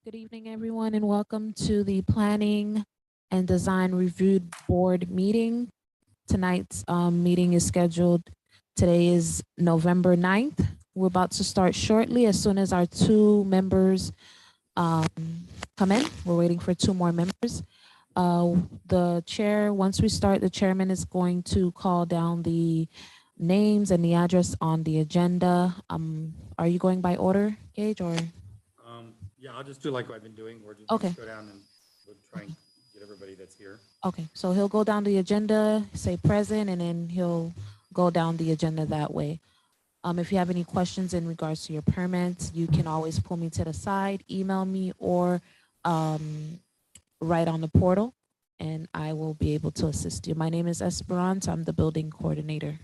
Good evening, everyone, and welcome to the Planning and Design Review Board meeting. Tonight's meeting is scheduled. Today is November 9th. We're about to start shortly as soon as our two members um, come in. We're waiting for two more members. The chair, once we start, the chairman is going to call down the names and the address on the agenda. Are you going by order, Gage, or? Yeah, I'll just do like I've been doing. We'll Okay. just go down and we'll try and get everybody that's here. Okay, so he'll go down the agenda, say present, and then he'll go down the agenda that way. If you have any questions in regards to your permits, you can always pull me to the side, email me, or um, write on the portal, and I will be able to assist you. My name is Esperance. I'm the building coordinator.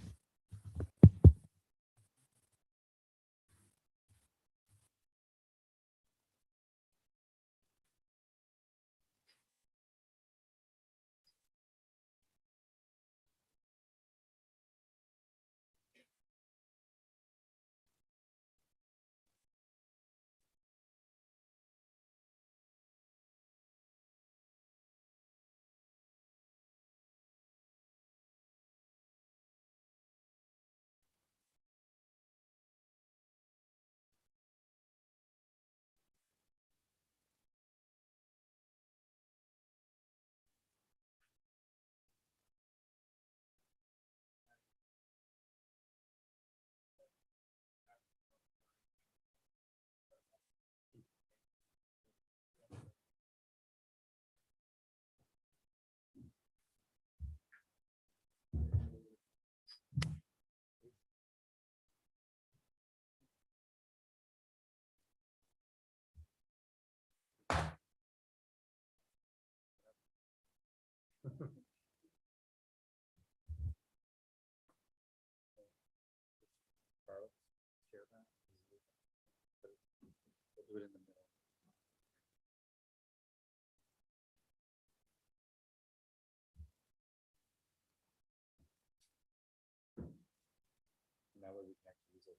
We'll do it in the middle. And that way we can actually use it.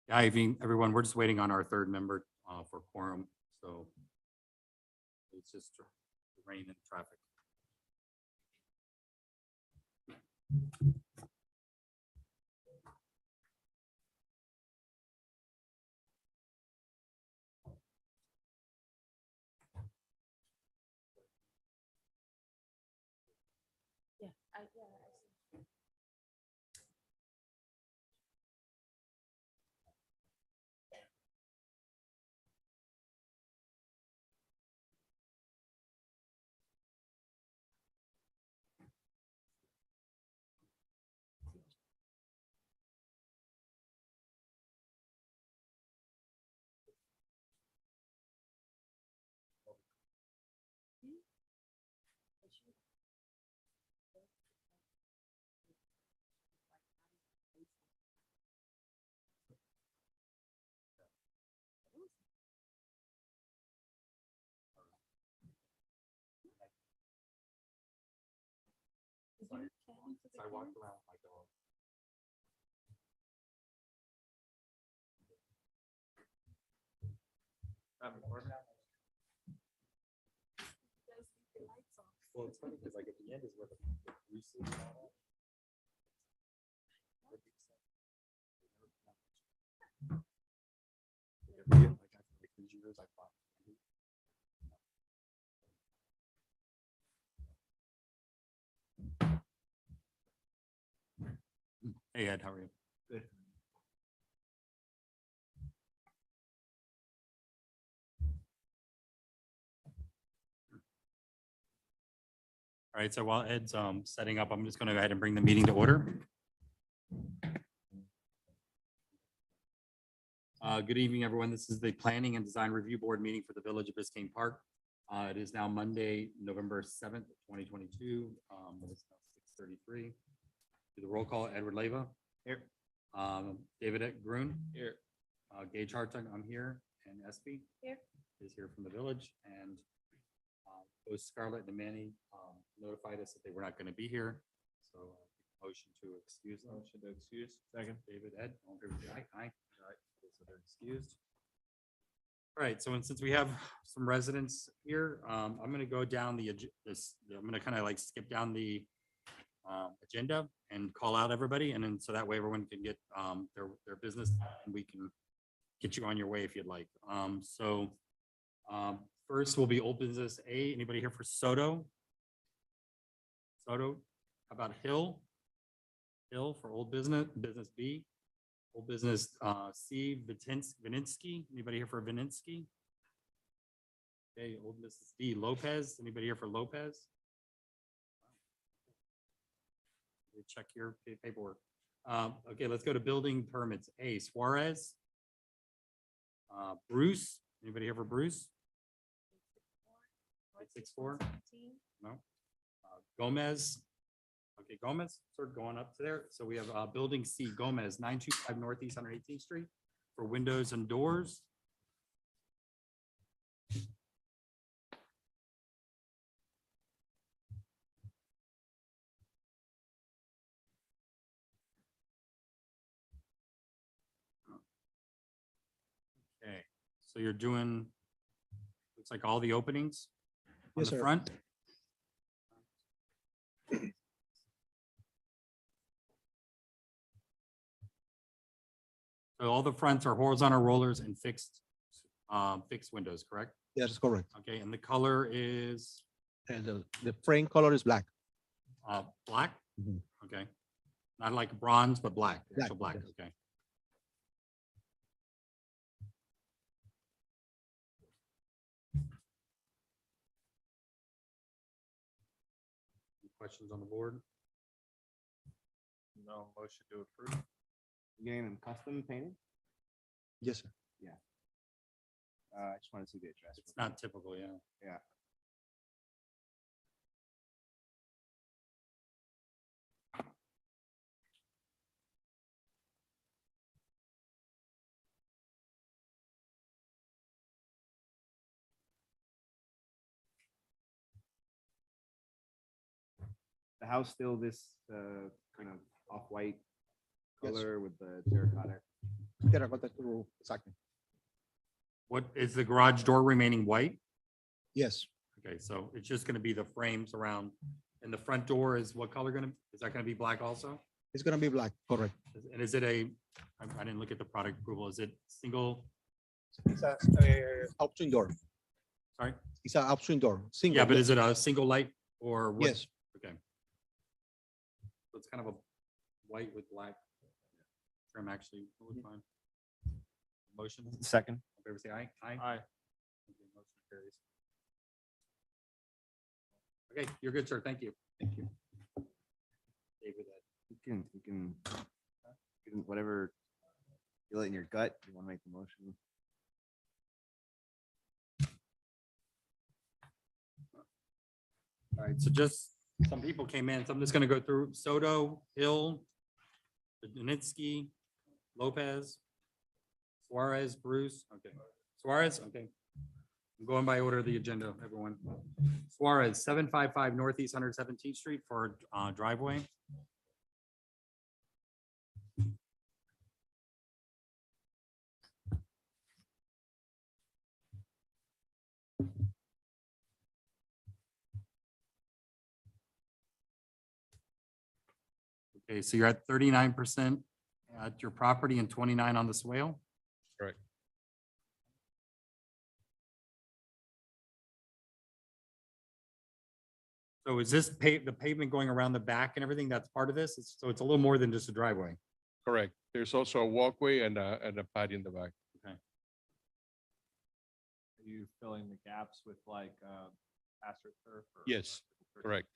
Yeah, everyone, we're just waiting on our third member for quorum. So it's just rain and traffic. Yeah, walked around with my dog. Well, it's funny because like at the end is where the grease is and all that. Every year, like after like these years, I bought candy. Hey Ed, how are you? Good. All right, so while Ed's setting up, I'm just gonna go ahead and bring the meeting to order. Good evening, everyone. This is the Planning and Design Review Board meeting for the Village of Biscayne Park. It is now Monday, November 7th, 2022. It's now 6:33. Do the roll call, Edward Leyva. Here. David Grun. Here. Gage Hartung, I'm here, and Espy. Here. Is here from the village, and both Scarlett and Manny notified us that they were not going to be here. So motion to excuse them. Motion to excuse. Second. David, Ed, all in favor, say aye. Aye. All right, so they're excused. All right, so since we have some residents here, I'm going to go down I'm going to kind of like skip down the agenda and call out everybody, and then so that way everyone can get their business, and we can get you on your way if you'd like. First will be old business A. Anybody here for Soto? Soto? How about Hill? Hill for old business. Business B. Old business C. Vininsky. Anybody here for Vininsky? Okay, old business D. Lopez. Anybody here for Lopez? Check your paperwork. Okay, let's go to building permits. A. Suarez. Bruce. Anybody here for Bruce? 864. No. Gomez. Okay, Gomez, sort of going up to there. So we have building C, Gomez, 925 Northeast 118th Street for windows and doors. Okay, so you're doing, looks like all the openings on Yes, the sir. front. So all the fronts are horizontal rollers and fixed windows, correct? Yes, correct. Okay, and the color is And the frame color is black. black? Mhm. Okay, not like bronze, but black, Black, actual black, yes. okay. Any questions on the board? No, motion to approve. Getting them custom painted? Yes, sir. I just want to see the address. It's not typical, yeah. Yeah. The house still this kind of off-white Yes. color with the terracotta. Terracotta roof, exactly. What is the garage door remaining white? Yes, Okay, so it's just gonna be the frames around, and the front door is what color is that gonna be black also? it's gonna be black, correct. And is it I didn't look at the product approval, is it single, It's a upstream door. sorry? It's an upstream door, single. Yeah, but is it a single light or what? Yes, Okay. So it's kind of a white with black trim actually, would look fine. Motion, all Second. in favor say aye. Aye. Aye. Okay, motion carries. Okay, you're good, sir. Thank you. Thank you. David, You can, whatever you feel it in your gut, you want to make the motion. all right, so just some people came in, so I'm just gonna go through Soto, Hill, Daninsky, Lopez, Suarez, Bruce, okay. Suarez, okay. I'm going by order of the agenda, everyone. Suarez, 755 Northeast 117th Street for driveway. Okay, so you're at 39% at your property and 29 on the swale? Correct. So is this the pavement going around the back and everything? That's part of this? So it's a little more than just a driveway. Correct. There's also a walkway and a pad in the back. Are you filling the gaps with like astroturf? or Yes, turf? correct.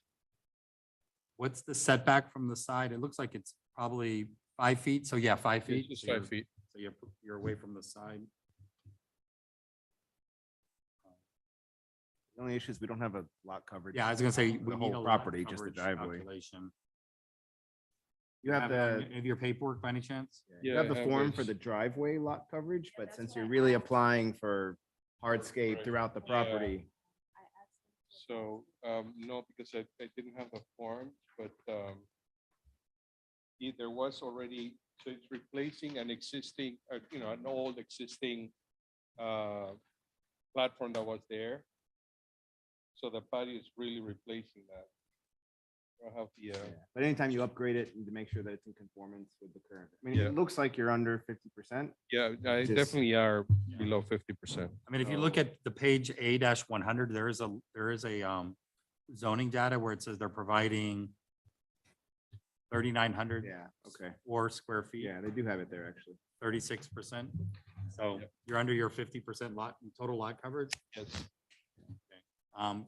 What's the setback from the side? It looks like it's probably 5 feet. So yeah, 5 feet. It's So you're- 5 feet. So you're away from the side. The only issue is we don't have a lot coverage. Yeah, I was gonna say, The we whole need a lot property, just the coverage driveway. calculation. You have the, Have your paperwork by any chance? you have Yeah, the I form have for this. the driveway lot coverage, but since you're really applying for hardscape Right. throughout the Yeah. property, So, no, because I didn't have the form, but there was already, so it's replacing an existing, an old existing platform that was there. So the patio is really replacing that. I have the, but anytime you upgrade it, you need to make sure that it's in conformance with the current. I mean, Yeah. it looks like you're under 50%. yeah, I Just- definitely are below 50%. I mean, if you look at the page A-100, there is a zoning data where it says they're providing 3,900 Yeah, okay. or square feet, Yeah, they do have it there, actually. 36%. So Yep. you're under your 50% total lot coverage. Yes.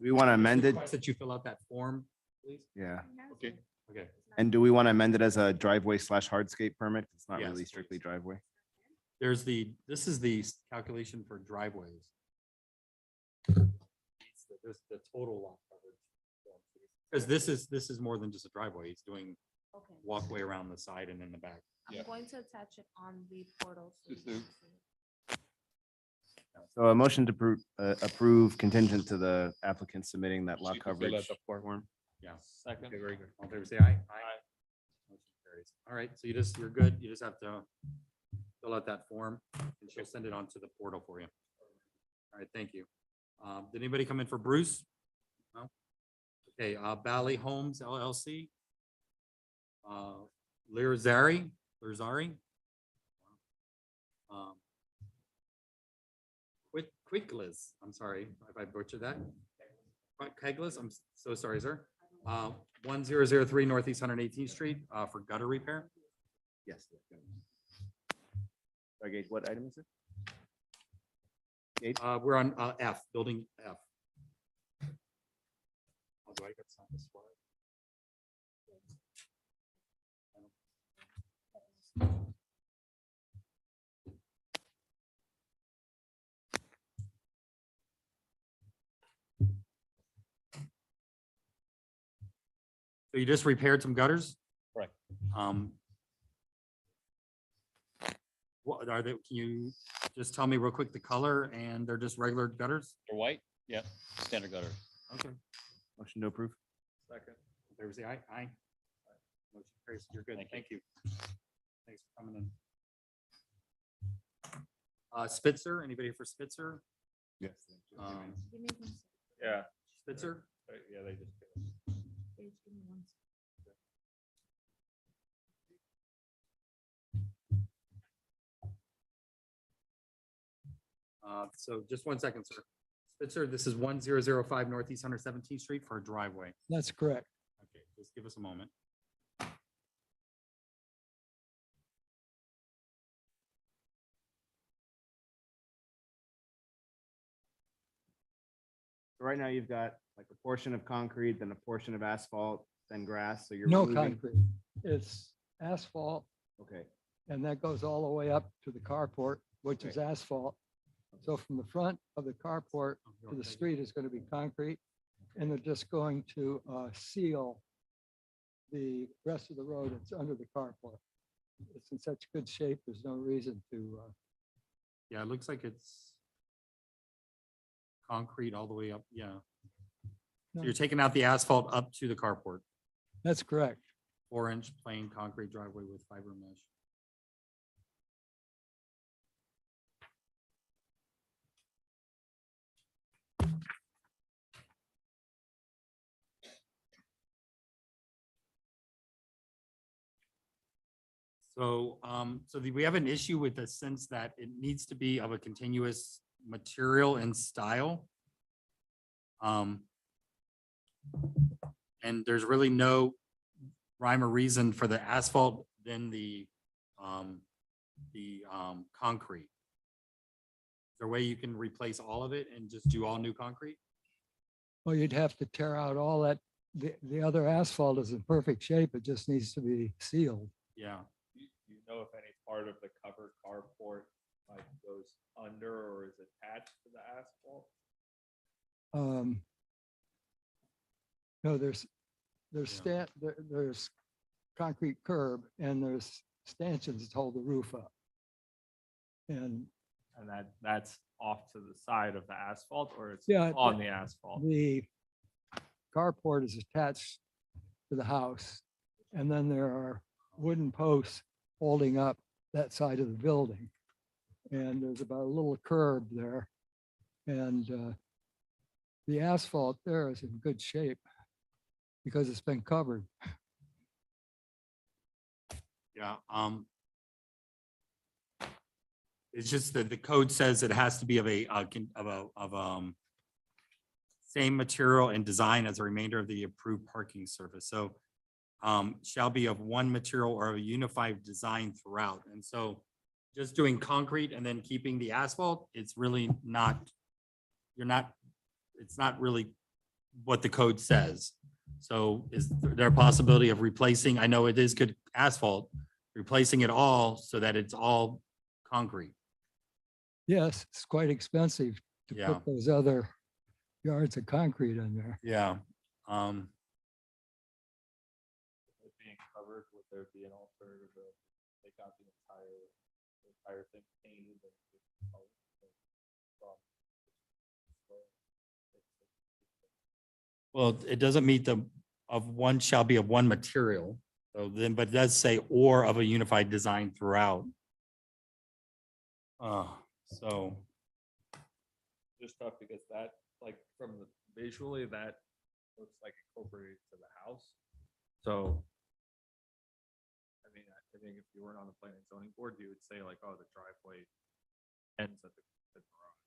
We want to amend it. Request that you fill out that form, please. Yeah. Okay. Okay. And do we want to amend it as a driveway slash hardscape permit? It's not Yes, really please. strictly driveway. This is the calculation for driveways. There's the total lot coverage. Because this is more than just a driveway. It's doing Okay. walkway around the side and in the back. Yeah. I'm going to attach it on the portal. so Just you the- can see it. So a motion to approve contingent to the applicant submitting that lot Need to fill out coverage the form. form. Yeah. Second. Okay, very good. All in favor, say aye. Aye. Motion carries. All right, so you're good. You just have to fill out that form and she'll send it on to the portal for you. All right, thank you. Did anybody come in for Bruce? No? Okay, Bally Homes LLC. Lirzari. Quicklis, I'm sorry if I butchered that. Keglis, I'm so sorry, sir. 1003 Northeast 118th Street, for gutter repair. Yes. Okay, what item is it? Gage? We're on, F, building F. Oh, do I get some this one? So you just repaired some gutters? Correct. What are they, can you just tell me real quick the color and they're just regular gutters? They're white? Yeah, standard gutter. Okay. Motion to approve. Second. There was the aye. Aye. Motion carries. You're good. Thank Thank you. Thanks for coming in. Spitzer, anybody for Spitzer? Yes. Give me one second. Yeah. Spitzer? Yeah, they just. Give me one second. So just 1 second, sir. Spitzer, this is 1005 Northeast 117th Street for a driveway. That's correct. Okay, just give us a moment. So right now you've got like a portion of concrete, then a portion of asphalt, then grass, so you're. No removing- concrete. It's asphalt, Okay, and that goes all the way up to the carport, which is asphalt. So from the front of the carport to the street is going to be concrete, and they're just going to seal the rest of the road that's under the carport. It's in such good shape, there's no reason to, Yeah, it looks like it's concrete all the way up. Yeah. So No. you're taking out the asphalt up to the carport, that's correct. 4-inch plain concrete driveway with fiber mesh. So, we have an issue with the sense that it needs to be of a continuous material and style. And there's really no rhyme or reason for the asphalt than the concrete. Is there a way you can replace all of it and just do all new concrete? Well, you'd have to tear out all that. The other asphalt is in perfect shape. It just needs to be sealed. Yeah, You know if any part of the covered carport like goes under or is attached to the asphalt? No, there's concrete curb and there's stanchions that hold the roof up. And And that's off to the side of the asphalt or it's Yeah, on the asphalt? the carport is attached to the house. And then there are wooden posts holding up that side of the building. And there's about a little curb there. And the asphalt there is in good shape because it's been covered. yeah. It's just that the code says it has to be of same material and design as the remainder of the approved parking surface. So shall be of one material or of a unified design throughout. And so just doing concrete and then keeping the asphalt, it's really not, it's not really what the code says. So is there a possibility of replacing, I know it is good asphalt, replacing it all so that it's all concrete? Yes, it's quite expensive to Yeah. put those other yards of concrete in there. Yeah. It being covered, would there be an alternative to take out the entire thing painted and just color it from- Well, it doesn't meet the, of one shall be of one material. So then, but it does say or of a unified design throughout. So, Just tough because that, like, from the visually, that looks like incorporated to the house. So. I mean, I think if you weren't on the planning and zoning board, you would say like, oh, the driveway ends at the garage.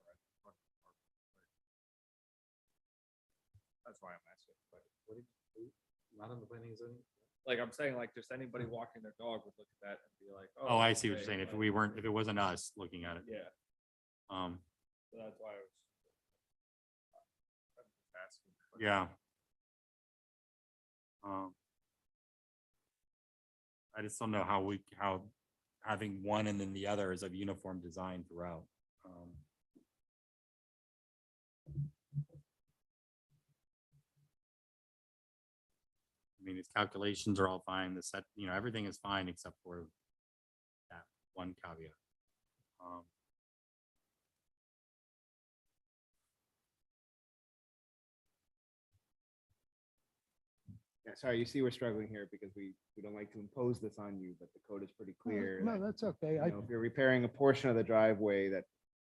or at the front of the apartment, but That's why I'm asking. But what do you, not on the planning zone? like, I'm saying, like, just anybody walking their dog would look at that and be like, Oh, I see what you're okay, saying. If like, if it wasn't us looking at it. Yeah, Um, so that's why I was. I'm just asking. but- yeah. I just don't know how having one and then the other is of uniform design throughout. I mean, his calculations are all fine, the set, everything is fine except for that one caveat. Yeah, sorry, you see, we're struggling here because we don't like to impose this on you, but the code is pretty clear. No, that, that's okay. you know, if you're repairing a portion of the driveway, that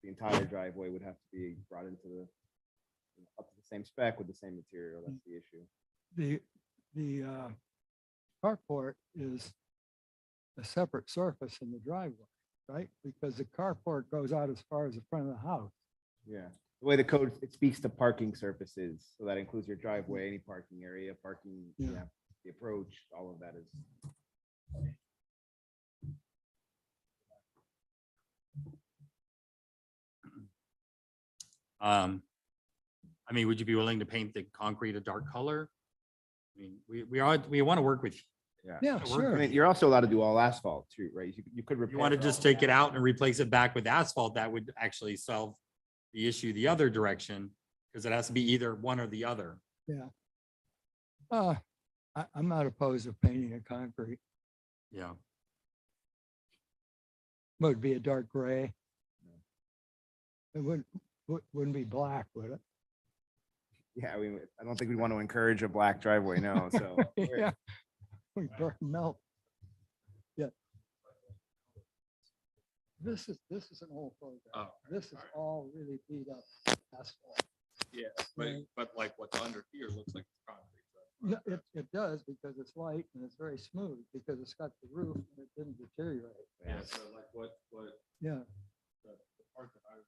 the entire driveway would have to be brought into up to the same spec with the same material. That's the issue. The carport is a separate surface in the driveway, right? Because the carport goes out as far as the front of the house. Yeah, the way the code, it speaks to parking surfaces, so that includes your driveway, any parking area, parking, Yeah. yeah, the approach, all of that is. I mean, would you be willing to paint the concrete a dark color? I mean, we want to work with you. Yeah, Work I sure. mean, you're also allowed to do all asphalt too, right? You could. You want to just take it out and replace it back with asphalt, that would actually solve the issue the other direction, because it has to be either one or the other. I'm not opposed to painting a concrete. Yeah. Would be a dark gray. It wouldn't be black, would it? Yeah, I don't think we want to encourage a black driveway, no, so. Yeah. We burn melt. Yeah. This is an old photograph. Oh, This is alright. all really beat up asphalt. Yeah, Right. but like what's under here looks like it's concrete. No, it does because it's light and it's very smooth because it's got the roof and it didn't deteriorate. Yeah, so like what, Yeah, the part that I was.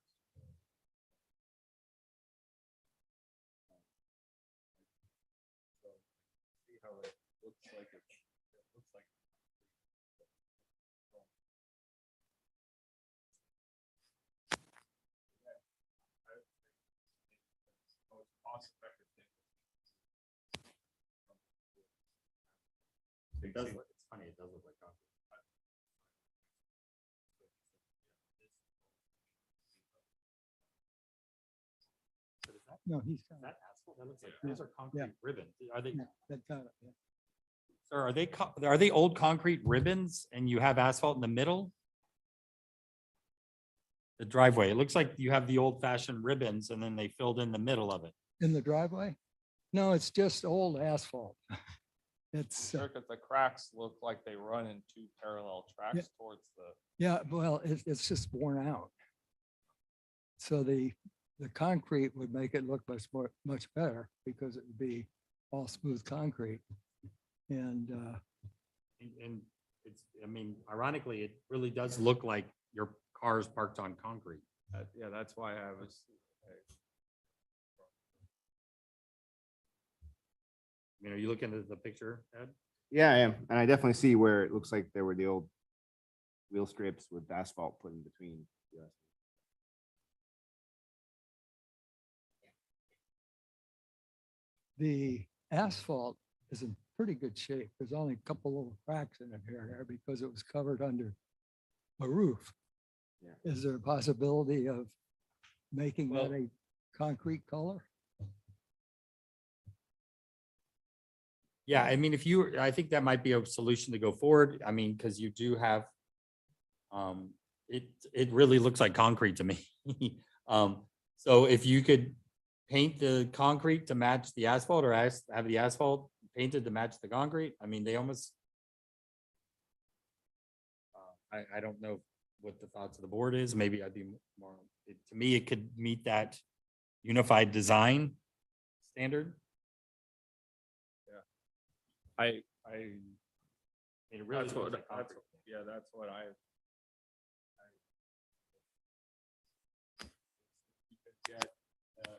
So, see how it looks like it looks like. Most cost-effective thing. It does, look- it's funny, it does look like concrete. But is no, he's is got that asphalt? That looks like, Yeah. those are concrete ribbons. Are they, it. Yeah, that got it. Yeah. sir, are they old concrete ribbons and you have asphalt in the middle? The driveway, it looks like you have the old fashioned ribbons and then they filled in the middle of it. In the driveway? No, it's just old asphalt. It's, Sure, because the cracks look like they run in two parallel tracks towards the. yeah, well, it's just worn out. So the concrete would make it look much better because it would be all smooth concrete. And, And it's, I mean, ironically, it really does look like your car's parked on concrete. Yeah, that's why I was. I mean, are you looking at the picture, Ed? Yeah, I am. And I definitely see where it looks like there were the old wheel strips with asphalt put in between. Yeah. the asphalt is in pretty good shape. There's only a couple little cracks in it here and there because it was covered under a roof. Yeah. Is there a possibility of making Well- that a concrete color? Yeah, I mean, I think that might be a solution to go forward. I mean, because you do have, it really looks like concrete to me. So if you could paint the concrete to match the asphalt or have the asphalt painted to match the concrete, I mean, they almost. I don't know what the thoughts of the board is. Maybe I'd be more, to me, it could meet that unified design standard. I, mean, it really that's looks what, like concrete. yeah, that's what I. You could get, a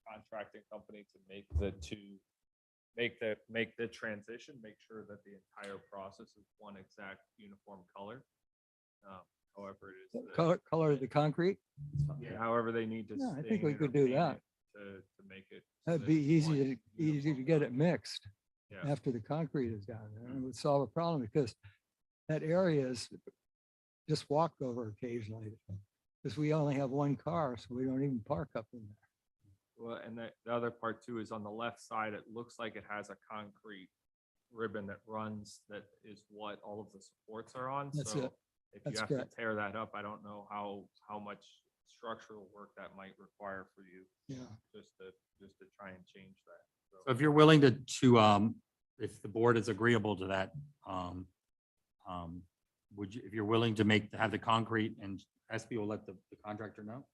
contracting company to make the transition, make sure that the entire process is one exact uniform color. However it is. Color of the concrete? However they need to. Yeah, I think stain we it or could do paint that. it To make it. so That'd that be it's one easy to uniform get it color. mixed Yeah. after the concrete is down there. And it would solve a problem because that area is just walked over occasionally. Because we only have one car, so we don't even park up in there. Well, and the other part too is on the left side, it looks like it has a concrete ribbon that runs, that is what all of the supports are on. That's So it. if you That's have correct. to tear that up, I don't know how much structural work that might require for you, Yeah. just to try and change that. So if you're willing to, if the board is agreeable to that, would you, if you're willing to have the concrete, and SB will let the contractor know?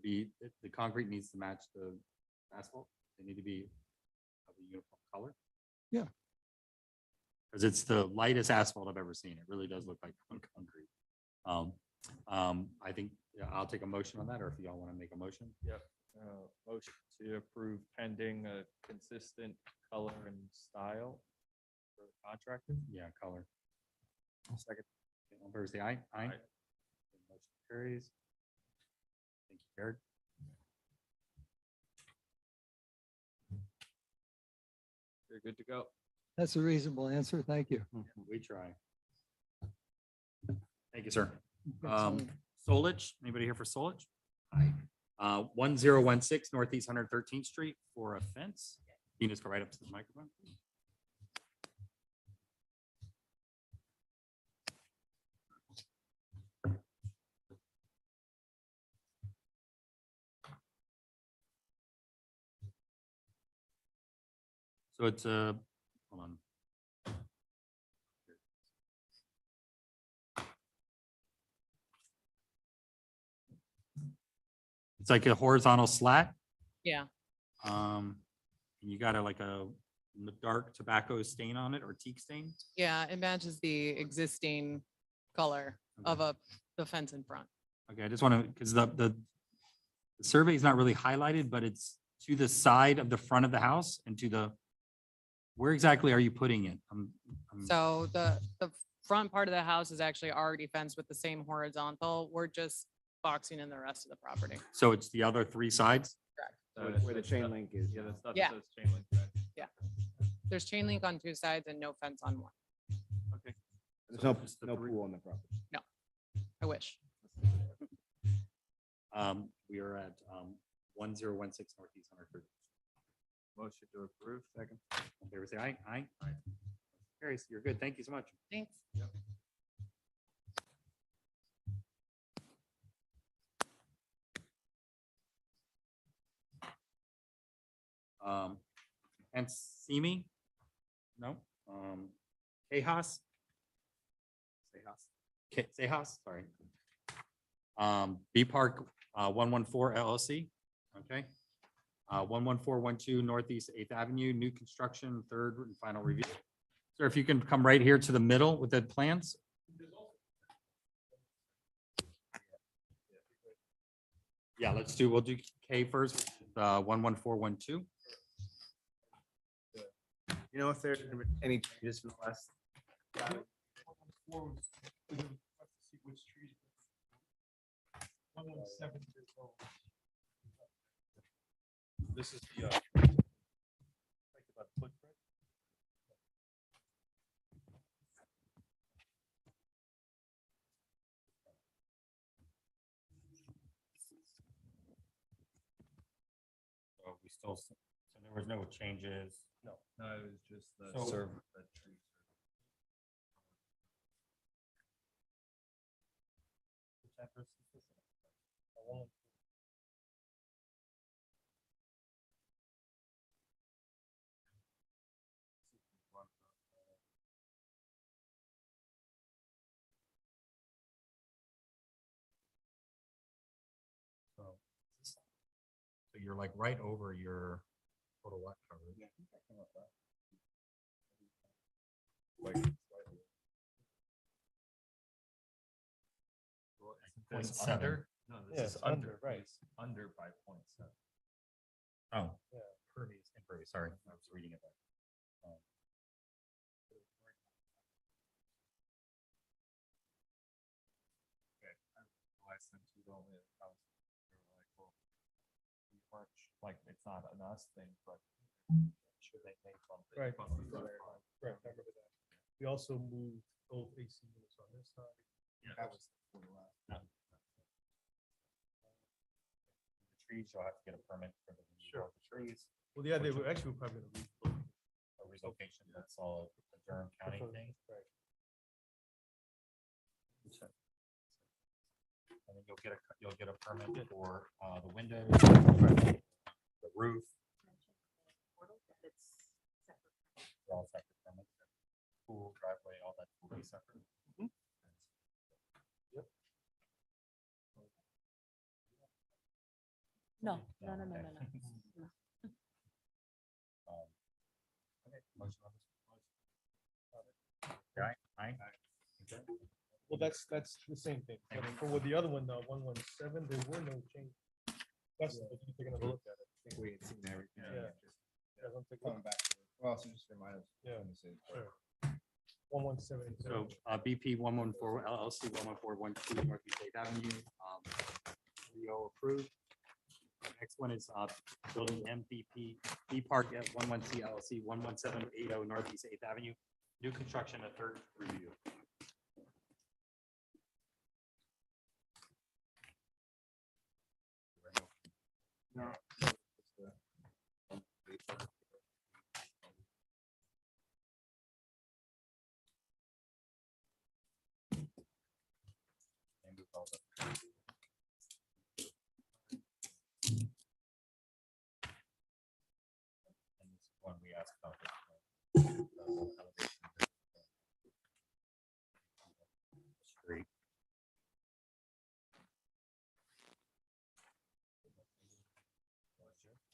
The concrete needs to match the asphalt. They need to be of a uniform color. Yeah. Because it's the lightest asphalt I've ever seen. It really does look like concrete. I think, yeah, I'll take a motion on that, or if y'all want to make a motion. Motion to approve pending a consistent color and style for the contractor. Yeah, color. Second. All fair say aye. Aye. Aye. Motion carries. Thank you, Jared. You're good to go. That's a reasonable answer. Thank you. We try. Thank you, sir. That's all. Solich, anybody here for Solich? Hi. 1016 Northeast 113th Street for a fence. You can just go right up to the microphone. So it's a, hold on. It's like a horizontal slat. Yeah. Um, And you got a dark tobacco stain on it or teak stain? Yeah, it matches the existing color of the fence in front. Okay, I just want to, because the survey is not really highlighted, but it's to the side of the front of the house and to the, where exactly are you putting it? So the front part of the house is actually already fenced with the same horizontal. We're just boxing in the rest of the property. So it's the other three sides? Where the chain link is. Yeah, the stuff Yeah. that says chain link, right? There's chain link on 2 sides and no fence on one. There's So no, just the no three- pool on the property. I wish. We are at 1016 Northeast 103. Motion to approve. Second. In favor, say aye. Aye. Carries. You're good. Thank you so much. Thanks. And Simi? No. Tejas? Sejas, sorry. B Park 114 LLC, okay. 11412 Northeast 8th Avenue, new construction, third and final review. Sir, if you can come right here to the middle with the plans. Yeah, we'll do K first, 11412. You know if there's any changes from the last? This is the. Talk about footprint. So we still, so there was no changes. No, it was just the So- serve, the tree. So you're like right over your total lot coverage. Like slightly. Well, isn't This this seven? under? No, Yeah, this is it's under, under, right. it's under by 0.7. Oh, Yeah. impervious, sorry, I was reading it. Back. Okay. I sent you the only house. They were like, well, we weren't like, it's not an us thing, but should they make something? Right. from the front Right. part? Correct, I remember that. We also moved both AC units on this side. Yeah, That was for the last. The trees, you'll have to get a permit for the removal of the trees, Well, yeah, they were actually probably gonna move. a relocation, that's all a Durham County thing. Right. And then you'll get a permit for the windows, the roof. They're all separate permits. Pool, driveway, all that will be separate. No, Okay. Okay, motion on this. Aye, aye. Okay. Well, that's the same thing. But with the other one, 117, there were no changes. That's, if you're taking a look at it. I think we had seen everything. Yeah. Yeah, don't take a Going look. back. Well, so just remind us. Yeah, when to say it. sure. 117. So BP 114 LLC 11412 Northeast 8th Avenue. Leo approved. Next one is building MVP B Park at 11C LLC 11780 Northeast 8th Avenue. New construction, a third review. No. And move all the- And this is one we asked about. Street.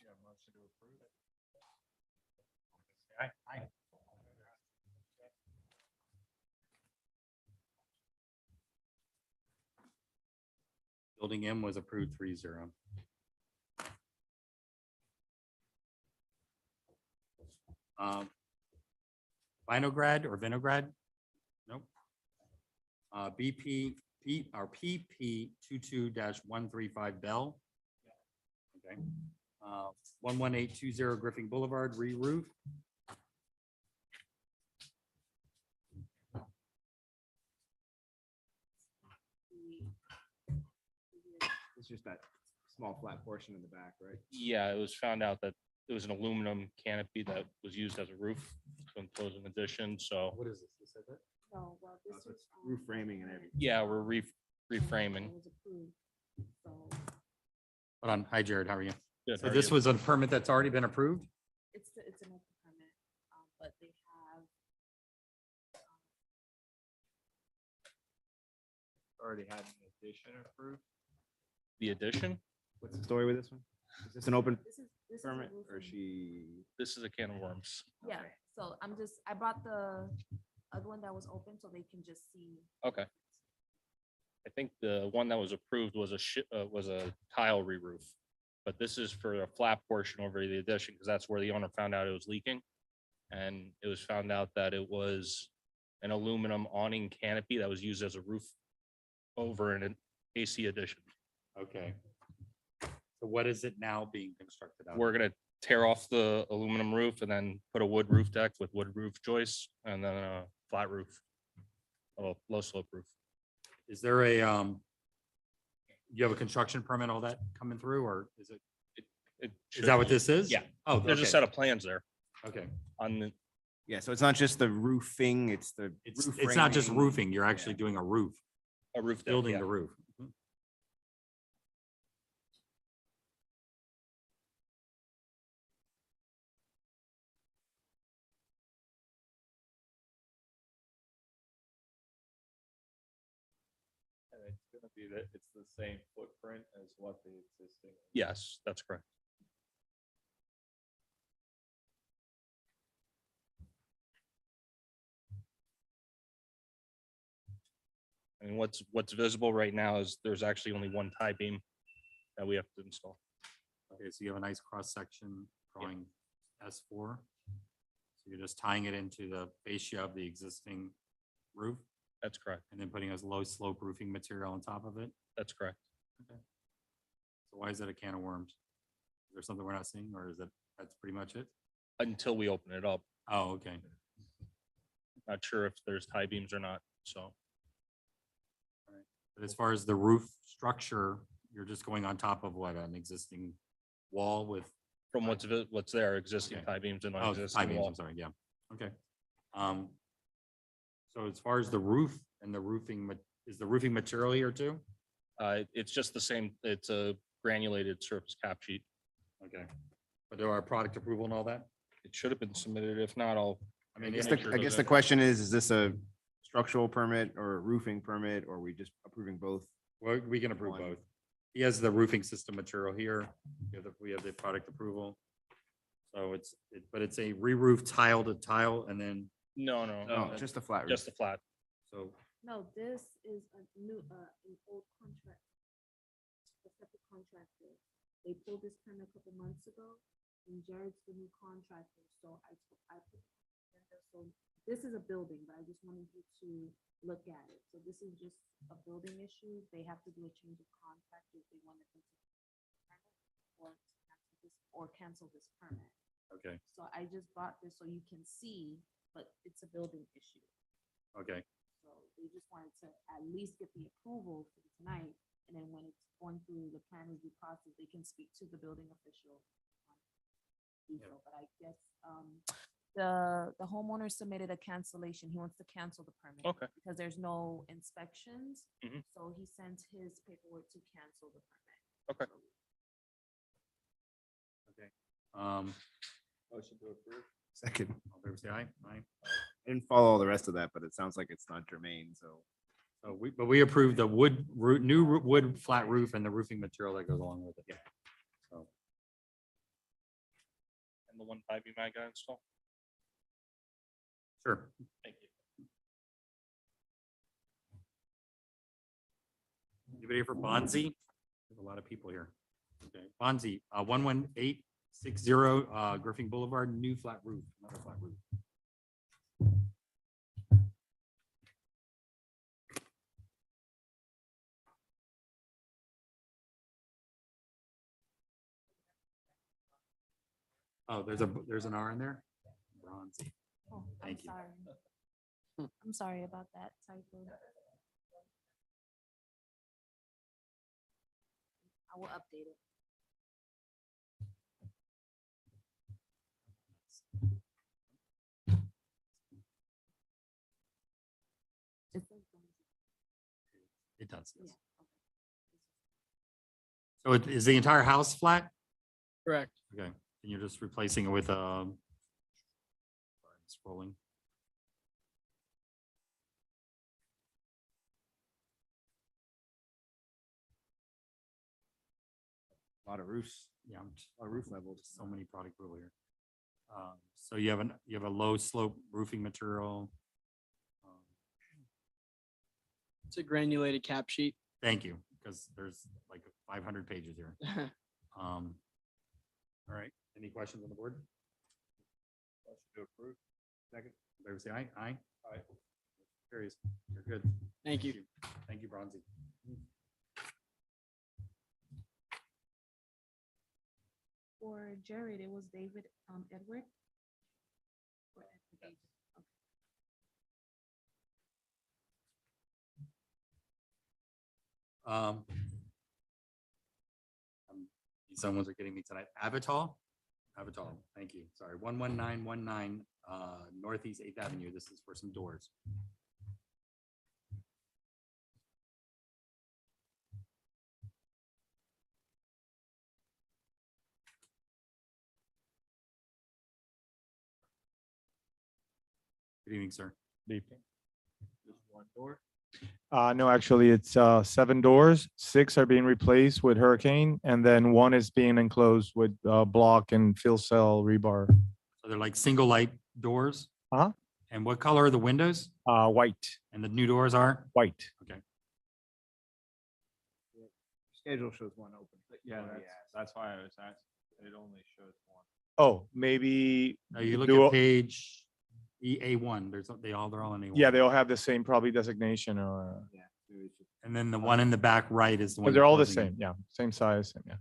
Yeah, motion to approve. Aye. Building M was approved 3-0. Vinograd or Vinograd? Nope. Or PP 22-135 Bell. Okay. 11820 Griffin Boulevard, re-roof. It's just that small flat portion in the back, right? Yeah, it was found out that it was an aluminum canopy that was used as a roof to enclose an addition, so, What is this? You said that? No, well, Oh, this so is. it's roof framing and everything. yeah, we're reframing. Was approved, so Hold on. Hi, Jared. How are you? Good, So how are this you? was a permit that's already been approved? it's an open permit, but they have. Already had an addition approved. The addition, What's the story with this one? Is this an open This is a permit or roofing- she? this is a can of worms. Yeah, Okay. so I brought the other one that was open so they can just see. Okay. I think the one that was approved was was a tile re-roof. But this is for a flat portion over the addition, because that's where the owner found out it was leaking. And it was found out that it was an aluminum awning canopy that was used as a roof over an AC addition. Okay. So what is it now being constructed out? We're gonna tear off the aluminum roof and then put a wood roof deck with wood roof joists and then a flat roof. A low slope roof. Is there a, you have a construction permit, all that coming through, or is it, It is that what should- this is? Yeah. Oh, There's a okay. set of plans there Okay. on the, Yeah, so it's not just the roofing, it's the. It's, roof it's not just framing. roofing. You're actually doing a roof, a roof deck. building yeah. the roof. And it's gonna be that it's the same footprint as what the existing. Yes, that's correct. I mean, what's visible right now is there's actually only one tie beam that we have to install. Okay, so you have a nice cross section drawing S4. So you're just tying it into the fascia of the existing roof That's correct. and then putting a low slope roofing material on top of it. That's correct. So why is that a can of worms? Is there something we're not seeing, or is that, that's pretty much it? Until we open it up. Oh, okay. Not sure if there's tie beams or not, so. But as far as the roof structure, you're just going on top of what, an existing wall with, From what's there, existing Okay. tie beams and oh, tie existing beams, wall. I'm sorry, yeah, okay. So as far as the roof and the roofing, is the roofing material here too? It's just the same, it's a granulated surface cap sheet. Okay. But there are product approval and all that? It should have been submitted. If not, I'll. I mean, make yeah, sure I it guess goes the in. question is this a structural permit or a roofing permit, or are we just approving both? well, we can approve One. both. He has the roofing system material here. We have the product approval. So but it's a re-roof tile to tile and then, No, no, No, just a flat roof. just the flat. so, No, this is a new, an old contract. A separate contractor. They pulled this permit a couple months ago, and Jared's the new contractor, so I put. So this is a building, but I just wanted you to look at it. So this is just a building issue. They have to do a change of contract if they want to cancel this permit. okay, So I just brought this so you can see, but it's a building issue. okay. So they just wanted to at least get the approval for tonight, and then when it's going through the plan review process, they can speak to the building official. But I guess, the homeowner submitted a cancellation. He wants to cancel the permit. Okay. Because there's no inspections. Mhm. So he sent his paperwork to cancel the permit. Okay. Okay. Motion to approve. Second. All in favor, say aye. Aye. I didn't follow all the rest of that, but it sounds like it's not germane, so. So but we approved the wood flat roof and the roofing material that goes along with it. Yeah. So, And the one tie beam I got installed. Sure. Thank you. Anybody here for Bonzi? There's a lot of people here. Okay, Bonzi, 11860 Griffin Boulevard, new flat roof, another flat roof. Oh, there's an R in there? Bonzi. Oh, I'm Thank you. sorry. I'm sorry about that typo. I will update it. It says Bonzi. It does, Yeah, yes. okay. So is the entire house flat? Correct. Okay, and you're just replacing it with, sorry, scrolling. A lot of roofs, Yeah, I'm a lot of roof levels. so many product rule here. So you have a low slope roofing material. It's a granulated cap sheet. Thank you, because there's like 500 pages here. All right, any questions on the board? Motion to approve. Second, favor say aye. Aye. Aye. Carries. You're good. Thank you. Thank you, Bronzy. For Jared, it was David, Edward. Or Edward David. Okay. Um, these ones are getting me tonight. Avatar, thank you. Sorry, 11919 Northeast 8th Avenue. This is for some doors. Good evening, sir. Just one door. No, actually, it's 7 doors. 6 are being replaced with Hurricane, and then 1 is being enclosed with block and fill cell rebar. So they're like single light doors? Uh-huh. And what color are the windows? White, And the new doors are? white. Okay. Schedule shows one open. Yeah, Oh, that's why I was asking. It only shows one. Oh, maybe. Now you look do at a- page A1. They're all in A1. Yeah, they all have the same probably designation or, Yeah. so it's just- And then the one in the back right is the one. but they're all the closing it. same. Yeah, same size. Yeah.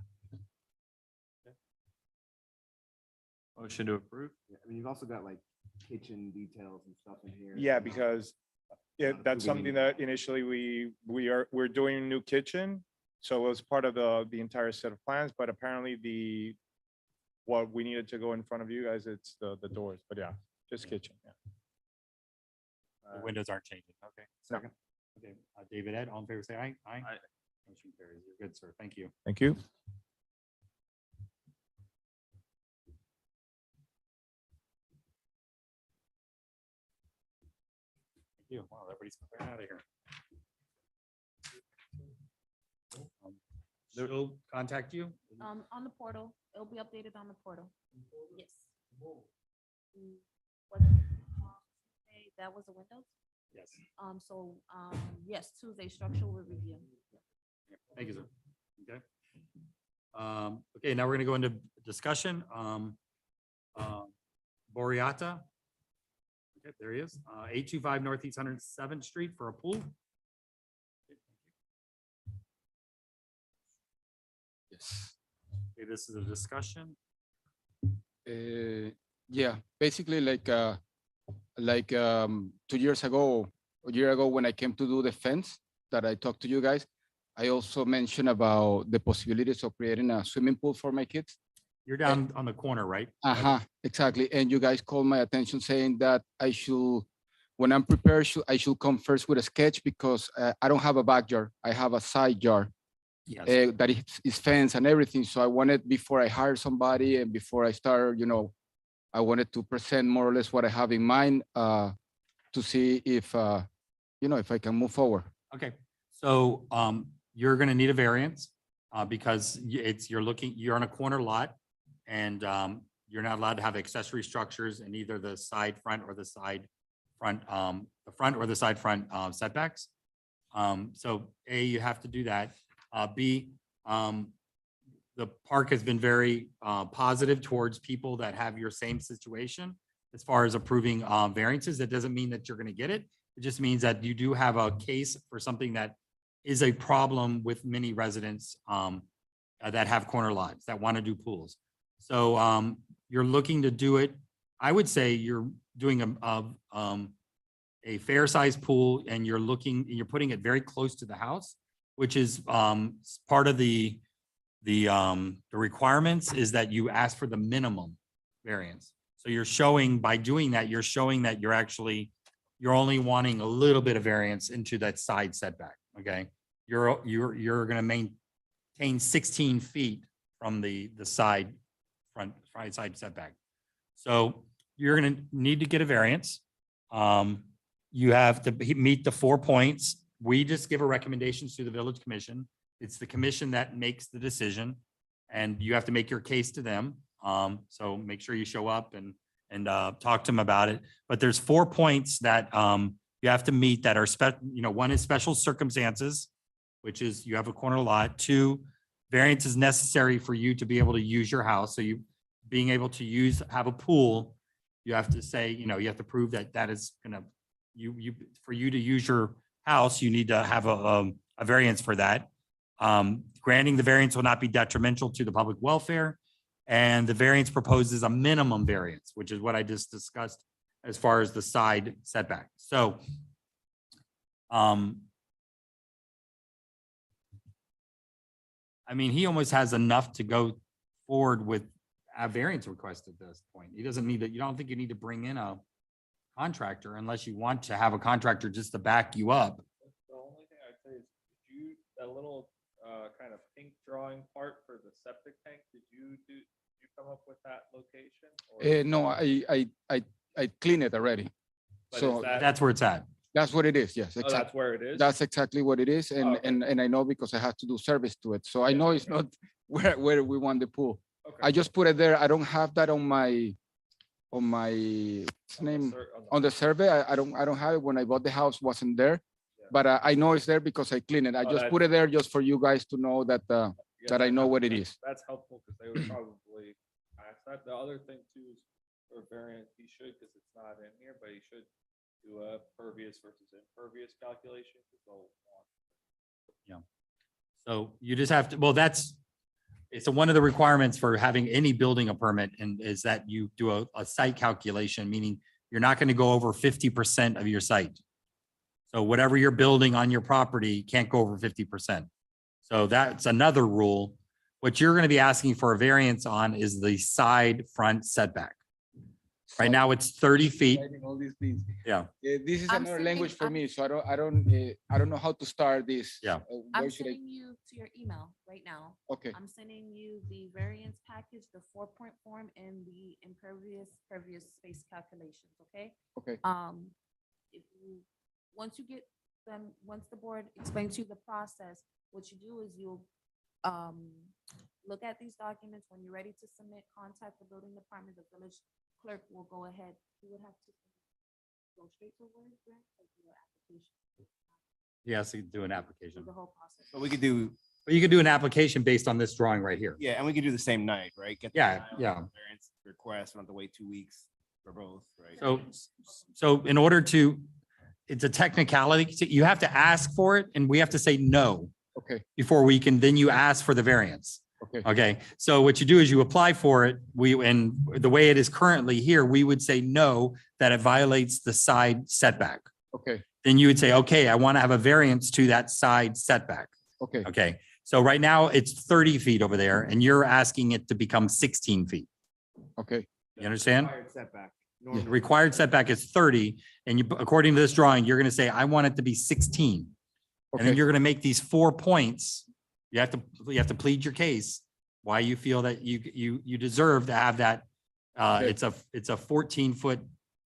Motion to approve. Yeah, I mean, you've also got like kitchen details and stuff in here. Yeah, because Not that's approving something any- that initially we're doing a new kitchen. So it was part of the entire set of plans, but apparently what we needed to go in front of you guys, it's the doors, but yeah, just kitchen. Yeah. The windows aren't changing. Okay. Second. Okay, David Ed, all in favor, say aye. Aye. Aye. Motion carries. You're good, sir. Thank you. Thank you. Thank you. Wow, everybody's clearing out of here. She'll contact you? On the portal, it'll be updated on the portal. Yes. Was it, Tuesday? That was the windows? Yes. Yes, Tuesday, structural review. Thank you, sir. Okay. Okay, now we're gonna go into discussion. Boreata. Okay, there he is. 825 Northeast 107th Street for a pool. Yes. Okay, this is a discussion. Yeah, basically like 2 years ago, a year ago, when I came to do the fence that I talked to you guys, I also mentioned about the possibilities of creating a swimming pool for my kids. You're down on the corner, right? Exactly. And you guys called my attention saying that I should, when I'm prepared, I should come first with a sketch because I don't have a backyard. I have a side yard Yes. that is fenced and everything. So I wanted, before I hire somebody and before I start, I wanted to present more or less what I have in mind to see if, if I can move forward. Okay, so you're gonna need a variance because you're on a corner lot and you're not allowed to have accessory structures in either the side front or the side the front or the side front setbacks. So A, you have to do that. B, the park has been very positive towards people that have your same situation as far as approving variances. That doesn't mean that you're going to get it. It just means that you do have a case for something that is a problem with many residents that have corner lots that want to do pools. So you're looking to do it. I would say you're doing a fair sized pool and you're putting it very close to the house, which is part of the requirements is that you ask for the minimum variance. So you're showing, by doing that, you're showing that you're only wanting a little bit of variance into that side setback, okay? You're gonna maintain 16 feet from the side side setback. So you're gonna need to get a variance. You have to meet the 4 points. We just give a recommendation to the village commission. It's the commission that makes the decision and you have to make your case to them. So make sure you show up and talk to them about it. But there's 4 points that you have to meet that are one is special circumstances, which is you have a corner lot. 2, variance is necessary for you to be able to use your house. So you being able to have a pool, you have to say, you have to prove that is gonna, for you to use your house, you need to have a variance for that. Granting the variance will not be detrimental to the public welfare. And the variance proposes a minimum variance, which is what I just discussed as far as the side setback. So I mean, he almost has enough to go forward with a variance request at this point. He doesn't need to, you don't think you need to bring in a contractor unless you want to have a contractor just to back you up. The only thing I'd say is, that little kind of pink drawing part for the septic tank, did you come up with that location? Or- No, I cleaned it already. but is So that- That's where it's at. that's what it is. Yes, Oh, exactly. that's where it is? That's exactly what it is. And, Oh, okay. and I know because I have to do service to it. So I Yeah, know it's okay. not where we want the pool. Okay. I just put it there. I don't have that on my what's the name? On the survey. I don't have it. When I bought the house, wasn't there. Yeah. But I know it's there because I cleaned it. I Oh, just that- put it there just for you guys to know that Yeah, that I know what it that's- is. That's helpful because they would probably ask that. The other thing too is for variance, he should, because it's not in here, but he should do a pervious versus impervious calculation. 'Cause they'll want- So you just have to, well, it's one of the requirements for having any building a permit and is that you do a site calculation, meaning you're not going to go over 50% of your site. So whatever you're building on your property can't go over 50%. So that's another rule. What you're going to be asking for a variance on is the side front setback. Right now it's 30 feet. Writing all these things. Yeah. This is I'm another language for sending- me, so I don't know how to start this. Yeah. I'm Where should I? sending you to your email right now. Okay, I'm sending you the variance package, the 4-point form and the pervious space calculations, okay? okay, If you, once you get them, once the board explains to you the process, what you do is you'll look at these documents. When you're ready to submit, contact the building department, the village clerk will go ahead. You would have to go straight to Word, right? Like your application, He has to do an application. do the whole process. But we could do, But you could do an application based on this drawing right here. yeah, and we could do the same night, right? Get the Yeah, denial, yeah. variance Request, we don't have to wait 2 weeks for both, right? So in order to, it's a technicality, so you have to ask for it and we have to say no okay, before we can, then you ask for the variance. okay, Okay, so what you do is you apply for it. And the way it is currently here, we would say no, that it violates the side setback. okay, Then you would say, okay, I want to have a variance to that side setback. okay, Okay, so right now it's 30 feet over there and you're asking it to become 16 feet. okay, You understand? Required setback. The Normally, required setback is 30 and you, according to this drawing, you're going to say, I want it to be 16. And then okay, you're going to make these 4 points. You have to plead your case, why you feel that you deserve to have that. Okay. It's a 14-foot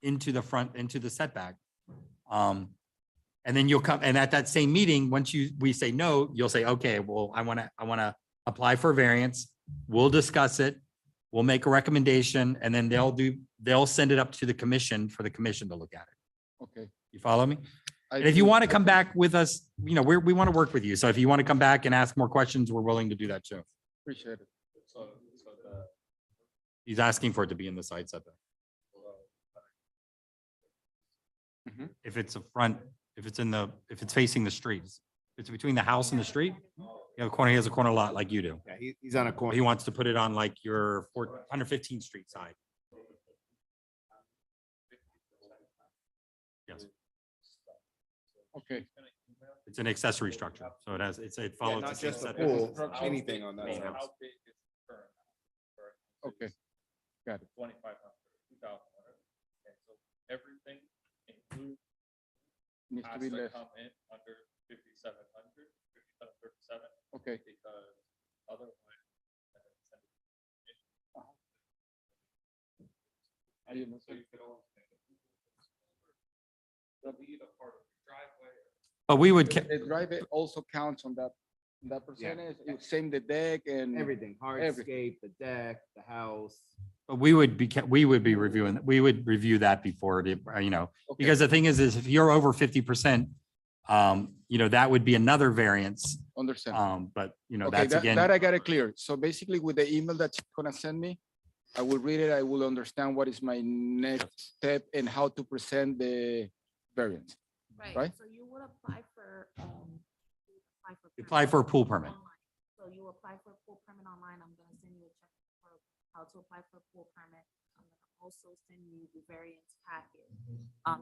into the front, into the setback. And then you'll come, and at that same meeting, once we say no, you'll say, okay, well, I want to apply for variance. We'll discuss it. We'll make a recommendation and then they'll send it up to the commission for the commission to look at it. Okay. You follow me? I And if you do- want to I come do- back with us, we want to work with you. So if you want to come back and ask more questions, we're willing to do that too. Appreciate it. So the, He's asking for it to be in the side setback. Mhm. If it's a front, if it's facing the streets, if it's between the house and the street, he has a corner lot like you do. Yeah, he's on a corner. He wants to put it on like your 115th Street side. Yes, Okay. it's an accessory structure, so it Yeah, follows. not the same just a setback. pool, anything on that Main side. house. How big is the current house? Okay. Got it. 2,500, 2,100. Okay, so everything includes Needs to has be to less. come in under 5,700, 5,737, Okay. because otherwise. I didn't know. So you could always make it. Delete a part of your driveway. But we would, The driveway also counts on that percentage, same the deck and. Everything, Everything. hardscape, the deck, the house. but we would be reviewing, we would review that before, Okay. because the thing is if you're over 50%, that would be another variance. Understand. But Okay, that's that again. I got it clear. So basically with the email that she's gonna send me, I will read it, I will understand what is my next step and how to present the variance. Right. So you would apply for, Apply for a pool permit. online. So you apply for a pool permit online. I'm gonna send you a check for how to apply for a pool permit. I'm gonna also send you the variance packet.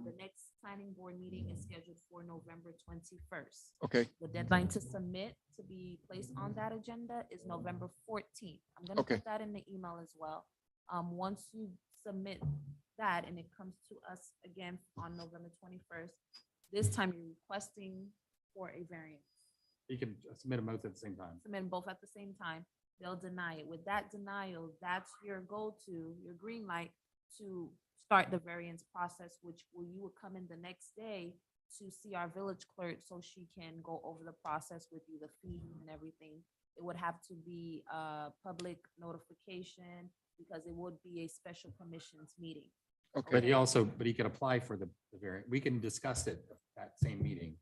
The next planning board meeting is scheduled for November 21st. Okay, The deadline to submit to be placed on that agenda is November 14th. I'm gonna Okay. put that in the email as well. Once you submit that and it comes to us again on November 21st, this time you're requesting for a variance. You can submit them both at the same time. Submit them both at the same time, they'll deny it. With that denial, that's your go-to, your green light to start the variance process, which you would come in the next day to see our village clerk so she can go over the process with you, the fee and everything. It would have to be a public notification because it would be a special commissions meeting. okay, But he could apply for the variance. We can discuss it at that same meeting.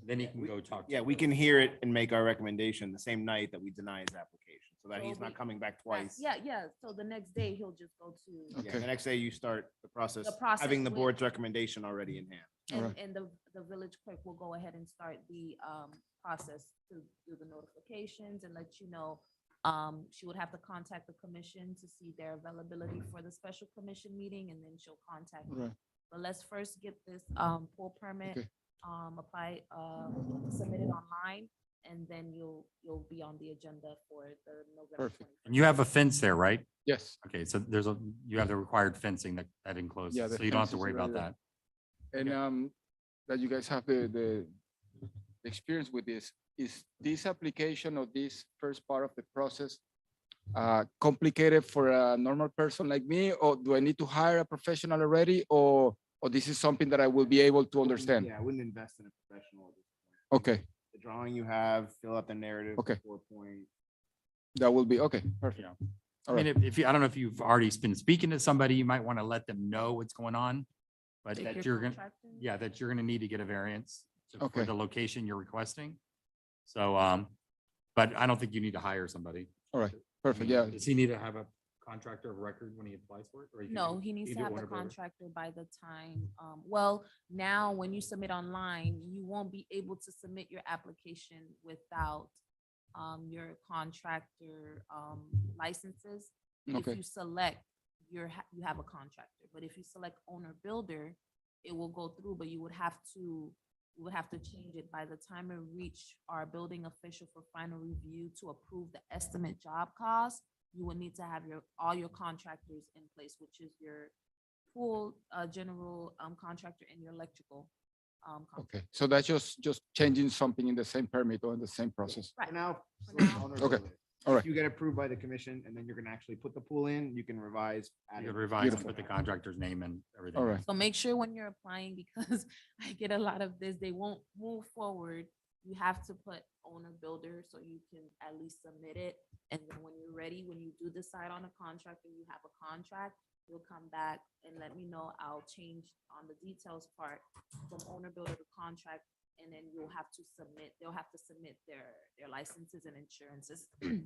Then he can go talk. Yeah, we can hear it and make our recommendation the same night that we deny his application, so that he's So we- not coming back That's- twice. Yeah, so the next day he'll just go to. Yeah, Okay. the next day you start the process, process having the with- board's recommendation already in hand. Alright. And the village clerk will go ahead and start the process to do the notifications and let you know. She would have to contact the commission to see their availability for the special commission meeting, and then she'll contact you. right, But let's first get this pool permit, Okay. apply, submit it online, and then you'll be on the agenda for the November. Perfect. 21st. And you have a fence there, right? yes. Okay, so you have the required fencing that encloses, Yeah, the so you don't have fence to is worry about already that. And that you guys have the experience with this, is this application or this first part of the process complicated for a normal person like me, or do I need to hire a professional already, or this is something that I will be able to understand? Yeah, I wouldn't invest in a professional at this point. Okay, The drawing you have, fill out the narrative. Okay. 4-point. that will be, okay, perfect. Yeah. All I mean, if you, I don't know if you've already been speaking to somebody, you might want to let them know what's going on. But Take that your you're gonna, contract in. yeah, that you're gonna need to get a variance for Okay. the location you're requesting. So, but I don't think you need to hire somebody. All right, perfect, yeah, Does he need to have a contractor of record when he applies for it? Or can No, do- he needs you to do have the Warner Brothers? contractor by the time, well, now when you submit online, you won't be able to submit your application without your contractor licenses. If Okay. you select, you have a contractor, but if you select owner builder, it will go through, but you would have to change it by the time it reach our building official for final review to approve the estimate job cost. You will need to have all your contractors in place, which is your pool, general, contractor and your electrical. okay. So that's just changing something in the same permit or in the same process. Right. For now. For now. owner Okay. builder. All right. You get approved by the commission, and then you're gonna actually put the pool in, you can revise. add You in- could revise and Beautiful. put the contractor's name and everything. All right, So make sure when you're applying, because I get a lot of this, they won't move forward. You have to put owner builder so you can at least submit it. And then when you're ready, when you do decide on a contractor, you have a contract, you'll come back and let me know. I'll change on the details part from owner builder to contract, and then you'll have to submit, they'll have to submit their licenses and insurances. Sorry.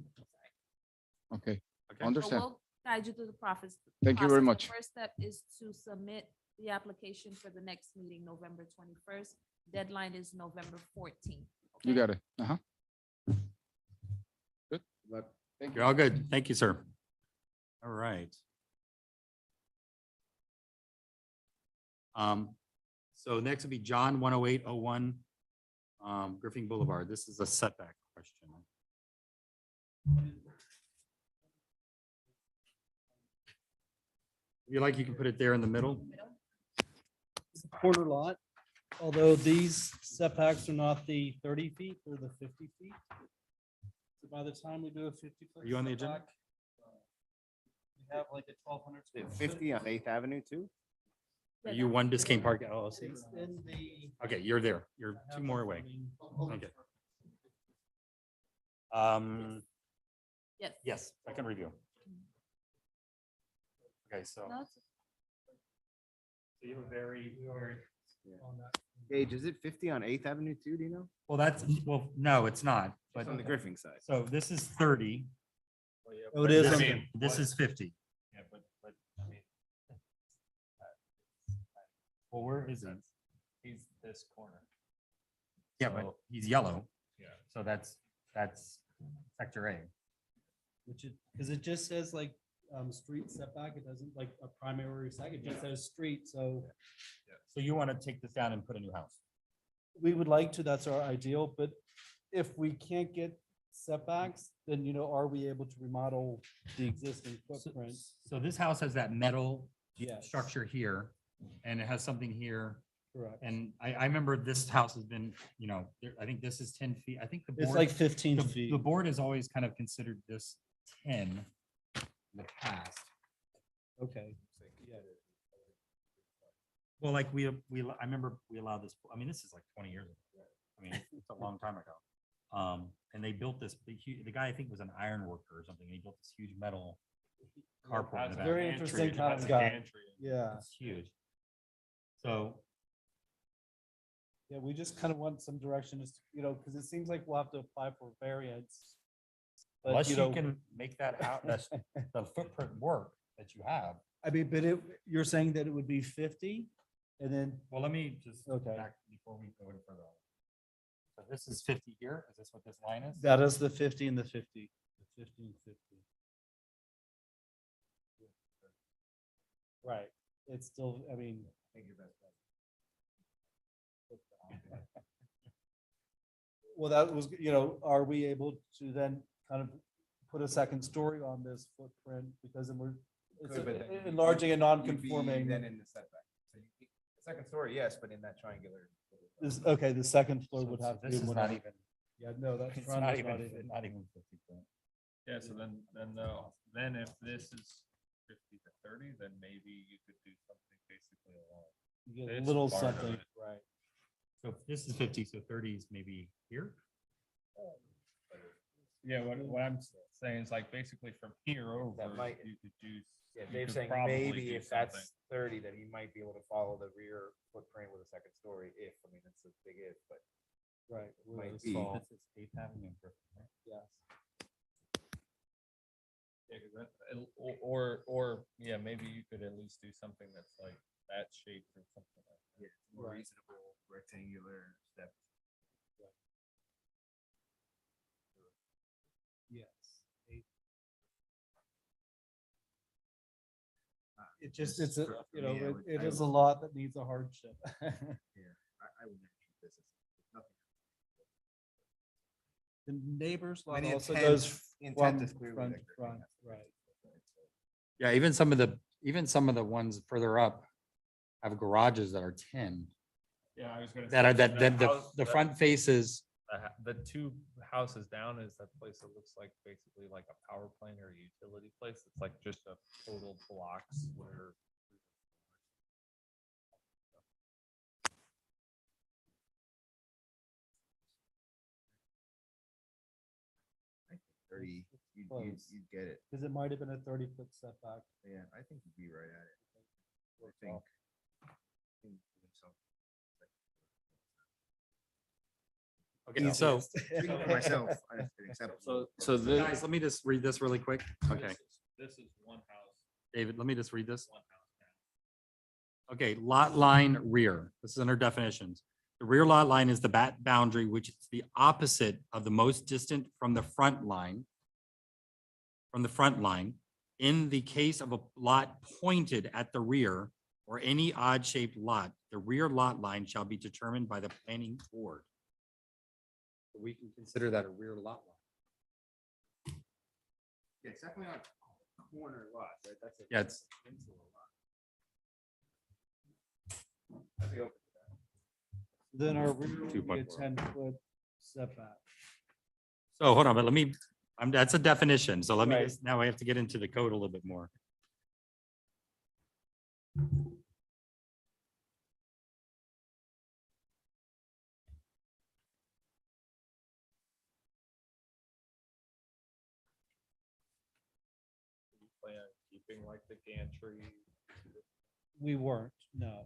Okay, Okay. So understand. we'll guide you through the process. Thank you very The much. First step is to submit the application for the next meeting, November 21st. Deadline is November 14th. You got it. Uh-huh. But You're all good. Thank you, sir. All right. So next would be John 10801 Griffin Boulevard. This is a setback question. If you like, you can put it there in the middle. It's a corner lot, although these setbacks are not the 30 feet, they're the 50 feet. So by the time we do a 50 foot. Are you on the agenda? setback, We have like a 1,200. Is it square foot. 50 on 8th Avenue too? Are you One Biscayne Park LLC? It's in the. Okay, you're there. You're I two have more it, away. I mean, Okay. Yes. Yes, second review. Okay, so. No, it's- So you have a very, on that. Gage, is it 50 on 8th Avenue too? Do you know? well, that's, well, no, it's not, but, It's on the Griffin side. so this is 30. Oh, it is. This- on- This is 50. Yeah, but, I mean. Well, where is he? He's this corner. Yeah, but So- he's yellow, Yeah. so that's sector A. Which it, because it just says like, street setback, it doesn't like a primary side, it just says street, so So you want to take this down and put a new house? we would like to, that's our ideal, but if we can't get setbacks, then, are we able to remodel the existing footprint? So this house has that metal Yes. structure here, and it has something here. Correct. And I remember this house has been, I think this is 10 feet. I think the It's board, like 15 the feet. the board has always kind of considered this 10 in the past. Okay. Yeah. Well, like I remember we allowed this, I mean, this is like 20 years ago. I mean, it's a long time ago. And they built this, the guy I think was an iron worker or something, and he built this huge metal carport in the back. Very interesting kind of guy. Yeah. It's huge. So, Yeah, we just kind of want some direction, as to, because it seems like we'll have to apply for variance. But, unless you can make that out, that's the footprint work that you have. I mean, but you're saying that it would be 50 and then, Well, let me just, Okay. back before we go any further. So this is 50 here. Is this what this line is? that is the 50 and the 50. The 50 and 50. Right. It's still, I mean. Well, that was, are we able to then kind of put a second story on this footprint because then we're it's Could, but then you'd be- enlarging and you'd be non-conforming. Then in the setback. So second story, yes, but in that triangular. Okay, the second floor So- would so have to This be. is one not of- even, Yeah, no, that's. it's front not is even, not even 50 foot. Yeah, so then if this is 50 to 30, then maybe you could do something basically along. You get a this little part of something, it. right? So if this is 50, so 30 is maybe here? Yeah, what I'm saying is like basically from here over, might- you could do. Yeah, you Dave's could saying probably maybe do if that's something. 30, then he might be able to follow the rear footprint with a second story if, I mean, it's a big if, but Right. Might This be. fall. This is 8th Avenue. right? Yes. Yeah, 'cause or yeah, maybe you could at least do something that's like that shape or something like that. more Right. reasonable rectangular step. Yes. It just, it's a, For me, I would- it I is a would- lot that needs a hardship. Yeah, I would never keep this. It's nothing. The neighbor's I lot mean, the also intent- goes the intent from is clearly front that to Griffin front, has to- right? Yeah, even some of the ones further up have garages that are 10, Yeah, I was gonna. that are, say, that the front faces. The two houses down is that place that looks like basically like a power plant or a utility place. It's like just a total blocks where. Thirty Close. you'd get it. Because it might have been a 30-foot setback. Yeah, I think you'd be right at it. I Works think. off. Okay, so, Speaking for myself, I didn't accept it. So this, guys, let me just read this really quick. Okay, this is one house, David, let me just read this. one house now. Okay, lot line rear. This is under definitions. The rear lot line is the bat boundary, which is the opposite of the most distant from the front line. From the front line. In the case of a lot pointed at the rear or any odd shaped lot, the rear lot line shall be determined by the planning board. So we can consider that a rear lot line. Yeah, it's definitely not corner lots, right? That's a. Yeah, it's, peninsula lot. I'd be open to that. Then our rear would be a 2.4. 10-foot setback. so hold on, but let me, that's a definition. So let me, Right. now I have to get into the code a little bit more. You plan on keeping like the gantry. We weren't, no.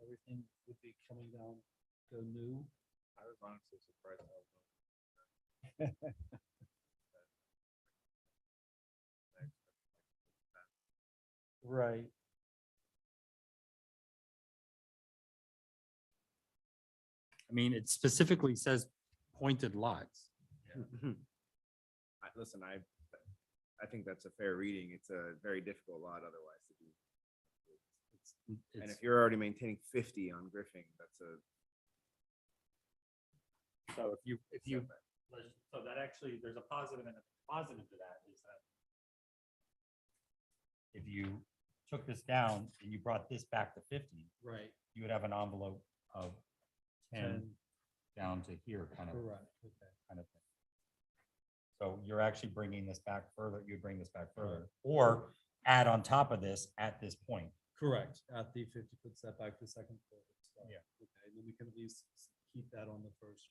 Everything would be coming down, go new. I was honestly surprised. Right. I mean, it specifically says pointed lots. Listen, I think that's a fair reading. It's a very difficult lot otherwise to do. And It's- if you're already maintaining 50 on Griffin, that's a. So if you, so that actually, there's a positive and a positive to that is that if you took this down and you brought this back to 50, Right. you would have an envelope of 10 down to here kind of, Correct, okay. kind of thing. So you're actually bringing this back further, you bring this back further, or add on top of this at this point. Correct, at the 50-foot setback, the second floor. So, Yeah. Okay, and then we can at least keep that on the first.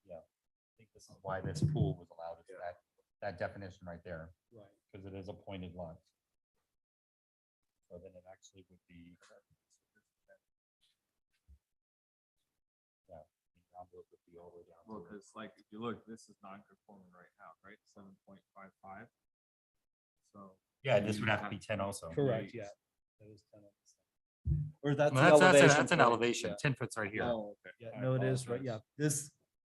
Yeah. I think this is why this pool was allowed, is that definition right there, Right. because it is a pointed lot. So then it actually would be. Yeah. the envelope would be all the way down Well, to- because like, if you look, this is non-conforming right now, right? 7.55. So. Yeah, this would have to be 10 also. Correct, yeah. That is 10 on the side. Or that's the Well, elevation. That's an point, elevation, yeah. 10 foot's right here. Oh, okay. Yeah, I no, it is, right, apologize. yeah. This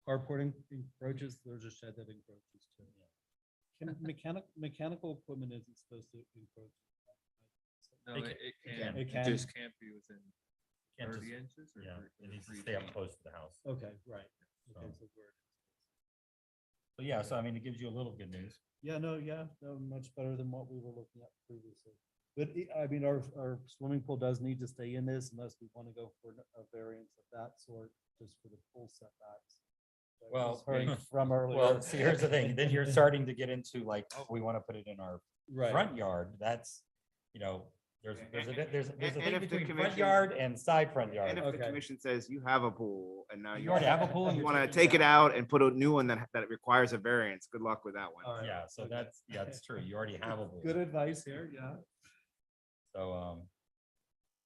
carporting encroaches, there's a shed that encroaches too. Mechanical equipment isn't supposed to encroach. No, It it can- can, it it can. just can't be within Can't 30 just- inches or Yeah, thir- it or needs to 3 stay up feet? close to the house. Okay, right. Okay, So- so we're- So yeah, so I mean, it gives you a little good news. Yeah, no, much better than what we were looking at previously. But I mean, our swimming pool does need to stay in this unless we want to go for a variance of that sort, just for the pool setbacks. that I Well, was hearing from earlier. Well, see, here's the thing, then you're starting to get into like, oh, we want to put it in our Right. front yard, that's, you know, there's a And thing if the between front commission- yard and side front And yard. if the Okay. commission says you have a pool and now You already have a pool and you you're want to taking take it out and put a new one that requires a variance, good luck with that one. All right. Yeah, so Okay. that's, yeah, it's true, you already have a pool. Good advice here, yeah. So,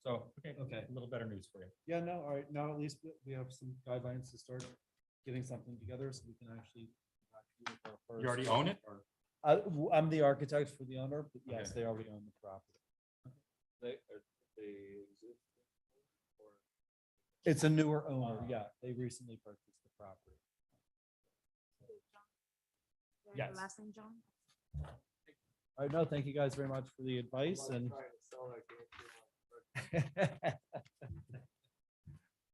okay, Okay. a little better news for you. Yeah, no, all right, now at least we have some guidelines to start getting something together so we can actually. You already own it? I'm the architect for the owner, but yes, Okay. they already own the property. They exist or It's a newer owner, yeah, they recently purchased the property. Your Yes. Last name, John? All right, no, thank you guys very much for the advice and.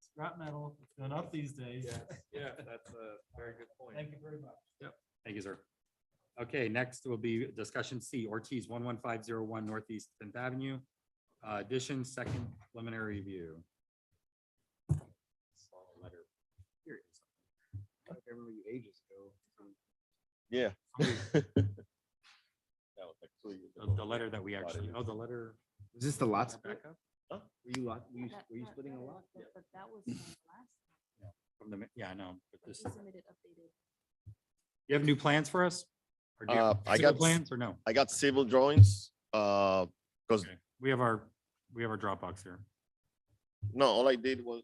Scrap metal, it's going up these days. Yeah, that's a very good point. Thank you very much. Thank you, sir. Okay, next will be discussion C, Ortiz 11501 Northeast 10th Avenue. Addition, second preliminary review. Saw a letter. Here it is. I remember you ages ago. Yeah. The letter that we actually, oh, the letter. Is this the lot split? Back up Were you splitting a lot? But that was the last, from the, yeah, I know, but but this, he submitted updated. You have new plans for us? Or do you have I physical got plans or no? I got civil drawings, because Okay. We have our Dropbox here. no, all I did was.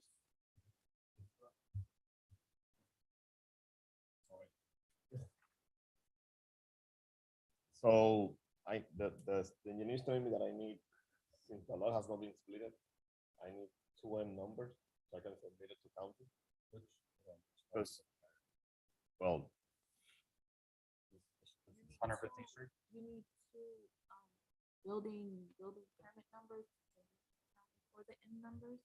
So the engineers telling me that I need, since the lot has not been split, I need 2M numbers so I can submit it to county. Because, well, 115th Street? You need two, building permit numbers for the N numbers.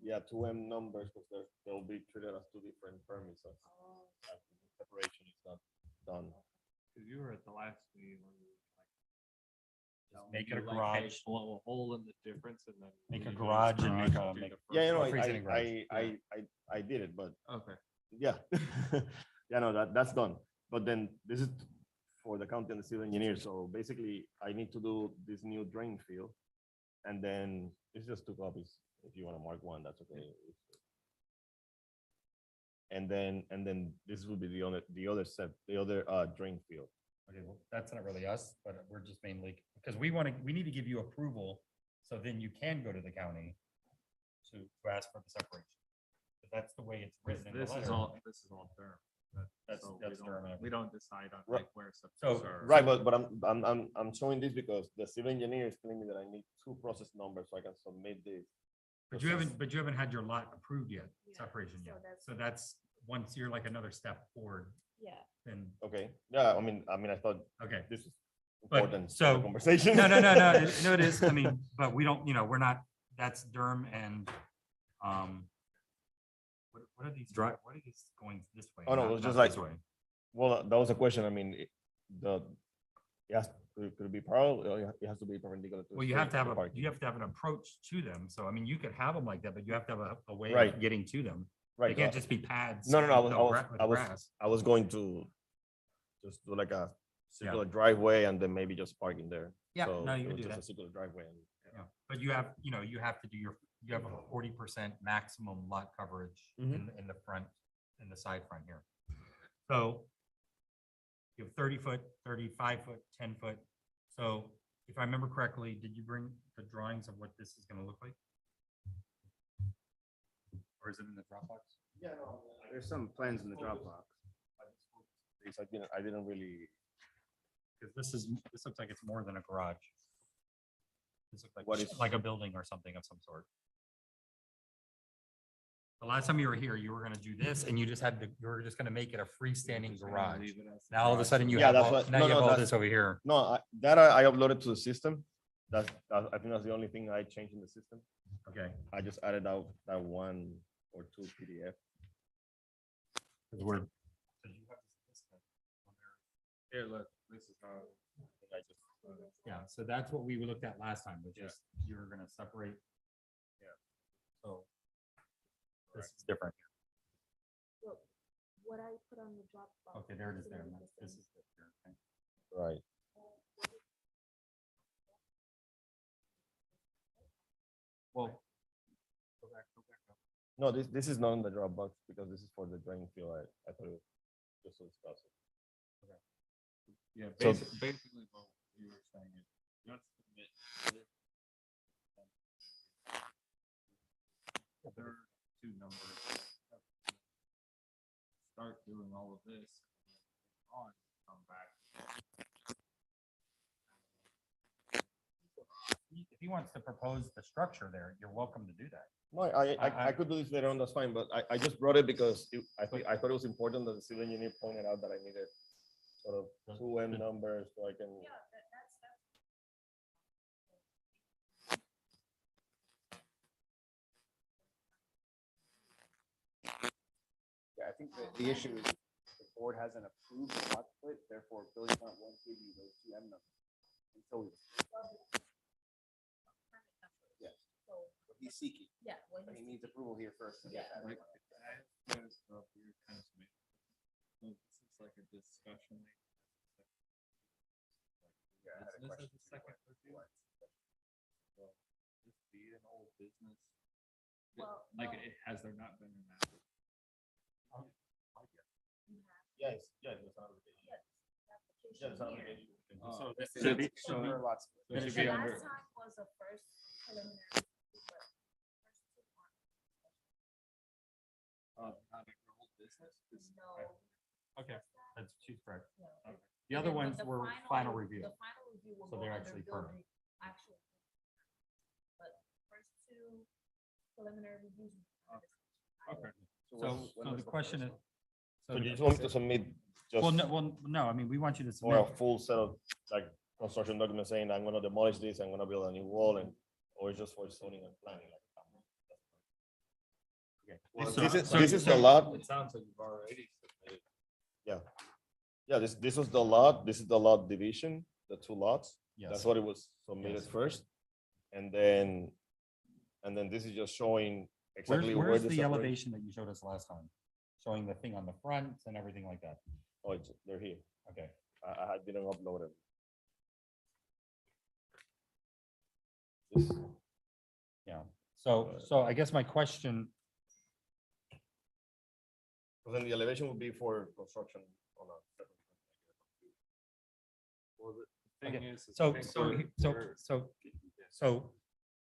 yeah, 2M numbers, because they'll be treated as two different permits. As separation is not done. Cause you were at the last meeting when we Make it a like, hey, garage. blow a hole in the difference and then. Make a we do this garage and make a- do make- the Yeah, you first know, one. freezing garage. I did it, but Okay. yeah, yeah, no, that's done. But then this is for the county and the civil engineer. So basically, I need to do this new drain field, and then it's just 2 copies. If you want to mark one, that's okay. And then this will be the other set, the other drain field. Okay, well, that's not really us, but we're just mainly, because we need to give you approval, so then you can go to the county to ask for the separation. But that's the way it's written in the This is letter. all term. That's- So that's term. we don't decide on Right. like where. So- separations are. Right, but I'm showing this because the civil engineer is telling me that I need 2 process numbers so I can submit this. But you haven't had your lot approved yet, Yeah, separation so yet. that's- So that's, once you're like another step forward, Yeah. then, Okay, yeah, I mean, I thought okay. this is But, important. for so- the conversation. No, it is. I mean, but we don't, we're not, that's Durham and, what are these what are these going this way? Oh, no, not- it was just not like- this way? Well, that was a question. I mean, yes, could it be parallel? Or it has to be perpendicular. Well, you have to have the a, parking? you have to have an approach to them. So, I mean, you could have them like that, but you have to have a way Right. of getting to them. They Right. can't just be pads. No, I with was, no gra- with grass. I was going to just do like a circular driveway and then maybe just parking there. Yeah, So no, you it could was do just that. a circular driveway. And, Yeah, but you have, you have to do you have a 40% maximum lot coverage Mhm. in the front, in the side front here. So you have 30-foot, 35-foot, 10-foot. So if I remember correctly, did you bring the drawings of what this is gonna look like? Or is it in the Dropbox? Yeah, no, there's some plans in the Dropbox. I didn't really. Because this looks like it's more than a garage. This looks like, What is- like a building or something of some sort. The last time you were here, you were gonna do this and you were just gonna make it a freestanding garage. Leave it as the Now all of a garage. sudden you Yeah, have, that's all- what- now no, you have no, all that's- this over here. No, I uploaded to the system. I think that's the only thing I changed in the system. Okay. I just added out that 1 or 2 PDF. Because we're. Here, look, this is how. Yeah, so that's what we looked at last time, which is you were gonna separate. Yeah. So. This is different. Well, what I put on the Dropbox. Okay, there it is there. gonna be Now, the This same. is it here, okay. Right. Well. No, this is not in the Dropbox because this is for the drain field. I thought it was just to discuss it. Yeah, So- basically what you were saying is you have to submit. There are 2 numbers. Start doing all of this. On, come back. If he wants to propose the structure there, you're welcome to do that. No, I- I could do this later on, that's fine, but I just brought it because I thought it was important that the civil engineer pointed out that I needed sort of 2M numbers so I can. Yeah, I think the issue is the board hasn't approved the lot split, therefore Billy Plant won't give you those 2M numbers. Until we. Yes, what he's seeking, Yeah. what but he he's- needs approval here first to get that. Like, I noticed up here kind of some. So this is like a discussion. Yeah, I had a This question is the for you. second review. Well, this be an old business. Well, Like, no. has there not been an application? Yes, yes, it's an application. Yeah, it's an application. So this should be- should be- so lots. it should The be under, last time was the first preliminary. review, but first two aren't. No. Okay, that's, she's correct. The other And then, ones but the were final re- review. The final review will So go they're under actually building, permanent. actual. But first two preliminary reviews. Okay. So the question is. So you just want me to submit just Well, no, I mean, we want you to for a submit. full set of like construction documents saying I'm gonna demolish this, I'm gonna build a new wall and, or it's just for zoning and planning? Okay. Well, So- this is the so- lot. it sounds like you've already submitted. Yeah, this was the lot, this is the lot division, the two lots. Yes. That's what it was submitted Yes. first. And then this is just showing exactly where Where's the the separation. elevation that you showed us last time? Showing the thing on the front and everything like that. Oh, they're here. Okay. I didn't upload it. This, Yeah. So I guess my question, but then the elevation would be for construction on a separate. Well, the thing Okay, is. I so, think so, we're- so, we're- so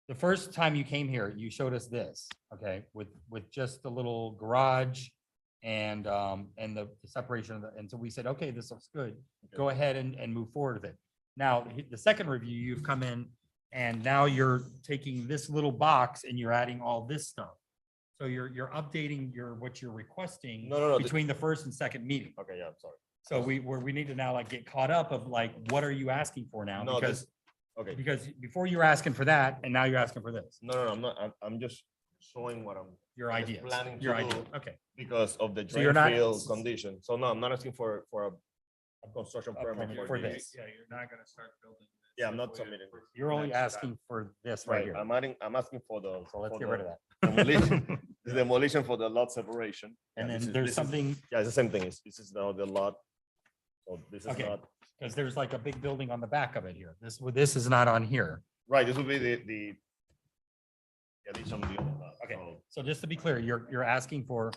the first time you came here, you showed us this, okay, with just the little garage and the separation of the, and so we said, okay, this looks good. Go ahead and move forward with it. Now, the second review, you've come in and now you're taking this little box and you're adding all this stuff. So you're updating what you're requesting No. between the first and second meeting. Okay, yeah, I'm sorry. So we need to now like get caught up of like, what are you asking for now? No, Because, Okay, because before you were asking for that and now you're asking for this, no, I'm not, I'm just showing what I'm your I was ideas, planning to your do- idea. Okay. because of the So you're drain not- field condition. So no, I'm not asking for a construction A permit permit for for this. this. Yeah, you're not gonna start building. this Yeah, I'm if not we- submitting for- this. You're only next asking time. for this right Right, here. I'm asking for the. So let's for get the rid of that. Demolition, the demolition for the lot separation. And Yeah, this then is- there's this is- something, Yeah, it's the same thing. This is now the lot. So this is Okay. not, because there's like a big building on the back of it here. This is not on here. right, this would be the addition of the other lot. Okay. So So just to be clear, you're asking for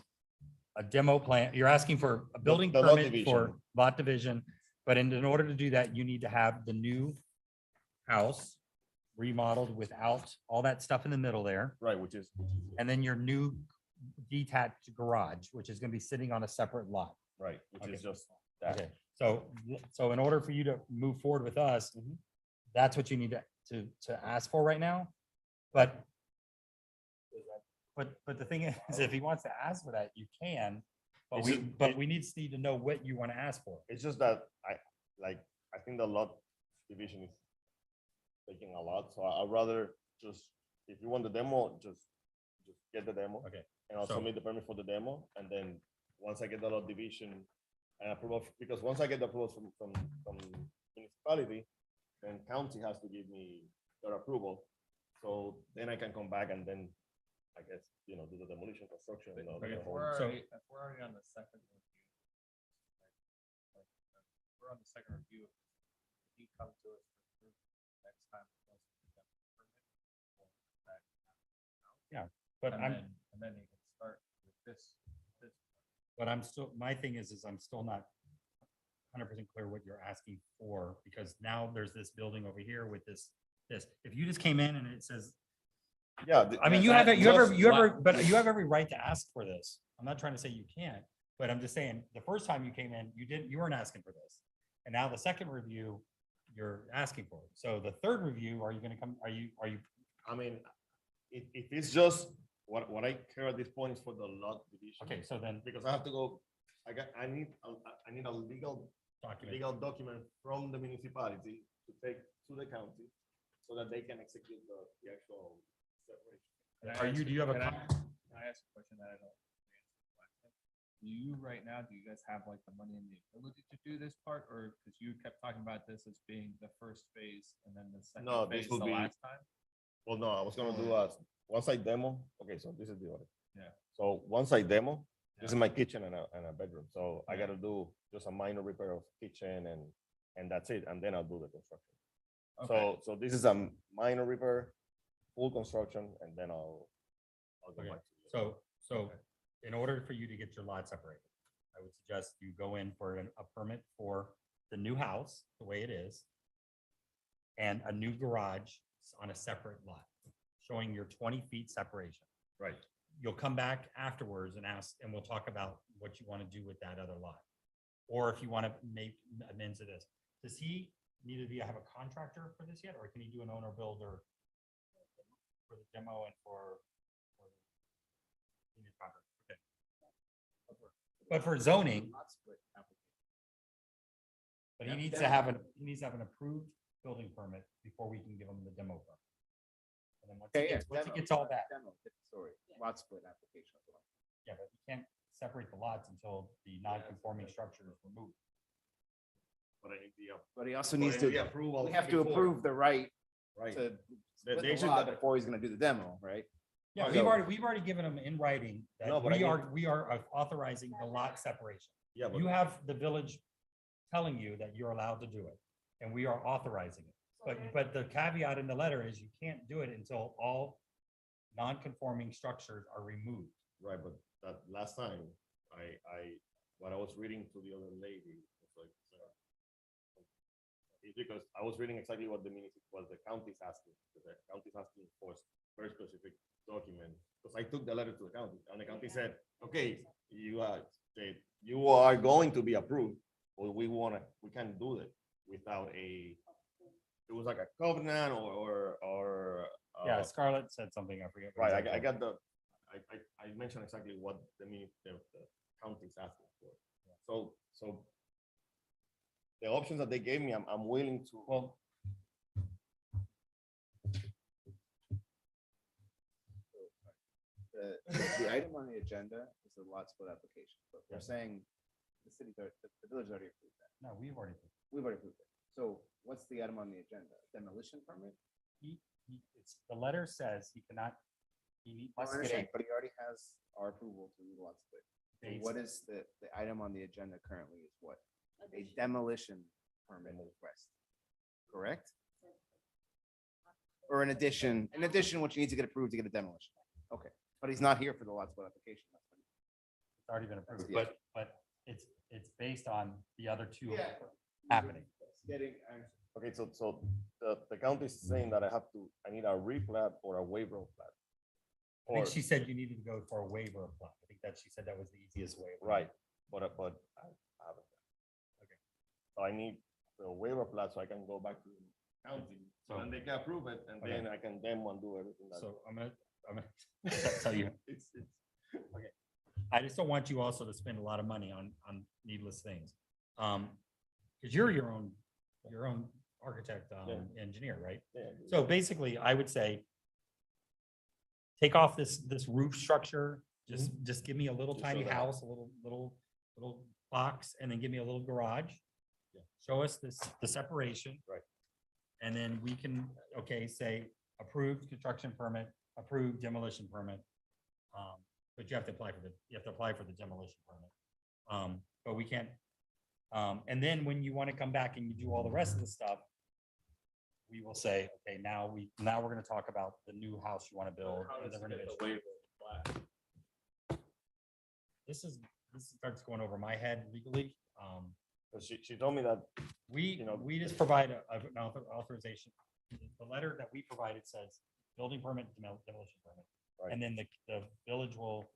a demo plan, you're asking for a building the lot permit for division. lot division. But in order to do that, you need to have the new house remodeled without all that stuff in the middle there. Right, which is, And then your new detached garage, which is gonna be sitting on a separate lot. right, which is Okay. just that. Okay, so in order for you to move forward with us, Mhm. that's what you need to ask for right now. But the thing is, if he wants to ask for that, you can, but It's we, just- but we need to know what you want to ask for. It's just that I think the lot division is taking a lot, so I'd rather just, if you want the demo, just get the demo. Okay, And I'll so- submit the permit for the demo, and then once I get the lot division and approval, because once I get the approval from municipality, then county has to give me their approval. So then I can come back and then, I guess, do the demolition construction. and all But the if whole- if we're already on the second review. We're on the second review. If he comes to us for approval next time. he wants to get a permit, we'll put that out. But And then you can start with this. but I'm still, my thing is I'm still not 100% clear what you're asking for, because now there's this building over here with this. If you just came in and it says, Yeah. I mean, you have, but you have every right to ask for this. I'm not trying to say you can't, but I'm just saying, the first time you came in, you weren't asking for this. And now the second review, you're asking for it. So the third review, are you gonna come, are you, I mean, if it's just, what I care at this point is for the lot division. okay, so then Because I have to go, I need a legal document. document from the municipality to take to the county so that they can execute the actual separation. Do you have a, Can I con- can I ask a question that I don't. answer? Do you right now, do you guys have like the money and the ability to do this part, or because you kept talking about this as being the first phase and then the second No, this phase will the be- last time? Well, no, I was gonna do once I demo, okay, so this is the order. Yeah. So once I demo, this is Yeah. my kitchen and a bedroom, so I Yeah. gotta do just a minor repair of kitchen and that's it, and then I'll do the construction. Okay. So this is a minor repair, full construction, and then I'll go Okay. back to you. so in order for you to get your lot separated, I would suggest you go in for a permit for the new house, the way it is, and a new garage on a separate lot, showing your 20 feet separation. Right. You'll come back afterwards and ask, and we'll talk about what you want to do with that other lot. Or if you want to make amends to this. Does he need to have a contractor for this yet, or can he do an owner builder for the demo and for he needs contractor? Okay. But for zoning, but he needs to have an approved building permit before we can give him the demo permit. And then once he gets all that, Sorry, lot split application. yeah, but you can't separate the lots until the non-conforming structure is removed. But I need the. But he also but I needs need the to, approval we have to before. approve the right Right. to They split the should- lot before he's gonna do the demo, right? Yeah, So- we've already given him in writing No, that but I we are authorizing the lot separation. Yeah, but You have the village telling you that you're allowed to do it, and we are authorizing it. But the caveat in the letter is you can't do it until all non-conforming structures are removed. right, but that last time, what I was reading to the other lady, was like, it's because I was reading exactly what what the county's asking, because the county's asking for very specific document. Because I took the letter to the county, and the county said, okay, you are going to be approved, but we can't do it without it was like a covenant or. Yeah, Scarlett said something, I forget. what Right, exactly. I got I mentioned exactly what the county's asking for. So the options that they gave me, I'm willing to. Well, The item on the agenda is the lot split application, but we're Yeah. saying the the village already approved that. no, we've already, We've already approved it. So what's the item on the agenda? Demolition permit? the letter says he cannot, he I must get understand, a but he already has our approval to do the lot split. So Base- what is the item on the agenda currently is what? A demolition permit request, correct? Or in addition, what you need to get approved to get a demolition. Okay, but he's not here for the lot split application. That's fine. It's already been approved, Yeah. but it's based on the other two Yeah. happening. Okay, so the county is saying that I need a replat or a waiver of plat. I think Or- she said you needed to go for a waiver of plot. I think that she said that was the easiest way. Right, but I haven't. Okay, so I need the waiver plat so I can go back to the county, So- and they can approve it, and Okay. then I can then undo everything. that- So I'm gonna tell you, It's, okay. I just don't want you also to spend a lot of money on needless things. Because you're your own architect, engineer, right? yeah, So basically, I would say, take off this roof structure, just give me a little Just tiny show that. house, a little box, and then give me a little garage. Yeah. Show us the separation. Right. And then we can, okay, say approved construction permit, approved demolition permit. But you have to apply for the demolition permit. But we can't, and then when you want to come back and you do all the rest of the stuff, we will say, okay, now we're gonna talk about the new house you want to build. and the renovation. This starts going over my head legally. because she told me that, We, You know, we just provide an authorization. The letter that we provided says building permit, demolition permit. Right. And then the village will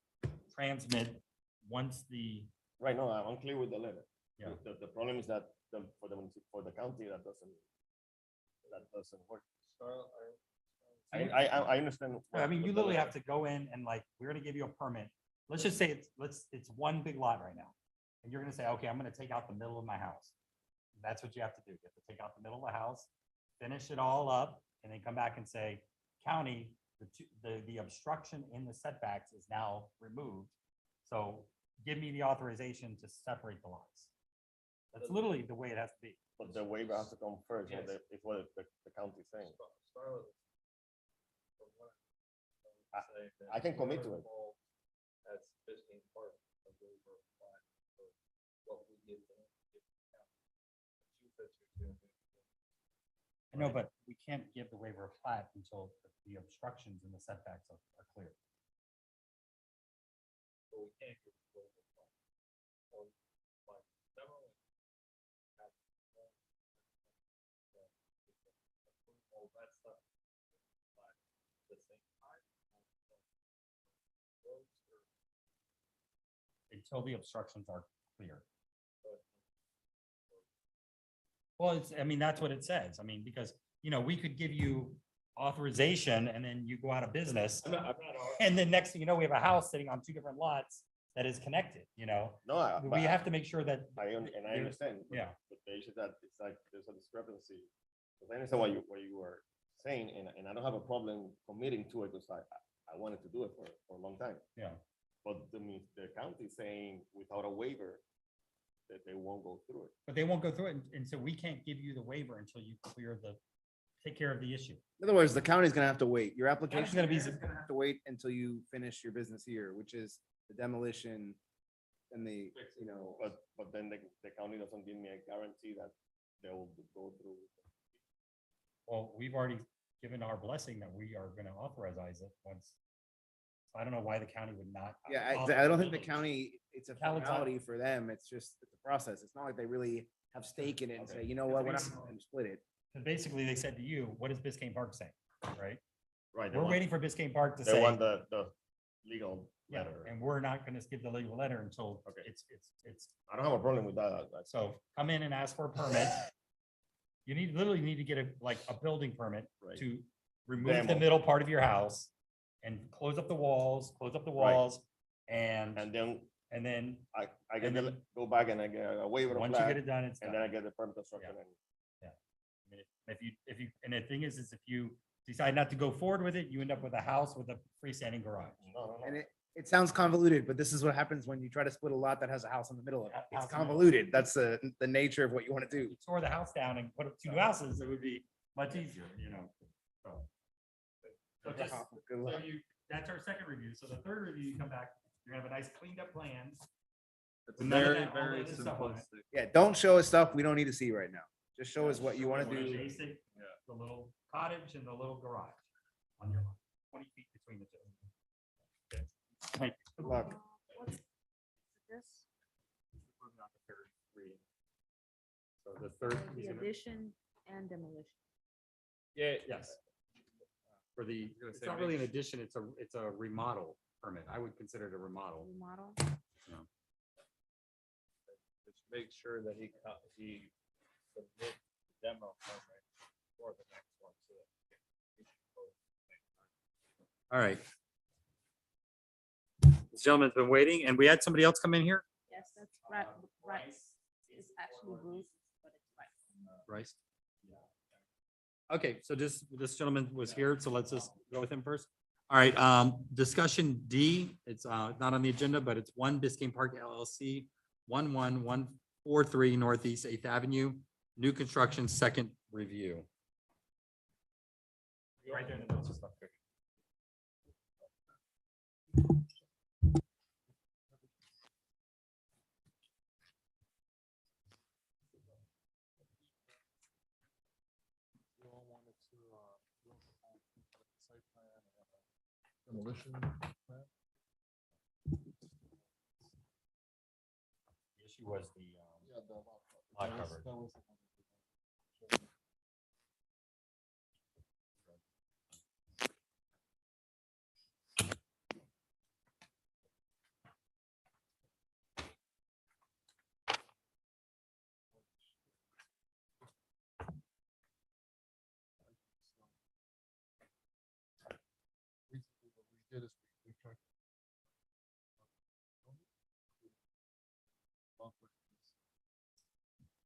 transmit once the, right, no, I'm clear with the letter. Yeah. The problem is that for the county, that doesn't work. I understand. I mean, what you the literally letter- have to go in and like, we're gonna give you a permit. Let's just say it's one big lot right now. And you're gonna say, okay, I'm gonna take out the middle of my house. That's what you have to do. You have to take out the middle of the house, finish it all up, and then come back and say, county, the obstruction in the setbacks is now removed. So give me the authorization to separate the lots. That's literally the way it has to be. But the waiver has to come first, Yes. is what the county is saying. I can commit to it. That's 15 part of the waiver of plat for what we give them. I know, but we can't give the waiver of plat until the obstructions and the setbacks are clear. But we can't give the waiver of plat. or like demo and have all that stuff. But at the same time, roads or Until the obstructions are clear. Well, it's, I mean, that's what it says. I mean, because, you know, we could give you authorization and then you go out of business. I'm not- And then next thing you know, we have a house sitting on two different lots that is connected, you know? No, but We have to make sure that, and I there- understand. but- yeah. But the issue that it's like, there's a discrepancy. Because I understand what you were saying, and I don't have a problem committing to it, because I wanted to do it for a long time. yeah. But the county saying without a waiver, that they won't go through it. But they won't go through it. And so we can't give you the waiver until you take care of the issue. In other words, the county's gonna have to wait. Your County's application gonna be- is gonna have to wait until you finish your business here, which is the demolition and the, you know. But then the county doesn't give me a guarantee that they will go through. Well, we've already given our blessing that we are gonna authorize it once. I don't know why the county would not. Yeah, authorize I don't think the village. county, it's a County's not- formality for them. It's just it's a process. It's not like they really have stake in it and say, Okay. you know what, we're not gonna split it. Because basically they said to you, what is Biscayne Park saying, right? Right. We're waiting for Biscayne Park to They say, want the legal yeah, letter. and we're not gonna give the legal letter until Okay. it's, I don't have a problem with that. so come in and ask for a permit. You literally need to get a building permit Right. to remove the Demo. middle part of your house and close up the walls, and And then then, I get And the, then- go back and I get a waiver of once you get plat, it done, it's done. and then I get the permit construction. And I mean, if you, and the thing is if you decide not to go forward with it, you end up with a house with a freestanding garage. no. And it sounds convoluted, but this is what happens when you try to split a lot that has a house in the middle of it. House It's in the middle. convoluted. That's the nature of what you want to do. If you tore the house down and put up two houses, it would be much easier, you know? So just- Good so luck. that's our second review. So the third review, you come back, you're gonna have a nice cleaned up plan. It's With none of very, that all very other stuff on it. simplistic. Yeah, don't show us stuff we don't need to see right now. Just show us what you want to The do. basic, the little cottage and the little garage on your lot, 20 feet between the two. Okay. Thank you. Good luck. What's this? Moving on to third reading. So the third. The addition and demolition. Yeah, yes. For the, gonna it's say not really an make- addition, it's a remodel permit. I would consider it a remodel. Remodel. Just make sure that he submit the demo permit for the next one. So that he can vote at the same time. All right. This gentleman's been waiting, and we had somebody else come in here, Yes, that's right. Right. It's actually Bruce, but it's right. Bryce. Okay, so this gentleman was here, so let's just go with him first. All right, discussion D, it's not on the agenda, but it's One Biscayne Park LLC, 11143 Northeast 8th Avenue, new construction, second review. Right there in the notes and stuff. Demolition. The issue was the lot coverage.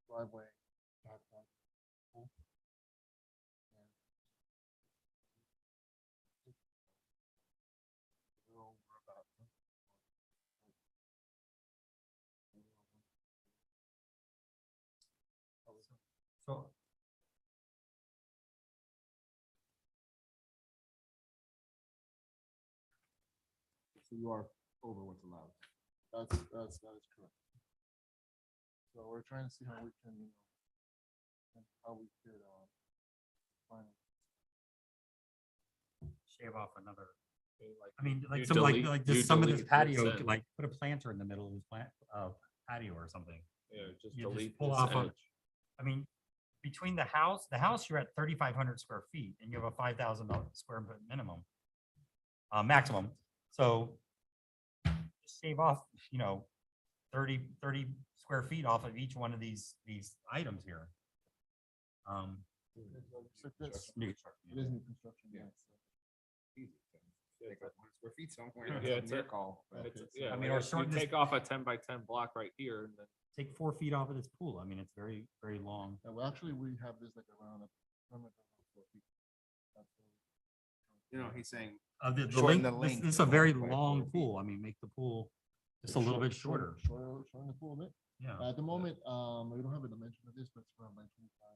Driveway. So So you are over what's allowed. That is correct. So we're trying to see how we can, how we could, find. shave off another. Like, I mean, like you some, like delete- like you this, some of this delete patio, consent. could, like put a planter in the middle of this plant, patio or something. Yeah, just You just delete pull this off of- edge. I mean, between the house, you're at 3,500 square feet and you have a 5,000 square foot minimum, maximum. So just shave off, 30 square feet off of each one of these items here. New construction. Square feet somewhere. Yeah, it's their a- call. Yeah, I mean, like or if you shorten this- take off a 10 by 10 block right here and then. Take 4 feet off of this pool. I mean, it's very, very long. Well, actually, we have this like around He's saying. The Shorten length, the this length is a of very 4 long feet. pool. I mean, make the pool just a little bit shorter. Shorten the pool a bit. Yeah. At the moment, we don't have a dimension of this, but it's around 925.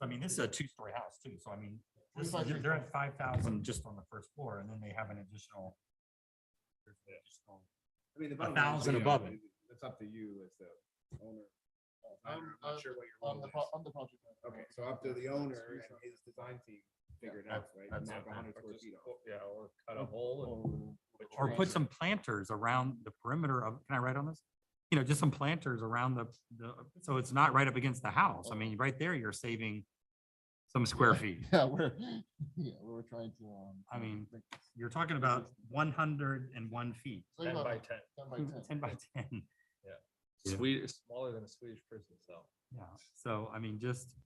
I mean, this is a 2-story house too. So I mean, this, 25 feet. they're at 5,000 just on the first floor and then they have an additional. I mean, the 1,000 above it. It's up to you as the owner. I'm not sure what your I'm role the is. I'm the project manager. Okay, so up to the owner and his design team figure it out, right? That's Knock it, 100 or square just feet put- off. Yeah, or cut a hole Or put some planters around the perimeter of, can I write on this? Just some planters around so it's not right up against the house. I mean, right there, you're saving some square feet. Yeah, we're trying to. I mean, you're talking about 101 feet, So 10 about by 10. 10 by 10. 10 by 10. Yeah. Swedish, smaller than a Swedish prison cell. Yeah, so I mean, just,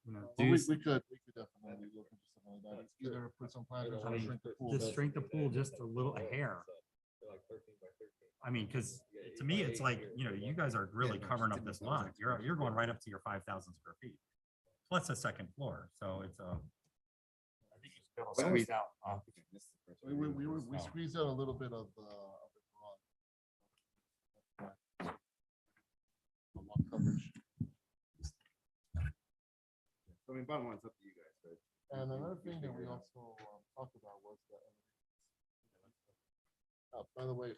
Well, do, we could definitely look into something like that. Either put some planters I or mean, shrink the pool. just shrink the pool just a little hair. They're like 13 by 13. I mean, because to me, it's like, you guys are really covering up this lot. You're going right up to your 5,000 square feet. Plus a second floor, so it's I think you should be able to squeeze out. We squeezed out a little bit of the garage. A lot coverage. I mean, bottom line, it's up to you guys, right? And another thing that we also talked about was the. By the way,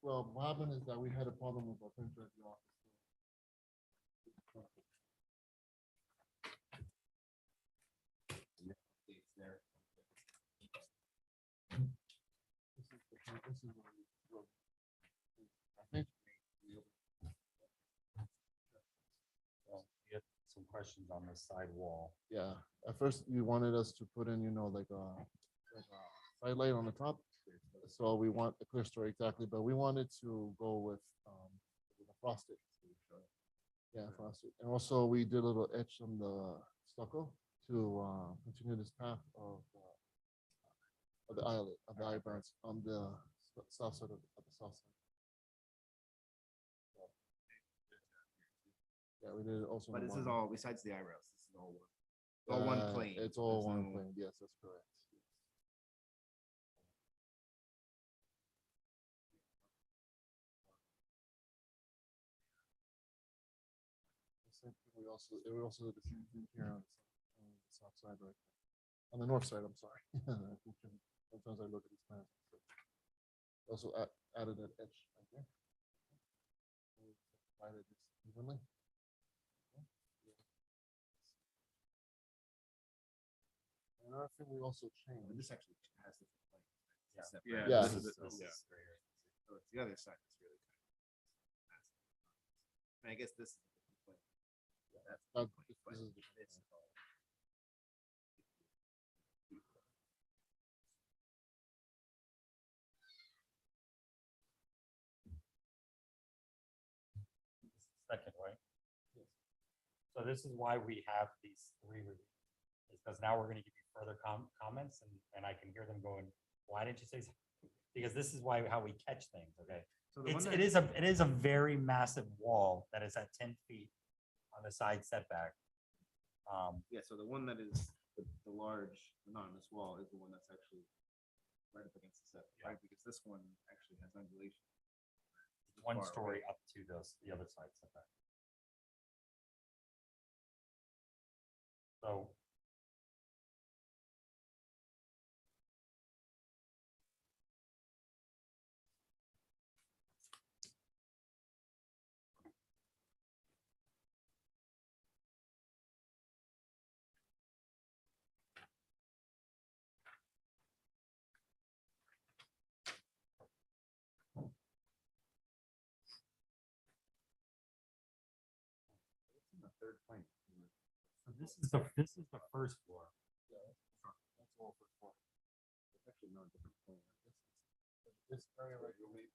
well, what happened is that we had a problem with our printer at the office. This is what I think. Get some questions on the side wall. Yeah, at first you wanted us to put in, like a side light on the top. So we want a clear story exactly, but we wanted to go with a frosted. Yeah, frosted. And also we did a little etch on the stucco to continue this path of the eyelet, of the eyebrows on the south side of the south side. Yeah, we did it also. But in this is one. all, besides the eyebrows, this is all one plane. It's all There's one no- plane. Yes, that's correct. We also did the same thing here on the south side, right? On the north side, I'm sorry. Sometimes I look at these plans. Also added an edge right there. Divided this evenly. Another thing we also changed. This actually has different planes. Yeah. Separate. Yeah, This this is is- right here. So it's the other side that's really kind of. And I guess this is a different plane. Yeah, that's the That- plane, this but is- this is all- Second, right? So this is why we have these 3 reviews, is because now we're gonna give you further comments and I can hear them going, why didn't you say something? Because this is how we catch things, okay? So the one that- It is a very massive wall that is at 10 feet on the side setback. Yeah, so the one that is the large anonymous wall is the one that's actually right up against the set, right? Because this one actually has undulation. One Far story away. up to the other side setback. So. third plane. So this is the first floor. That's all for four. It's actually not a different plan. This area right here.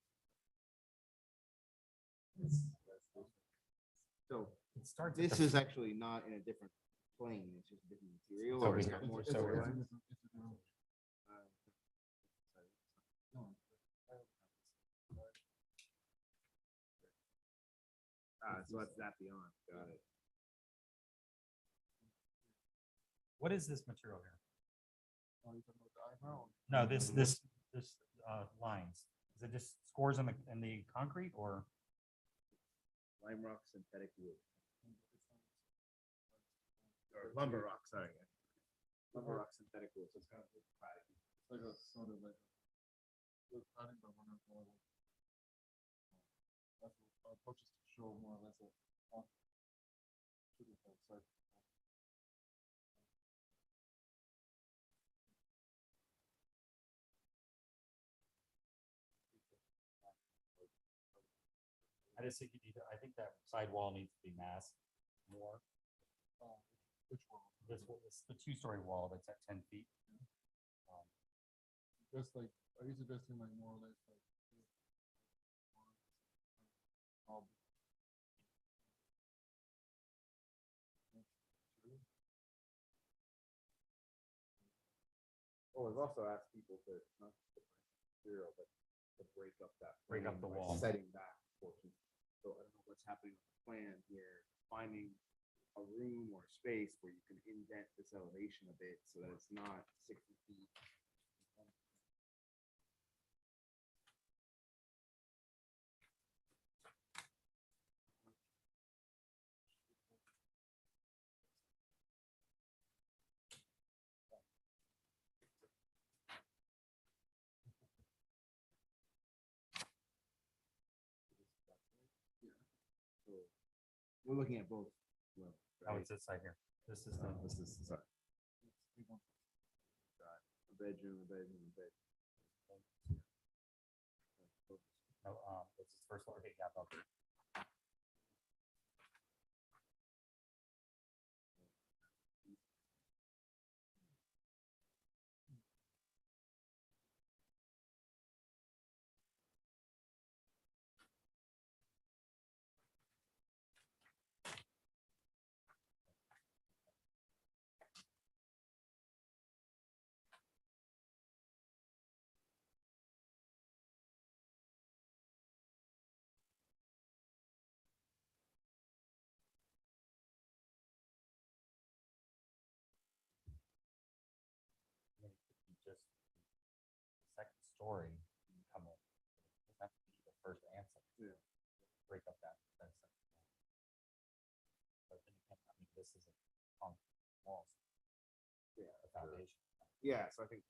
So It starts. this is actually not in a different plane, it's just a different material. So or is here. it more It's so a- aligned? it's a different- no, So that's that beyond, got it. What is this material here? oh, you're talking about the eyebrow? No, this lines. Is it just scores in the concrete or? Lime rock synthetic wood. Or lumber rock, sorry. Lumber rock synthetic wood, so it's kind of. It's like a sort of like. Good pattern, but we're not going with. That's what our approach is to show more or less a. To the side. I just think you need, I think that sidewall needs to be masked more. Which one? This, the two-story wall that's at 10 feet. Just like, are you suggesting like more or less like? Oh, we've also asked people to, not just the material, but to break up that. Break up plane the by wall. Setting back portion. So I don't know what's happening on the plan here, finding a room or space where you can indent this elevation a bit so that it's not 60 feet. So we're looking at both. Well, Oh, it's this side here. This is the, this is, sorry. A bedroom, a bedroom, a bedroom. no, this is first floor. Okay, yeah, okay. Just the second story, you can come in. It doesn't have to be the first and second. Yeah. Break up that second floor. But then you can't, I mean, this is a concrete walls. Yeah, The foundation. yeah, so I think.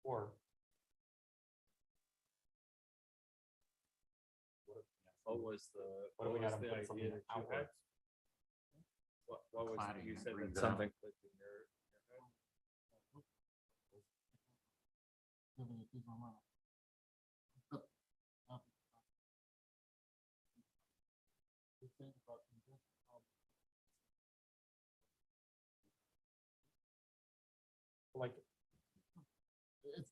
Or. What was the, What do we was gotta the put something idea that you had? outwards? What was, Cladding you that said brings that it out. something clicked in your head? Living it is my mom. The thing about indentation, Like,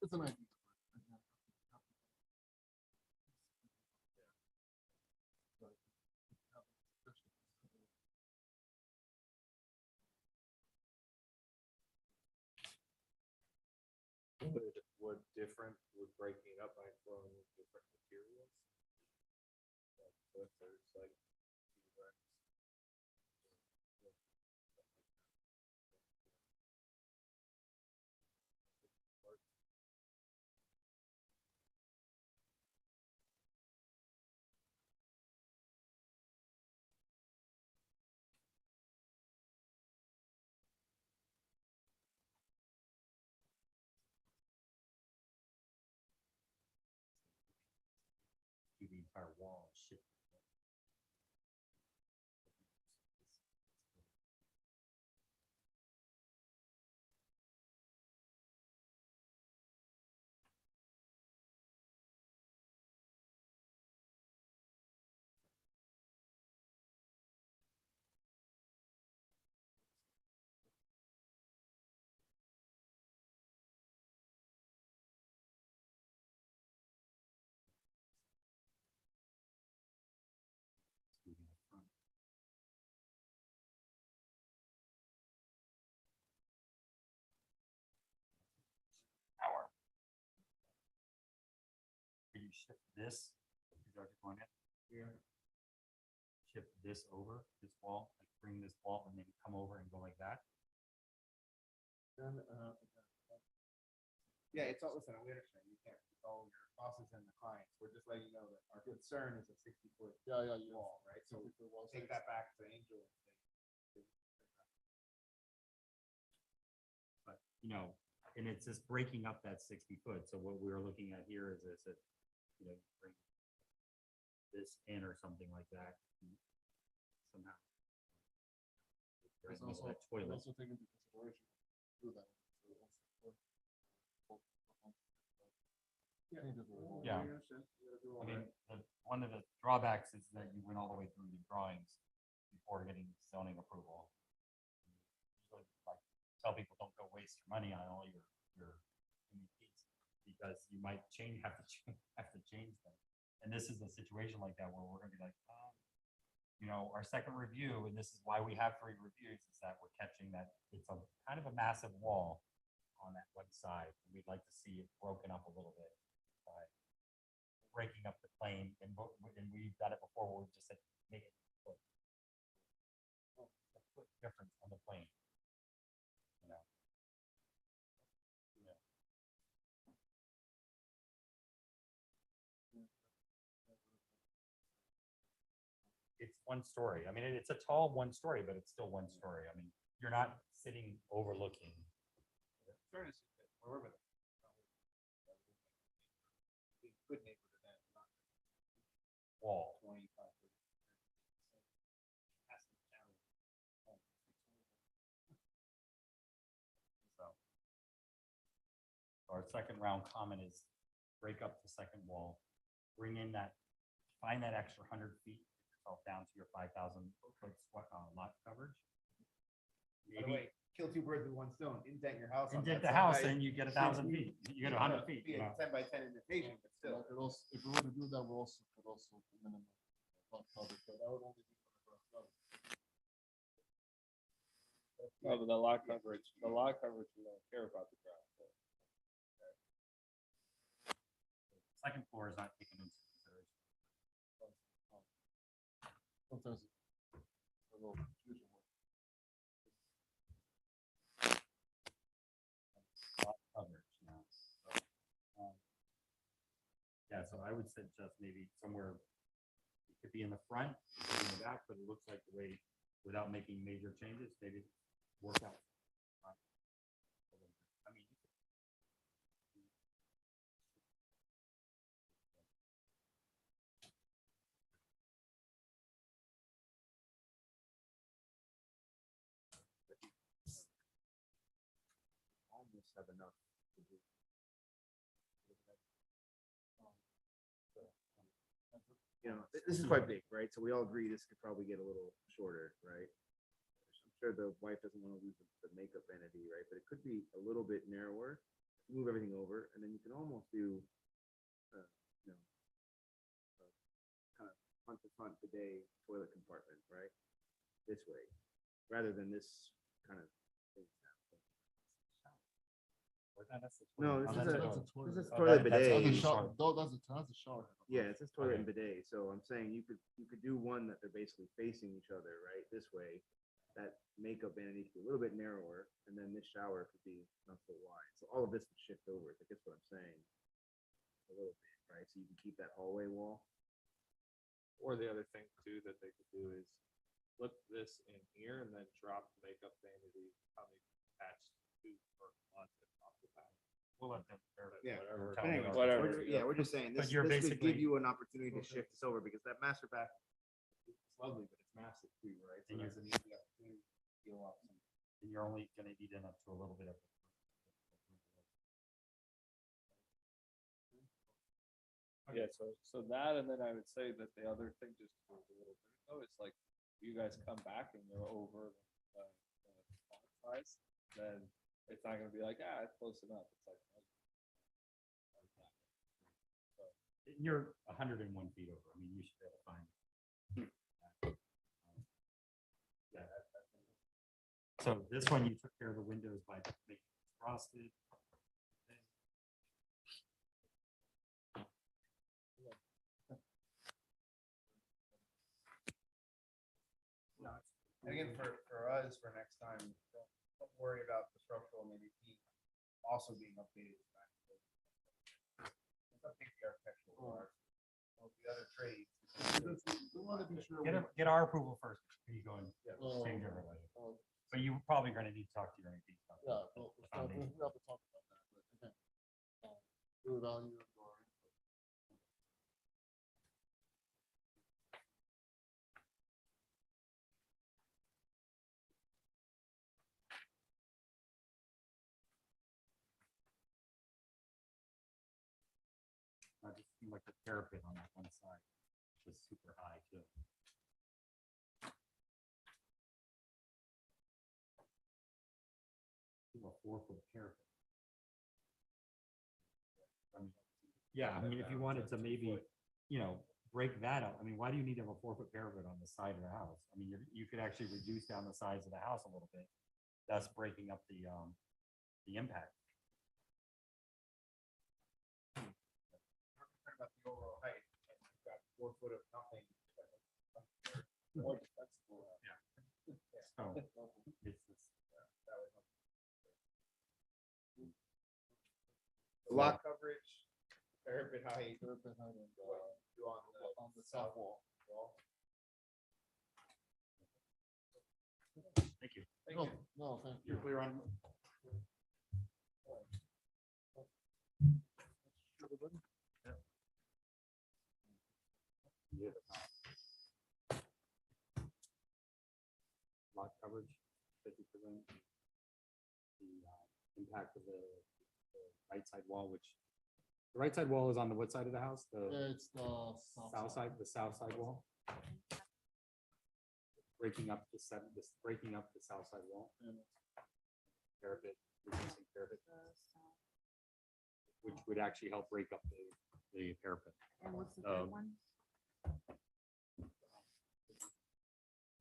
it's an idea. Would different, would breaking it up by throwing different materials? So if there's like. T-Rex, do the entire wall shift. shift this, is that what you're going at here? Shift this over, this wall, like bring this wall and then come over and go like that. Yeah, it's all, listen, we understand, you can't control your bosses and the clients, we're just letting you know that our concern is a 60-foot Yeah, wall, right? So 60-foot wall, take so that back to Angel. and say, But, you know, and it's just breaking up that 60 foot. So what we're looking at here is that, you know, bring this in or something like that somehow. Right It's next to also, that toilet. also take into consideration, do that. So once the- Changes the wall. Yeah. I mean, one of the drawbacks is that you went all the way through the drawings before getting zoning approval. Usually, like, tell people don't go waste your money on all your MEPs because you might have to change them. And this is a situation like that where we're gonna be like, you know, our second review, and this is why we have 3 reviews, is that we're catching that it's a kind of a massive wall on that one side. We'd like to see it broken up a little bit by breaking up the plane, and we've done it before where we just said make it a foot difference on the plane. You know. Yeah. It's one story. I mean, it's a tall one story, but it's still one story. I mean, you're not sitting overlooking. Good neighbor to them, not Wall. 25. So our second round comment is break up the second wall, bring in that, find that extra 100 feet, get yourself down to your 5,000 foot lot coverage. By the way, kill 2 birds with 1 stone, indent your house. on Indent that the house side. and you get 1,000 feet. You get 100 feet. Be You a know? 10 by 10 indentation, but still. Could also, if we were to do that, we also could also minimum lot coverage, but that would only be for the first level. No, but the lot coverage, we don't care about the ground. Second floor is not taken into consideration. Sometimes it's a little confusion. Lot coverage now. So, yeah, so I would suggest maybe somewhere, it could be in the front, it could be in the back, but it looks like the way, without making major changes, maybe work out. I mean, almost have enough to do. You know, this is quite big, right? So we all agree this could probably get a little shorter, right? I'm sure the wife doesn't want to lose the makeup entity, right? But it could be a little bit narrower, move everything over, and then you can almost do, you know, kind of front to front bidet toilet compartment, right? This way, rather than this kind of thing. No, this is That's a toilet That's a bidet. shower, though, that's a shower. Yeah, it's just toilet and bidet. So I'm saying you could do one that they're basically facing each other, right? This way, that makeup vanity could be a little bit narrower, and then this shower could be not so wide. So all of this would shift over. I guess what I'm saying. A little bit, right? So you can keep that hallway wall. Or the other thing too that they could do is flip this in here and then drop the makeup vanity probably attached to or onto off the back. We'll let them, Yeah. whatever. But anyway, Whatever. we're just saying But this, you're this would give basically- you an opportunity to shift this over because that master bath is lovely, but it's massive too, right? So And there's an easy opportunity to peel off some. And you're only gonna eat in up to a little bit of. Yeah, so that, and then I would say that the other thing, just to move a little bit, though, it's like, you guys come back and you're over the font size, then it's not gonna be like, it's close enough, it's like. You're 101 feet over. I mean, you should be able to find. Yeah. So this one, you took care of the windows by making it frosted. And again, for us, for next time, don't worry about the structural maybe peak also being updated. It's up to the architectural or the other trades. We want to be sure. Get our approval first, before you go and Oh, change overlay. oh, But you probably gonna need to talk to your AP. about that. Yeah, we have to talk about that, but again. Do value your input. I just seemed like the parapet on that one side was super high too. A 4-foot parapet. Yeah, I mean, if you wanted to maybe, break that up, I mean, why do you need to have a 4-foot parapet on the side of the house? I mean, you could actually reduce down the size of the house a little bit, thus breaking up the impact. About the overall height, and you've got 4 foot of nothing. More defensible. So, it's, Lot coverage, parapet height. Parapet height and, what you do on the south wall. thank you. No, no, thank you. You're clear on, lot coverage, 50%. The impact of the right side wall, which, the right side wall is on the what side of the house? The It's the south side, the south side wall? Breaking up the south side wall. Parapet, reducing parapet. Which would actually help break up the parapet. And what's the Um, third one?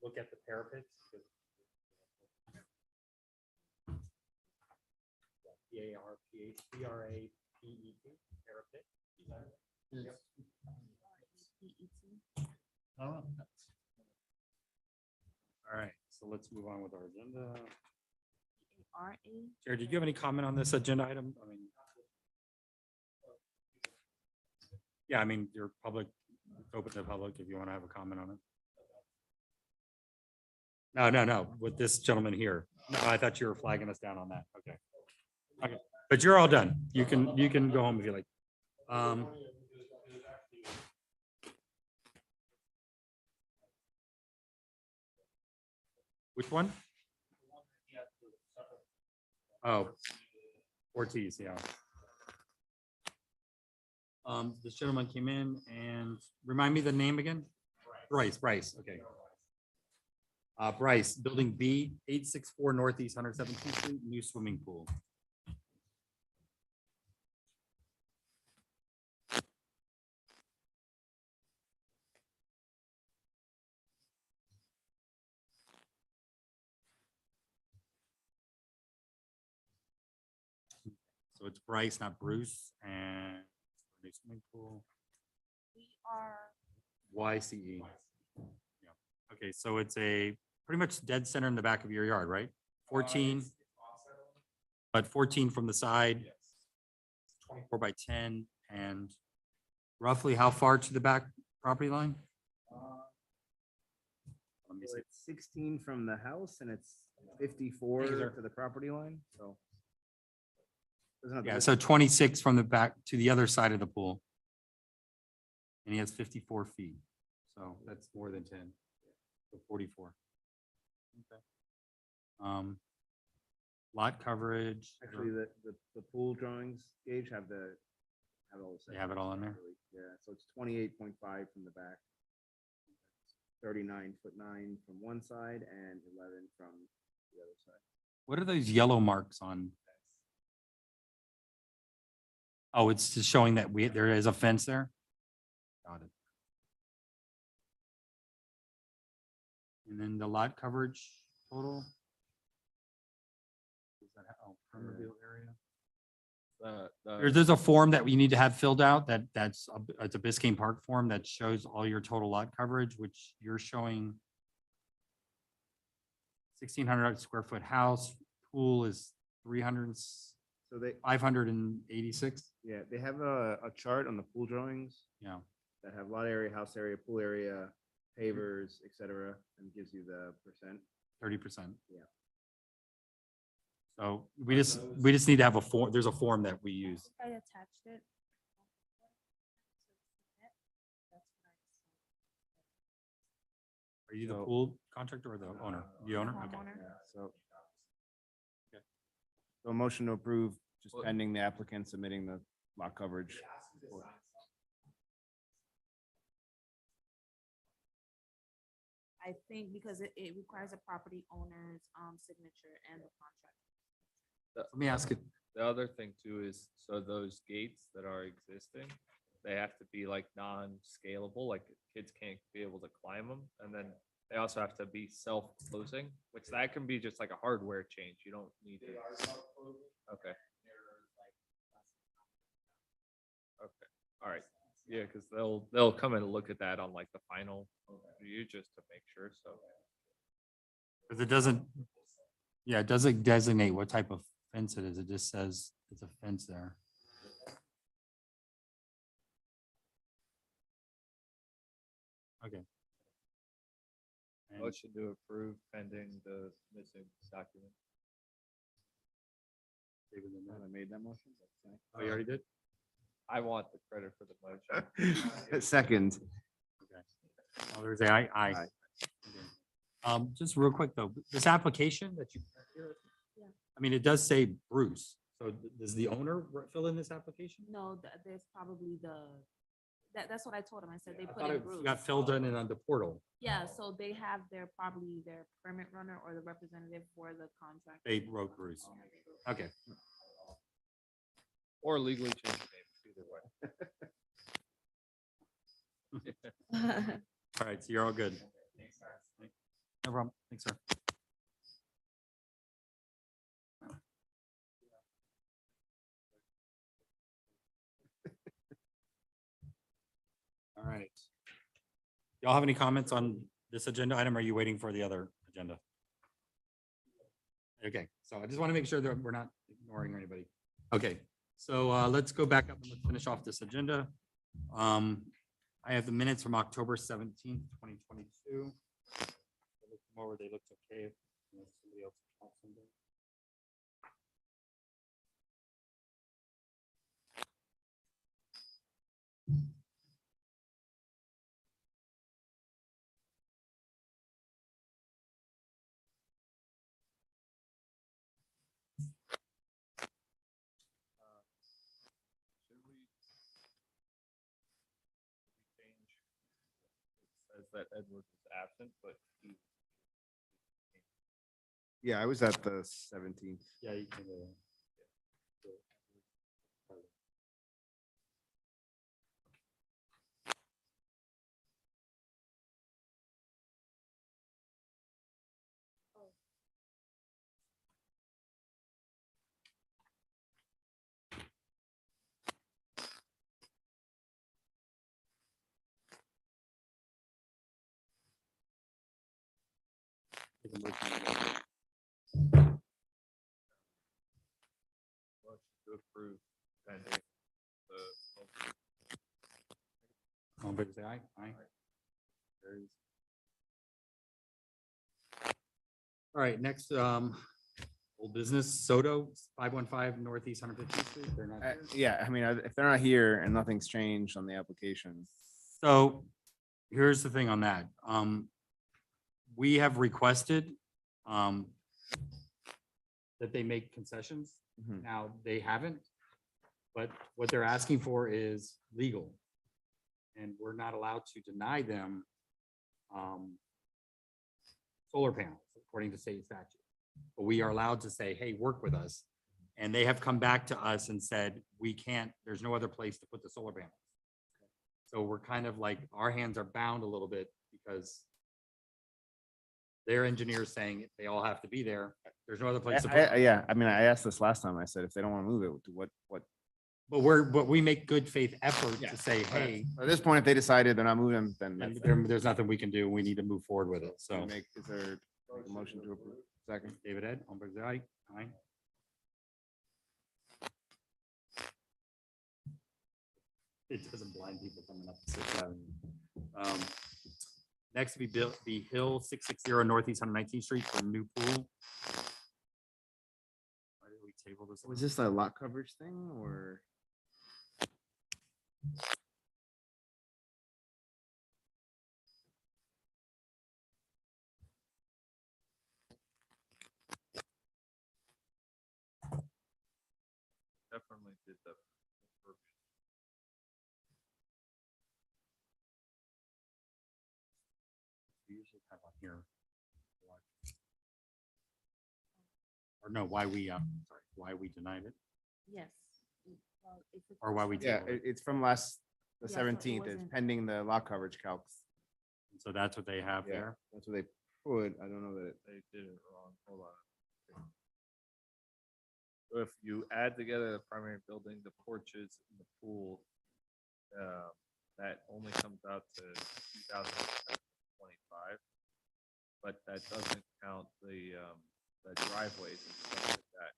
Look at the parapet. P-A-R-P-H-B-R-A-P-E-T, parapet. It's- PET. all right. All right, so let's move on with our agenda. RA. Jared, did you have any comment on this agenda item? I mean. Yeah, I mean, you're public, it's open to the public if you want to have a comment on it. No, with this gentleman here. No, I thought you were flagging us down on that. Okay. Okay, but you're all done. You can go home if you like. Which one? Oh, Ortiz, yeah. This gentleman came in and remind me the name again? Bryce, okay. Bryce, building B, 864 Northeast 117th Street, new swimming pool. So it's Bryce, not Bruce, and new swimming pool, We are. YCE. Yeah. Okay, so it's a pretty much dead center in the back of your yard, right? 14, but 14 from the side, 24 by 10, and roughly how far to the back property line? Let me So see. it's 16 from the house and it's 54 Thank you, sir. to the property line, so. Doesn't have to Yeah, look- so 26 from the back to the other side of the pool. And he has 54 feet, so that's more than 10, so 44. Okay. Lot coverage. Actually, the pool drawings, Gage, have all the. They have it all in there? separately. Yeah, so it's 28.5 from the back. 39'9" from one side and 11 from the other side. What are those yellow marks on? Oh, it's just showing that there is a fence there? Got it. And then the lot coverage total? Is that, oh, permeable area? There's a form that we need to have filled out it's a Biscayne Park form that shows all your total lot coverage, which you're showing 1,600 square foot house, pool is 300, So they, 586, yeah, they have a chart on the pool drawings yeah. that have lot area, house area, pool area, pavers, et cetera, and gives you the percent. 30%. Yeah. So we just need to have a form, there's a form that we use. I attached it. Are you the So- pool contractor or the owner? The owner? Okay. Homeowner. Yeah, so. Okay. So a motion to approve, just Well- pending the applicant submitting the lot coverage. report. I think because it requires a property owner's signature and the contract. Let me ask it. The other thing too is, so those gates that are existing, they have to be like non-scalable, like kids can't be able to climb them. And then they also have to be self-closing, which that can be just like a hardware change. You don't need to. Okay. Okay, all right. Yeah, because they'll come and look at that on like the final review just to make sure, so. Because it doesn't, yeah, it doesn't designate what type of fence it is. It just says it's a fence there. Okay. And Motion to approve pending the missing document. David and Matt. I made that motion. Oh, you already did? I want the credit for the motion. Second. Okay. All those say aye, aye. Aye. Okay. Just real quick though, this application that you, Yeah. I mean, it does say Bruce. So does the owner fill in this application? No, there's probably that's what I told him. I said they I put thought in it Bruce. got filled in and on the portal. Yeah, so they have probably their permit runner or the representative for the contract. They wrote Bruce. Okay. Or legally change the name, either way. All right, so you're all good. No problem. Thanks, sir. All right. Y'all have any comments on this agenda item? Or are you waiting for the other agenda? Okay, so I just want to make sure that we're not ignoring anybody. Okay, so let's go back up and let's finish off this agenda. I have the minutes from October 17th, 2022. Over, they looked okay. Unless somebody else wants something. Should we change? It says that Edward was absent, but he. Yeah, I was at the 17th. Yeah, you can. Take a motion. Motion to approve pending the. All in favor, say aye. Aye. Carries. All right, next, old business, Soto, 515 Northeast 150th Street. They're not here. Yeah, I mean, if they're not here and nothing's changed on the application. So here's the thing on that. We have requested that they make concessions. Mhm. Now, they haven't, but what they're asking for is legal. And we're not allowed to deny them solar panels according to state statute. But we are allowed to say, hey, work with us. And they have come back to us and said, we can't, there's no other place to put the solar panels. So we're kind of like, our hands are bound a little bit because their engineers saying they all have to be there. There's no other place to put them. Yeah, I mean, I asked this last time. I said, if they don't want to move it, what? But we make good faith effort Yeah. to say, hey, At this point, if they decided they're not moving, then and that's- there's nothing we can do. We need to move forward with it. So is there Motion to approve. Second. David Ed, all in favor, say aye. Aye. It doesn't blind people coming up Sixth Avenue. Next would be Hill 660 Northeast 119th Street for a new pool. Why did we table this? Was this a lot coverage thing or? Definitely did the. We usually have on here. Or no, why we, why we denied it, Yes. Well, if it's or why we Yeah, tabled it. it's from the Yeah, so it 17th. It's wasn't- pending the lot coverage calcs. So that's what they have Yeah, there. that's what they put. I don't know that. They did it wrong. Hold on. So if you add together the primary building, the porches and the pool, that only comes out to 2,025. But that doesn't count the driveways and stuff like that.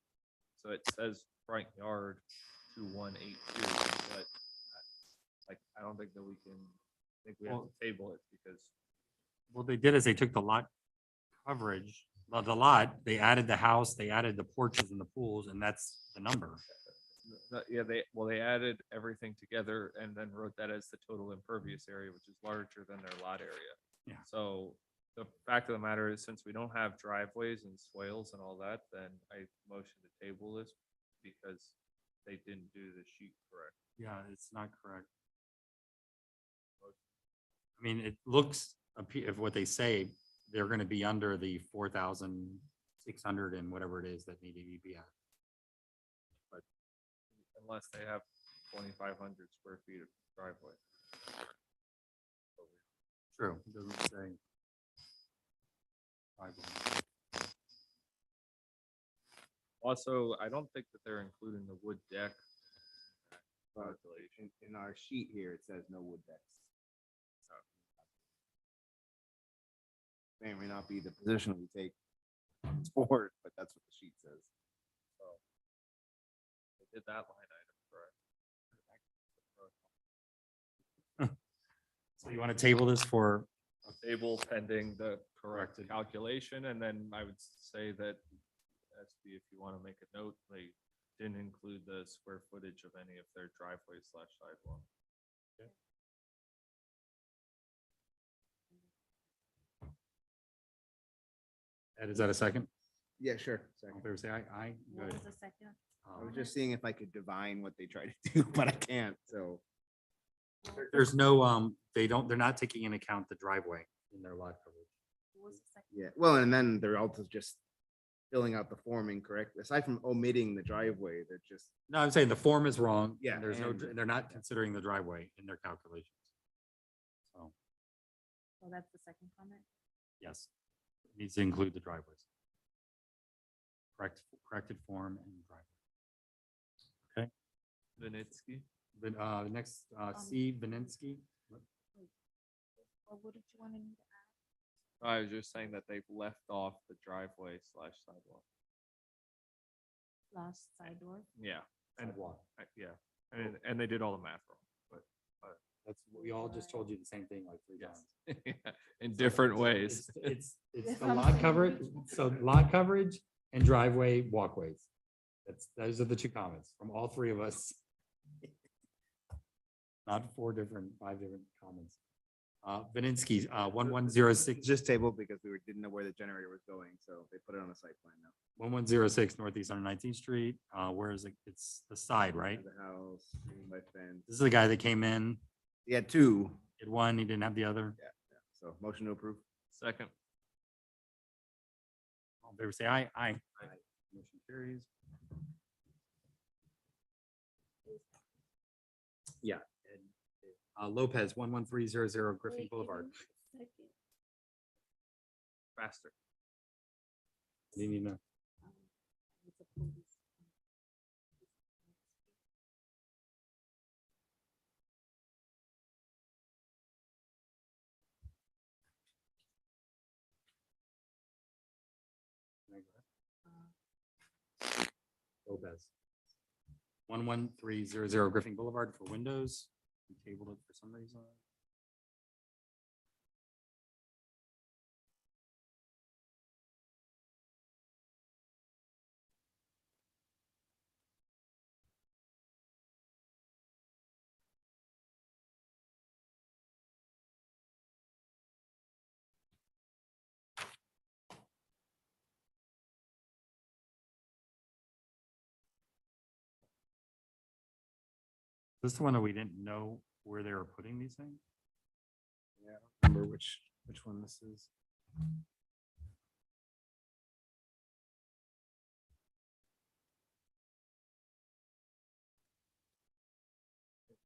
So it says front yard 2182, but like, I don't think that we can, I think we have to table it because What they did is they took the lot coverage, the lot, they added the house, they added the porches and the pools, and that's the number. Yeah, they added everything together and then wrote that as the total impervious area, which is larger than their lot area. Yeah. So the fact of the matter is, since we don't have driveways and swales and all that, then I motion to table this because they didn't do the sheet correct. Yeah, it's not correct. I mean, it looks, if what they say, they're gonna be under the 4,600 and whatever it is that needed to be at. Unless they have 2,500 square feet of driveway. True, it doesn't say. driveway. Also, I don't think that they're including the wood deck. But in our sheet here, it says no wood decks. May or may not be the position we take forward, but that's what the sheet says. They did that line item correct. So you want to table this for, Table pending the correct calculation, and then I would say that SB, if you want to make a note, they didn't include the square footage of any of their driveway / sidewalk. Ed, is that a second? Yeah, sure. All in Second. favor, say aye. Aye. What Good. was the second? I was just seeing if I could divine what they try to do, but I can't, so. There's no, they're not taking into account the driveway in their lot coverage. What was the second? Yeah, well, and then they're also just filling out the form incorrect. Aside from omitting the driveway, they're just, No, I'm saying the form is wrong. Yeah, and There's no, and- they're not considering the driveway in their calculations. So, Oh, that's the second comment? yes, it needs to include the driveways. Corrected form and driveway. Vinitsky, Next, C. Vininsky. Or what did you want me to add? I was just saying that they've left off the driveway / sidewalk. Last side door? Yeah, and Sidewalk. yeah, and they did all the math wrong, That's, we all just told you the same thing like 3 times. but in different ways. It's If the I'm lot saying coverage, so lot coverage and driveway walkways. Those are the 2 comments from all 3 of us. Not 5 different comments. Vininsky, 1106, just tabled because we didn't know where the generator was going, so they put it on the site plan now. 1106 Northeast 119th Street. Where is it? It's the side, right? The house, screened by fence. This is the guy that came in, He had two. did one, he didn't have the other. So motion to approve. Second, All in favor, say aye. Aye. Motion carries. Yeah. and, Lopez, 11300 Griffin Wait, Boulevard. give me a second. faster. You need to. It's a police. Lopez. 11300 Griffin Boulevard for windows. We tabled it for some reason. This is the one that we didn't know where they were putting these things? Yeah, I don't remember which one this is.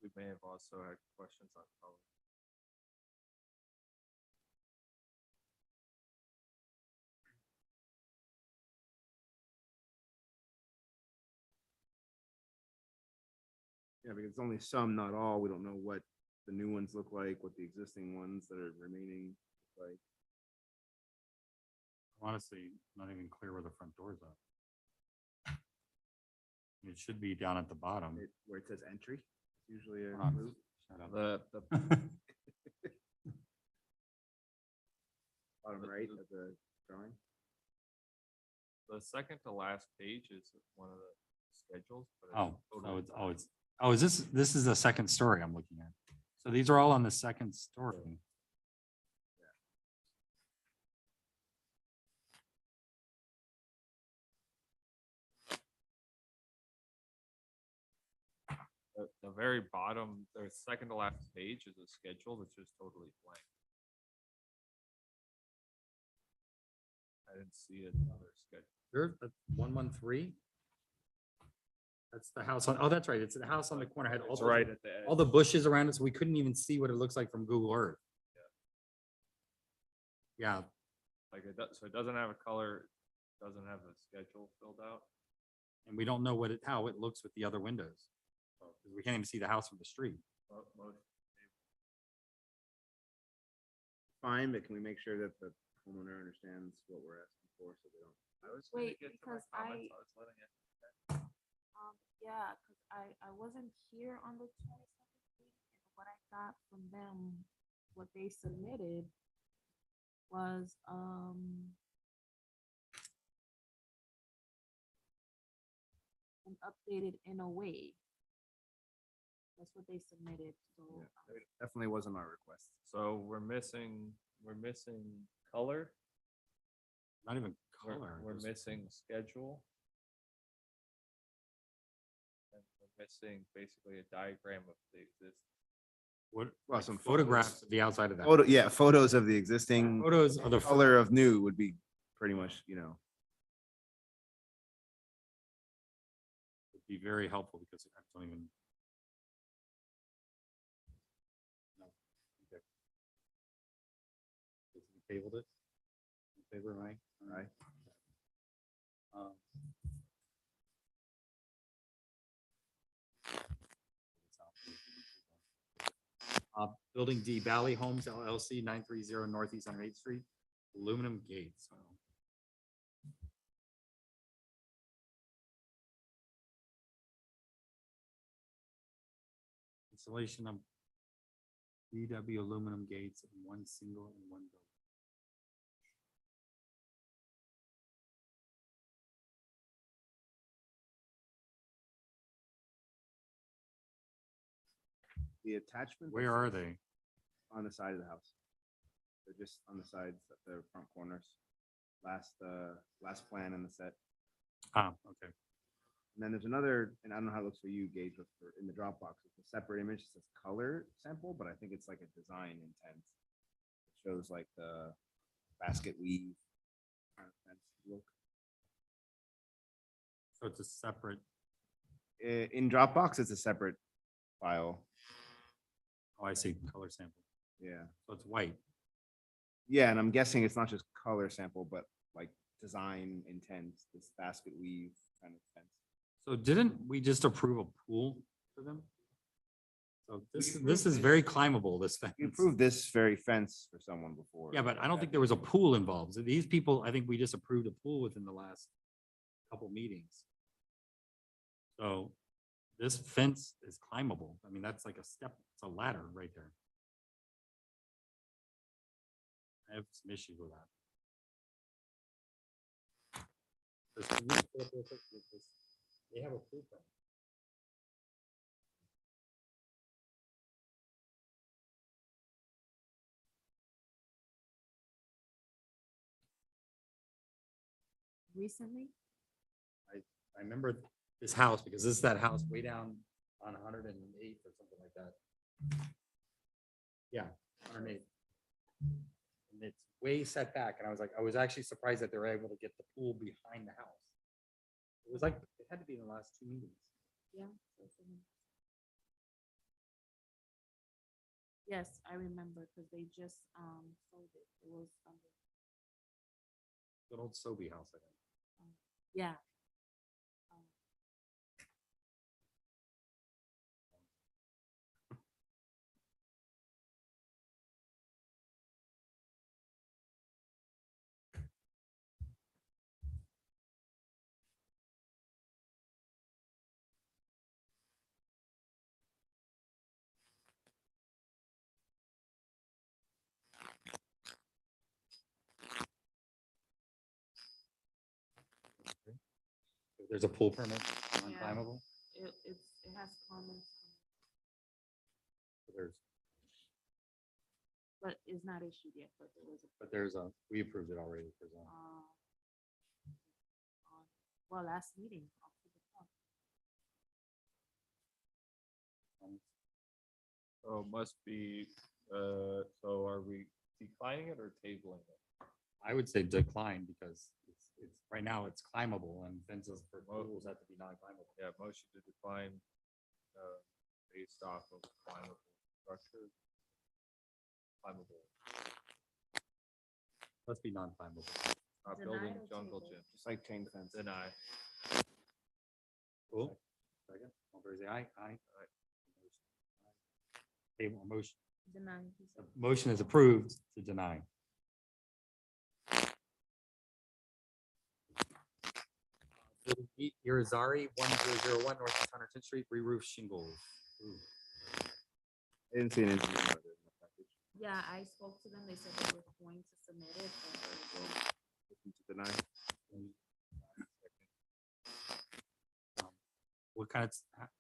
We may have also had questions on color. Yeah, because only some, not all. We don't know what the new ones look like, what the existing ones that are remaining look like. Honestly, not even clear where the front doors are. It should be down at the bottom. Where it says entry, it's usually a Hold on. blue. Shut up. The bottom right of the drawing. The second to last page is one of the schedules. but Oh, totally is this is the second story I'm looking at. So these are all on the second story. The very bottom, the second to last page is a schedule that's just totally blank. I didn't see another schedule. There's 113. That's the house on, oh, that's right. It's the house on the corner. Had all It's those- right at the edge. all the bushes around it, so we couldn't even see what it looks like from Google Earth. Yeah, Like it does, so it doesn't have a color, doesn't have a schedule filled out. and we don't know how it looks with the other windows. So, 'cause we can't even see the house from the street. Fine, but can we make sure that the homeowner understands what we're asking for so they don't? I was gonna Wait, get to my because comments, I was letting it. Yeah, because I wasn't here on the 22nd, and what I got from them, what they submitted was, an updated NOA. That's what they submitted, so. It definitely wasn't our request. So we're missing color. Not even We're- color. We're just- missing schedule. And we're missing basically a diagram of the existing. What, Well, like some photographs of the outside of that. Photos of the existing, Photos of the color of new would be pretty much, would be very helpful because I don't even. No. Okay. We tabled it. In favor, aye? Aye. Um, Building D Valley Homes LLC, 930 Northeast 108th Street, aluminum gates. Installation of DW aluminum gates in one single and one building. the attachment. Where are they? On the side of the house. They're just on the sides, at the front corners. Last plan in the set. Ah, okay. And then there's another, and I don't know how it looks for you, Gage, but in the Dropbox, it's a separate image that says color sample, but I think it's like a design intent. It shows like the basket weave. kind of fence look. So it's a separate, In Dropbox, it's a separate file. oh, I see, color sample. Yeah. So it's white. Yeah, and I'm guessing it's not just color sample, but like design intent, this basket weave kind of fence. So didn't we just approve a pool for them? So this is very climbable, this fence. You approved this very fence for someone before. Yeah, but I don't think there was a pool involved. So these people, I think we just approved a pool within the last couple meetings. So this fence is climbable. I mean, that's like a step, it's a ladder right there. I have some issues with that. Can you pull up real quick with this? They have a pool permit. Recently, I remember this house because this is that house way down on 108th or something like that. Yeah, 108. And it's way set back. And I was actually surprised that they were able to get the pool behind the house. It was like, it had to be in the last 2 meetings. yeah. Yes, I remember, because they just, sold it. It was, Good old Sobey house, I think. yeah. There's a pool permit, Yeah. non-climbable. It has comments, There's, but it's not issued yet, but there was a. but there's a, we approved it already. There's a- Well, last meeting. October 12th. So it must be, so are we declining it or tabling it? I would say decline because it's, right now it's climbable and fences for pools have to be non-climbable. Yeah, motion to decline, based off of climbable structure. Climbable, Must be non-climbable. not Deny building or jungle table? gym, Just like chain fence. deny. Cool. Second, all fair say aye, aye. Table motion, Deny, he the said. motion is approved to deny. Irizarry, 1001 North 110th Street, re-roof shingles. Ooh. I didn't see an engineer. on it in the package. Yeah, I spoke to them. They said they were going to submit it. but- Motion to deny. What kind of,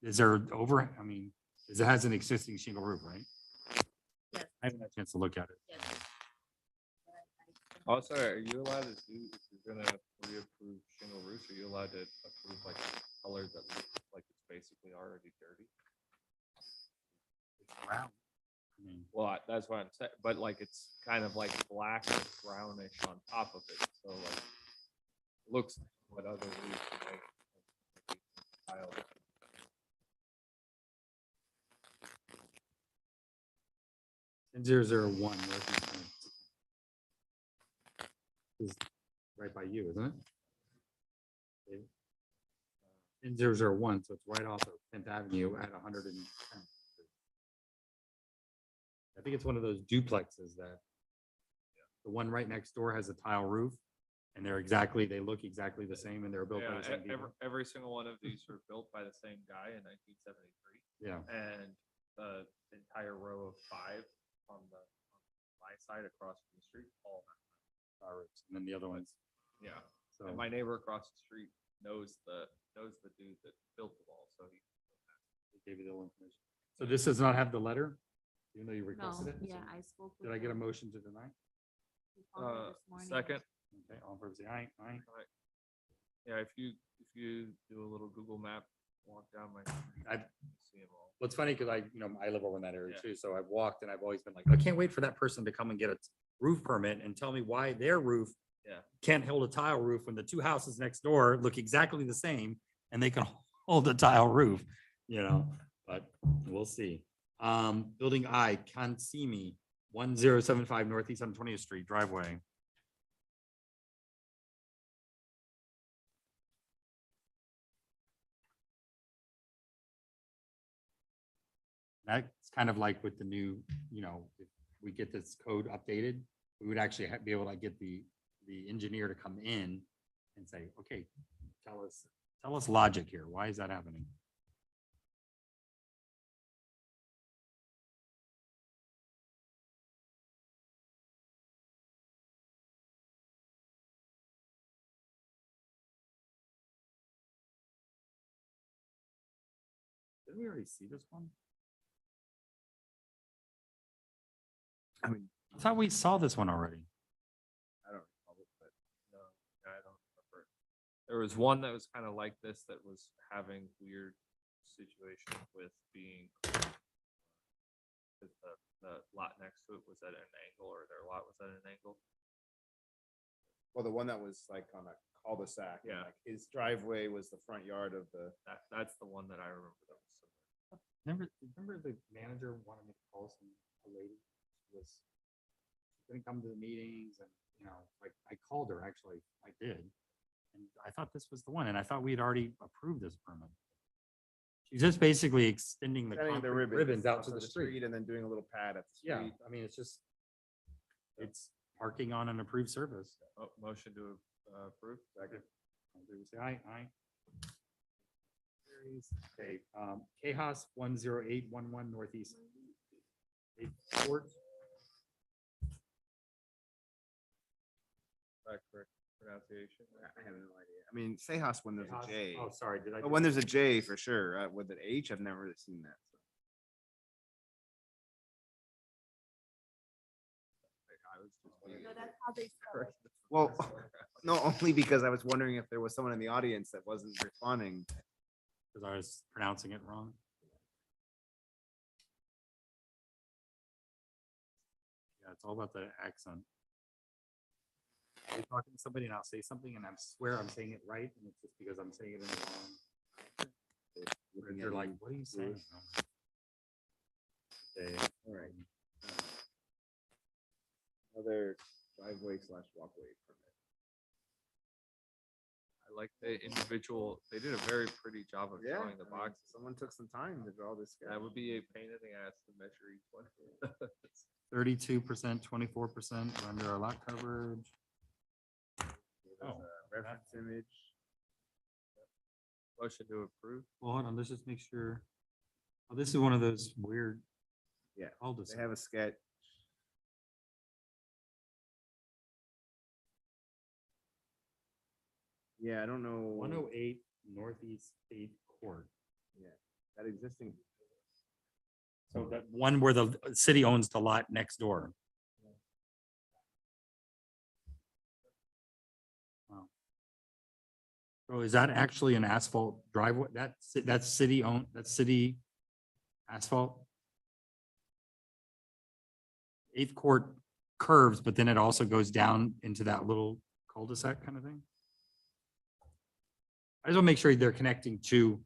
is there over, I mean, it has an existing shingle roof, right? Yes. I haven't had a chance to look at it. Yes. Also, are you allowed to do, if you're gonna reapprove shingle roofs, are you allowed to approve like color that looks like it's basically already dirty? It's brown. I mean, Well, that's what I'm saying, but like it's kind of like black or brownish on top of it, so like looks like what other roofs like. Tile. 001 Northeast 110th. Is right by you, isn't it? David? In 001, so it's right off of 10th Avenue at 110th. I think it's one of those duplexes that the one right next door has a tile roof and they look exactly the same and they're built by Yeah, the same people. every single one of these were built by the same guy in 1973. Yeah, And the entire row of 5 on my side across from the street, all, tile roofs. And then the other ones. yeah. So And my neighbor across the street knows the dude that built the wall, so he. they gave you the little information. So this does not have the letter, even though you No, requested it? yeah, I spoke with. Did I get a them. motion to deny? He called me this morning. Second, Okay, all in favor, say aye, aye. yeah, if you do a little Google map, walk down my. street, I've- you see 'em all. Well, it's funny because I live over in that area Yeah. too, so I've walked and I've always been like, I can't wait for that person to come and get a roof permit and tell me why their roof Yeah. can't hold a tile roof when the 2 houses next door look exactly the same and they can hold a tile roof, but we'll see. Building I, Kansimi, 1075 Northeast 120th Street driveway. That's kind of like with the new, if we get this code updated, we would actually be able to get the engineer to come in and say, okay, tell us Tell us logic here. Why is that happening? Did we already see this one? I mean, I thought we saw this one already. I don't recall it, but No, I don't remember. There was one that was kind of like this that was having weird situations with being. 'Cause the lot next to it was at an angle, or their lot was at an angle. well, the one that was like on a cul-de-sac. and, Yeah. like, his driveway was the front yard of the. That's the one that I remember that was similar. Remember the manager wanted me to call a lady who was gonna come to the meetings and, like, I called her, actually, I did. And I thought this was the one, and I thought we had already approved this permit. She's just basically extending the Extending the concrete ribbons out to the street. and then doing a little pad at the Yeah, street. I mean, it's parking on an approved service. Oh, motion to approve. Second. All in favor, say aye. Aye. Carries. Okay, Tejas 10811 Northeast. 8th Court. That correct pronunciation? I have no idea. I mean, Sejas when there's a Tejas- J. Oh, sorry, did I? But when there's a J for sure. With an H, I've never really seen that. so. I was just wondering. No, that's how they spell it. Well, no, only because I was wondering if there was someone in the audience that wasn't responding. Because I was pronouncing it wrong. Yeah, it's all about the accent. I'm talking to somebody and I'll say something and I swear I'm saying it right, and it's just because I'm saying it in the wrong. Looking They're at like, you. what are you saying? Okay. All right. Another driveway / walkway permit. I like the individual, they did a very pretty job of drawing the I mean, boxes. Someone took some time to draw this. That would be a pain in the ass to measure each one. 32%, 24% under our lot coverage. There's Oh, a reference image. Motion to approve. Well, hold on, let's just make sure. Oh, this is one of those weird. Yeah, cul-de-sacs. They have a sketch. Yeah, I don't know. 108 Northeast 8th Court. Yeah, that existing. So that one where the city owns the lot next door. Wow. So is that actually an asphalt driveway? That's city owned, that's city asphalt? 8th Court curves, but then it also goes down into that little cul-de-sac kind of thing? I just want to make sure they're connecting to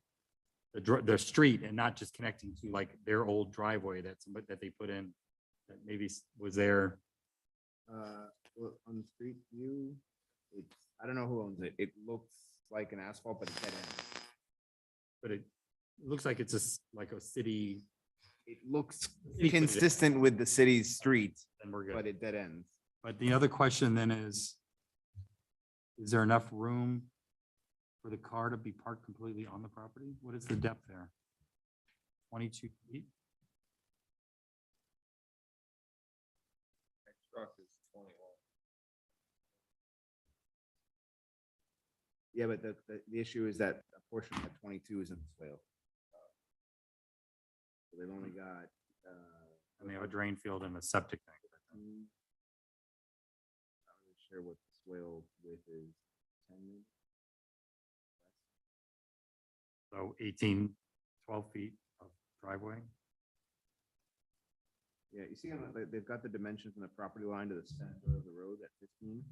the street and not just connecting to like their old driveway that they put in that maybe was there. Well, on the street view, it's, I don't know who owns it. It looks like an asphalt, but it's dead end. But it looks like it's like a city, It looks City put it in. consistent with the city's street, and we're but good. it dead ends. But the other question then is there enough room for the car to be parked completely on the property? What is the depth there? 22 feet? Next truck is 21. Yeah, but the issue is that a portion of that 22 is in the swale. So they've only got, And they have a drain field and a septic tank. not really sure what the swale width is. 10 maybe? So 18, 12 feet of driveway. Yeah, you see, how they've got the dimensions from the property line to the center of the road at 15.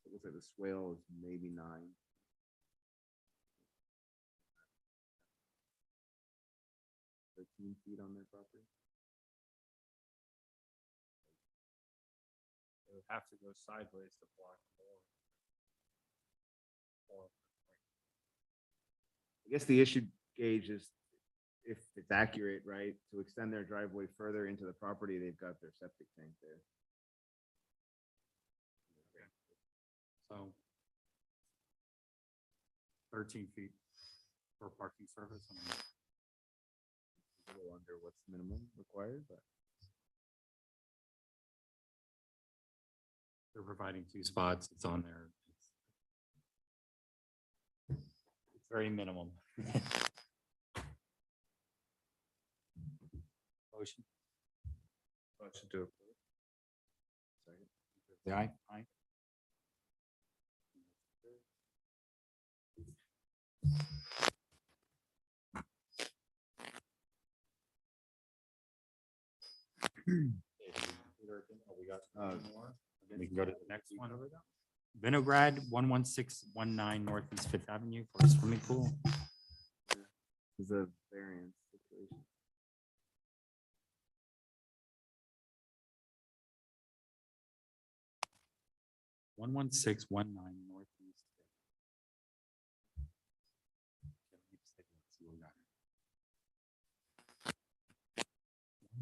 It looks like the swale is maybe 9. Feet on their property. It would have to go sideways to block more. I guess the issue, Gage, is if it's accurate, right, to extend their driveway further into the property, they've got their septic tank there. So 13 feet for parking service. I mean, A little under what's minimum required, but. They're providing 2 spots. It's on there. It's very minimum. Motion. Motion to approve. Second. Say aye. Aye. We can go to the next one. Vinograd 11619 Northeast Fifth Avenue for a swimming pool. Is a variance situation. One 1619 Northeast. Fifth.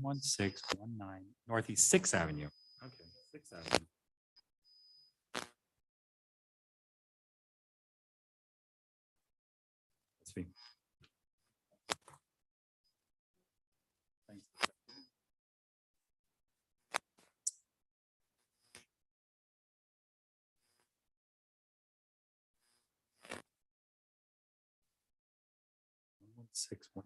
1619 Northeast Sixth Avenue. Okay, Sixth Avenue. Let's see. Thanks. One 1619.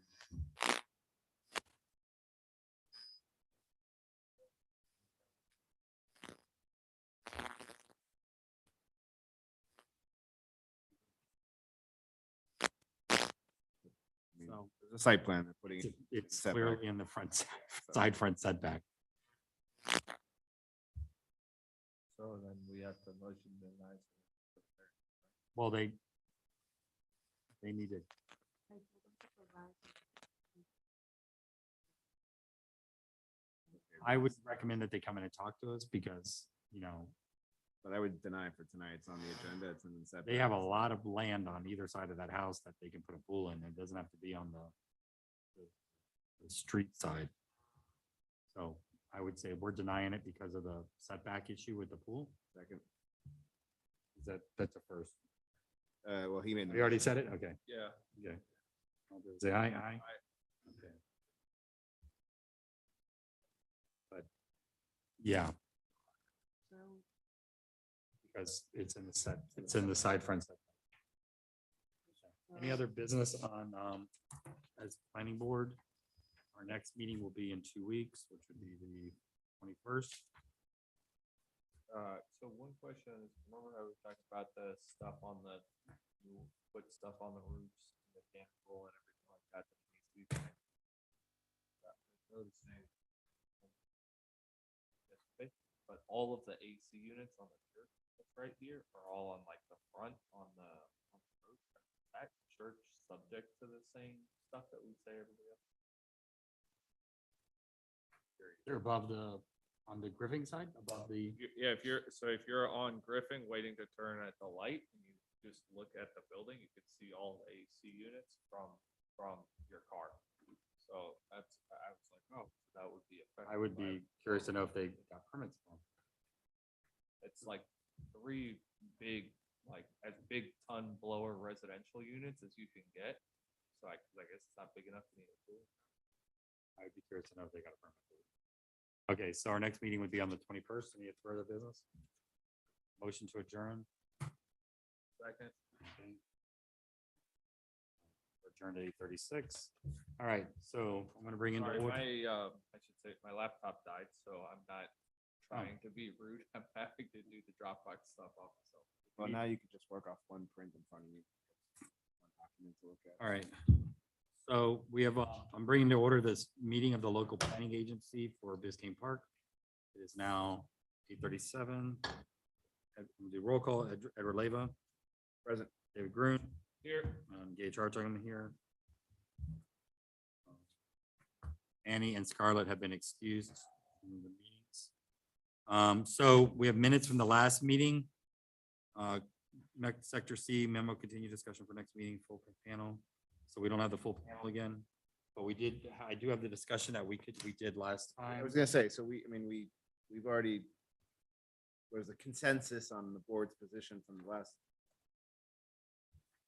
So There's a site plan they're putting. it's setback. clearly in the front, side front setback. So then we have to motion deny. Well, they need it. I told them to provide I would recommend that they come in and talk to us because, you know, But I would deny for tonight. It's on the agenda. It's in the setback. they have a lot of land on either side of that house that they can put a pool in. It doesn't have to be on the street side. So I would say we're denying it because of the setback issue with the pool. Second. That's a first. Well, he made. We already said it? Okay. Yeah. Okay. I'll do- Say aye, aye. Okay. But, yeah, so because it's in the side front. setback. Any other business on, as planning board? Our next meeting will be in 2 weeks, which would be the 21st. So one question is, remember how we talked about the stuff on the, you put stuff on the roofs, mechanical and everything like that. That needs to be planned. Noticing. But all of the AC units on the church that's right here are all on like the front on the roof. Is that church subject to the same stuff that we say everybody else? They're above on the Griffin side, above the, Yeah, if you're on Griffin waiting to turn at the light and you just look at the building, you can see all the AC units from your car. So I was like, oh, that would be affected. I would be curious to know if they got permits for them. It's like 3 big, like as big ton blower residential units as you can get. So I guess it's not big enough to need a pool. I'd be curious to know if they got a permit. Okay, so our next meeting would be on the 21st. Any further business? Motion to adjourn. Second. Okay. Adjourned at 8:36. All right, so I'm gonna bring into Sorry, order. I should say my laptop died, so I'm not trying to be rude. I'm having to do the Dropbox stuff off. So Well, now you can just work off one print in front of you. One document to look at. All right. So we have, I'm bringing to order this meeting of the local planning agency for Biscayne Park. It is now 8:37. The roll call, Edward Leyva. Present. David Gruen. here, Gage Hartung here. Annie and Scarlett have been excused from the meetings. So we have minutes from the last meeting. Next Sector C memo, continued discussion for next meeting, full panel. So we don't have the full panel again, but I do have the discussion that we did last I time. was gonna say, so we've already, there's a consensus on the board's position from the last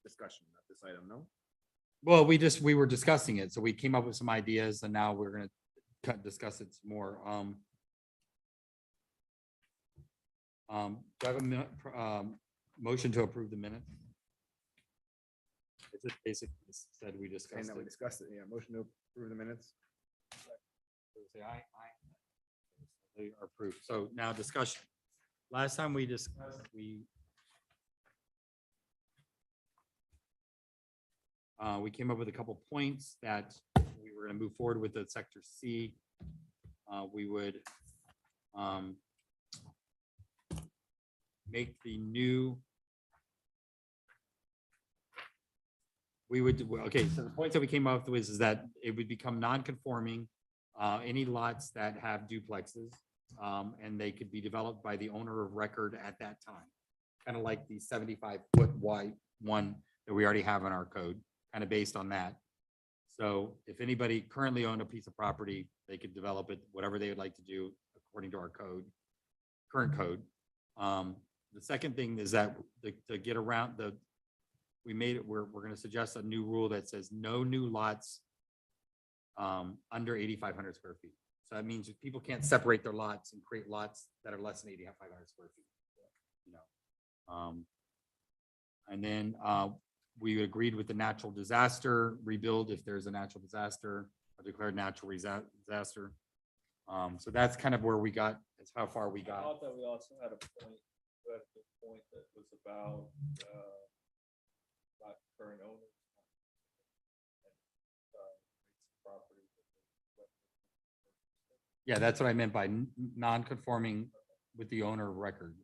discussion of this item, no? Well, we were discussing it, so we came up with some ideas and now we're gonna discuss it some more. Do I have a motion to approve the minute? It's just basically said we Saying discussed that we it. discussed it, yeah, motion to approve the minutes. Say aye, aye. They are approved. So now discussion. Last time we discussed, we came up with a couple points that we were gonna move forward with the sector C. We would make the new. We would, okay, so the points that we came up with is that it would become non-conforming, any lots that have duplexes, and they could be developed by the owner of record at that time. Kind of like the 75-foot wide one that we already have in our code, kind of based on that. So if anybody currently owned a piece of property, they could develop it, whatever they would like to do according to our code, current code. The second thing is that to get around we made it, we're going to suggest a new rule that says no new lots under 8,500 square feet. So that means people can't separate their lots and create lots that are less than 8,500 square feet. You know, and then we agreed with the natural disaster rebuild if there's a natural disaster, a declared natural disaster. So that's kind of where we got. That's how far we I got. thought that we also had a point, we had a good point that was about current owners. Property. Yeah, that's what I meant by non-conforming with the owner of record.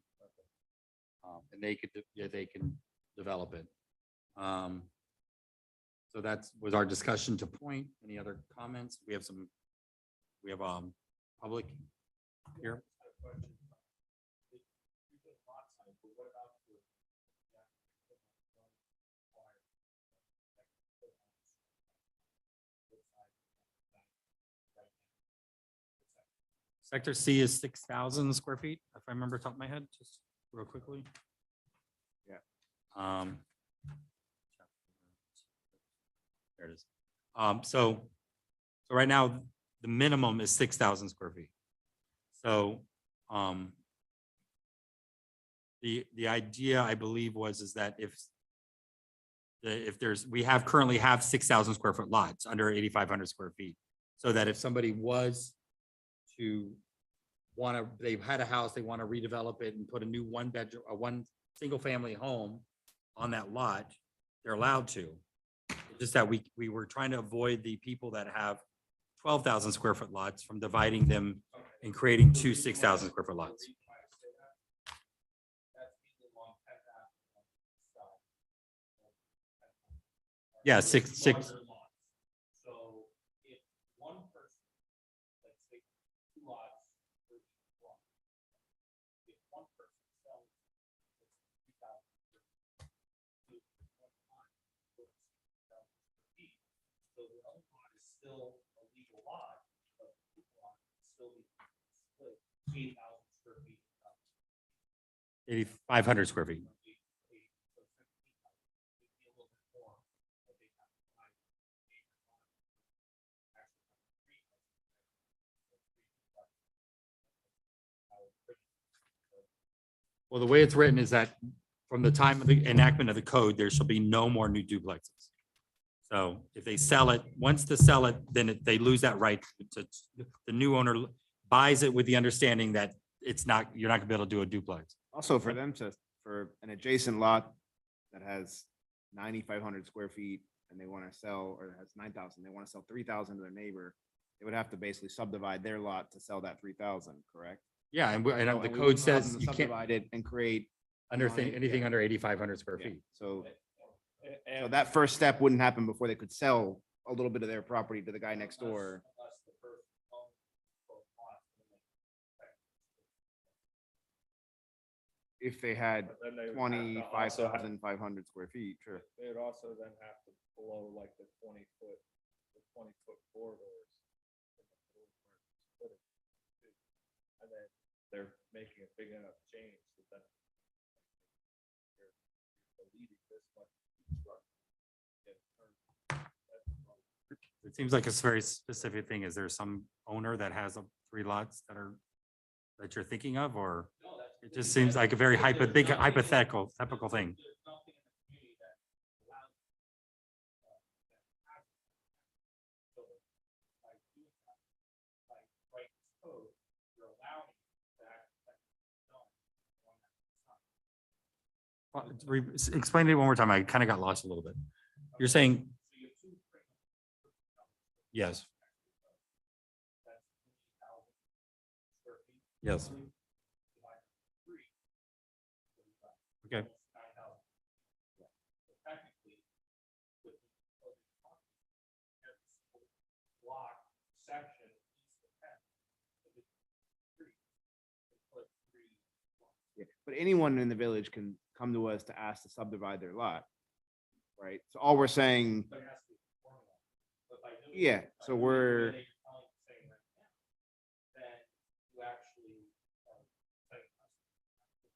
And they could, yeah, they can develop it. So that was our discussion to point. Any other comments? We have public here. Sector C is 6,000 square feet, if I remember top of my head, just real quickly. Yeah. There it is. So right now, the minimum is 6,000 square feet. So the idea, I believe, is that if we currently have 6,000 square foot lots under 8,500 square feet, so that if somebody was to they've had a house, they want to redevelop it and put a new one single family home on that lot, they're allowed to. It's just that we were trying to avoid the people that have 12,000 square foot lots from dividing them and creating two 6,000 square foot lots. Yeah, six. So if one person, let's say two lots for each block, if one person sells 3,000 so the other lot is still a legal lot, but the lot is still be split 8,000 square feet. 8,500 square feet. Well, the way it's written is that from the time of the enactment of the code, there shall be no more new duplexes. So if they sell it, once they sell it, then they lose that right to, the new owner buys it with the understanding that you're not gonna be able to do a duplex. Also for them for an adjacent lot that has 9,500 square feet and they want to sell, or has 9,000, they want to sell 3,000 to their neighbor, they would have to basically subdivide their lot to sell that 3,000, correct? Yeah, and the So- and we code wouldn't allow them says to you can't subdivide it and create anything yeah. under 8,500 square Yeah, feet. So And that first step wouldn't happen before they could sell a little bit of their property to the guy next door. unless the person owns both lots, If they had but then they would have to also have- 25,500 square feet, sure. They would also then have to blow like the 20-foot corridors. And then they're making a big enough change that then. needing this much construction. in terms of- It seems like it's a very specific thing. Is there some owner that has 3 lots that you're thinking of, or No, that's- it just seems like a very big hypothetical, typical thing? There's nothing in the community that allows. that has- so, like, doing that, like, right code, you're allowing that. Explain it one more time. I kind of got lost a little bit. You're saying, yes. Yes. Okay. Block section east of town. Yeah, but anyone in the village can come to us to ask to subdivide their lot. Right? So all we're saying, But it has to be formalized. But by doing yeah, it- by so doing it the we're, way that you're telling- saying right now, then you actually are setting us to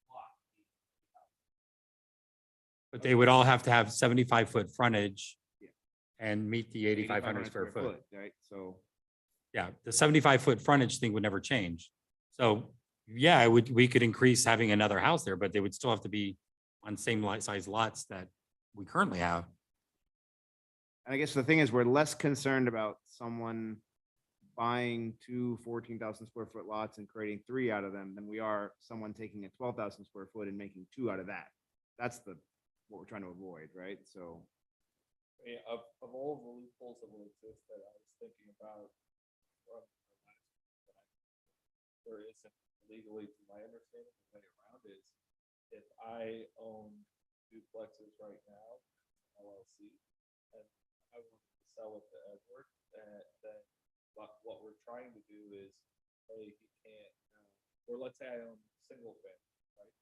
block the- But they would all have to have 75-foot frontage Yeah. and meet the 8,500 square foot. Right? So. Yeah, the 75-foot frontage thing would never change. So, yeah, we could increase having another house there, but they would still have to be on same size lots that we currently have. And I guess the thing is, we're less concerned about someone buying 2 14,000 square foot lots and creating 3 out of them than we are someone taking a 12,000 square foot and making 2 out of that. That's what we're trying to avoid, right? So. I mean, of all the loopholes that will exist that I was thinking about. from the last one, there isn't legally, to my understanding, the way around is if I own duplexes right now, LLC, and I want to sell it to Edward, then what we're trying to do is, hey, he can't, or let's say I own single family, right?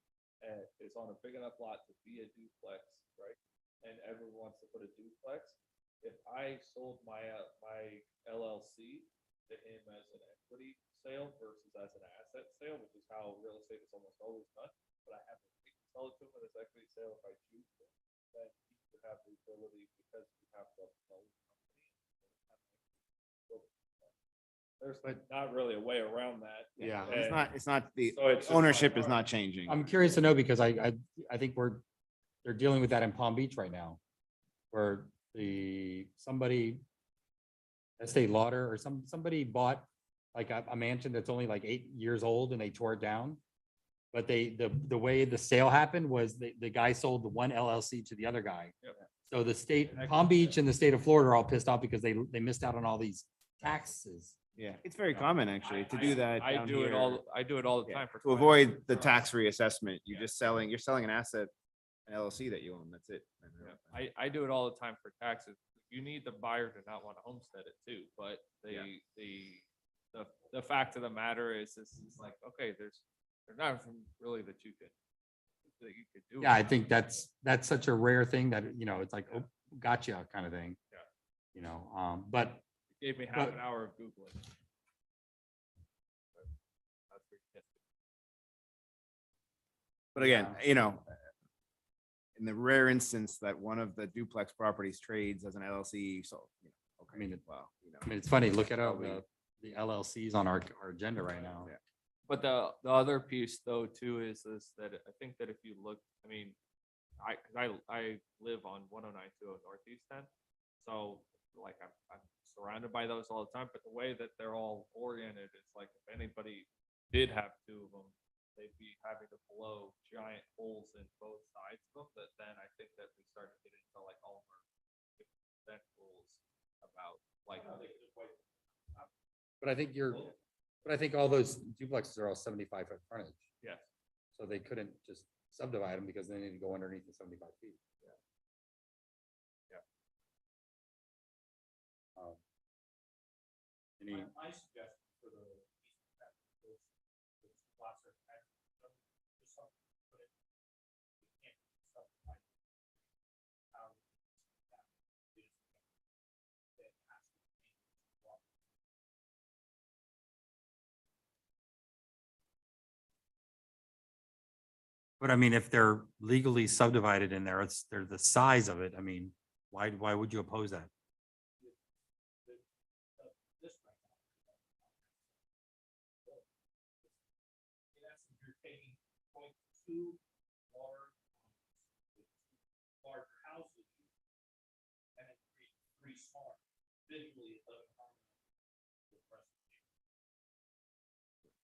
And it's on a big enough lot to be a duplex, right? And everyone wants to put a duplex. If I sold my LLC to him as an equity sale versus as an asset sale, which is how real estate is almost always done, but I have to sell it to him as equity sale if I choose to, then he would have the ability, because we have the company. There's not really a way around that. Yeah, And it's not, the so it's just ownership like, is not changing. I'm curious to know because I think they're dealing with that in Palm Beach right now. Where somebody, Estee Lauder or somebody bought like a mansion that's only like 8 years old and they tore it down. But the way the sale happened was the guy sold the one LLC to the other guy. Yep. So the state, Palm Beach and the state of Florida are all pissed off because they missed out on all these taxes. Yeah, it's very common actually to do that. I down do it here. all, I do it all the Yeah, time for. to clients. avoid the tax reassessment, you're selling an asset, an LLC that you own, that's it. Yeah, I do it all the time for taxes. You need the buyer to not want to homestead it too, but Yeah. the fact of the matter is, this is like, okay, there's not really that you could do. Yeah, I think that's such a rare thing that, it's like, oh, gotcha kind of thing. Yeah. But Gave me half an hour of Googling. That's pretty good. But again, in the rare instance that one of the duplex properties trades as an LLC, so, okay, mean, well, it's funny, look at Probably- the LLCs on our agenda right now. Yeah. But the other piece though too is that I think that if you look, I mean, I live on 10920 Northeast 10. So like I'm surrounded by those all the time, but the way that they're all oriented, it's like if anybody did have 2 of them, they'd be having to blow giant holes in both sides of them, that then I think that we start to get into like all of our consent rules about like. But I think all those duplexes are all 75-foot frontage. Yes. So they couldn't just subdivide them because they need to go underneath the 75 feet. Any, My suggestion for the But I mean, if they're legally subdivided in there, they're the size of it. I mean, why would you oppose that?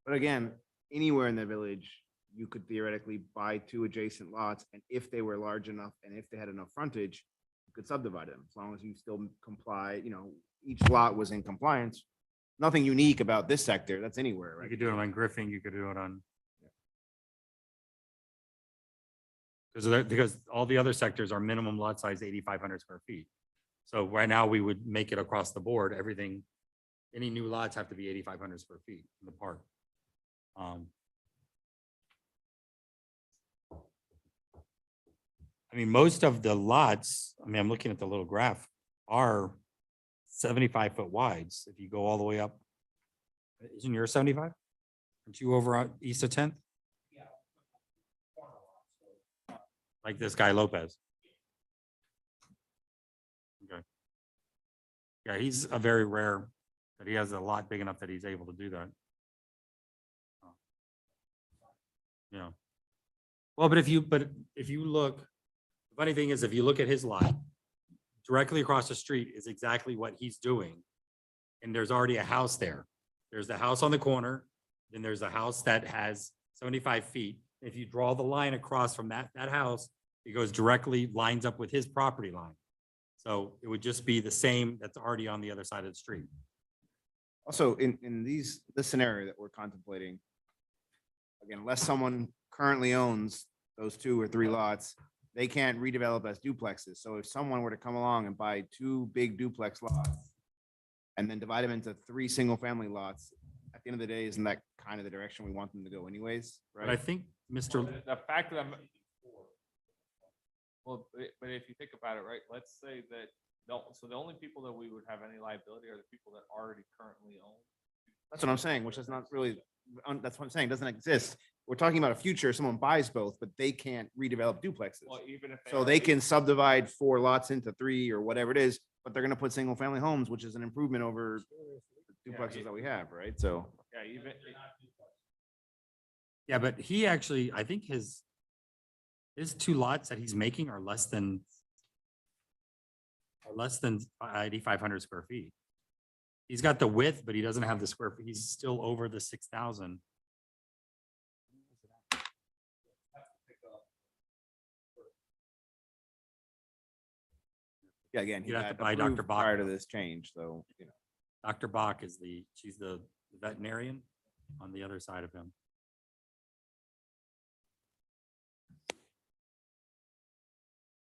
But again, anywhere in the village, you could theoretically buy two adjacent lots, and if they were large enough and if they had enough frontage, you could subdivide them, as long as you still comply, each lot was in compliance. Nothing unique about this sector, that's anywhere, You right? could do it on Griffin, you could do it on. Because all the other sectors are minimum lot size 8,500 square feet. So right now we would make it across the board, everything, any new lots have to be 8,500 square feet in the park. I mean, most of the lots, I mean, I'm looking at the little graph, are 75-foot wides. If you go all the way up, isn't yours 75? Aren't you over on east of 10th? Like this guy Lopez. Okay. Yeah, he's a very rare, that he has a lot big enough that he's able to do that. Yeah. Well, but if you look, the funny thing is, if you look at his lot, directly across the street is exactly what he's doing. And there's already a house there. There's the house on the corner, then there's a house that has 75 feet. If you draw the line across from that house, it goes directly, lines up with his property line. So it would just be the same that's already on the other side of the street. Also, in this scenario that we're contemplating, again, unless someone currently owns those 2 or 3 lots, they can't redevelop as duplexes. So if someone were to come along and buy 2 big duplex lots and then divide them into 3 single-family lots, at the end of the day, isn't that kind of the direction we want them to go anyways, But I right? think Mr. The fact that I'm. Well, but if you think about it, right, let's say that, no, so the only people that we would have any liability are the people that already currently own. That's what I'm saying, which is not really, that's what I'm saying, doesn't exist. We're talking about a future, someone buys both, but they can't redevelop duplexes. Well, even if. So they can subdivide 4 lots into 3 or whatever it is, but they're gonna put single-family homes, which is an improvement over the duplexes that we have, right? So. Yeah, even. Yeah, but he actually, I think his 2 lots that he's making are less than 8,500 square feet. He's got the width, but he doesn't have the square feet. He's still over the 6,000. Yeah, again, You'd have to got buy Dr. approved Bach. prior to this change, so, Dr. Bach she's the veterinarian on the other side of him.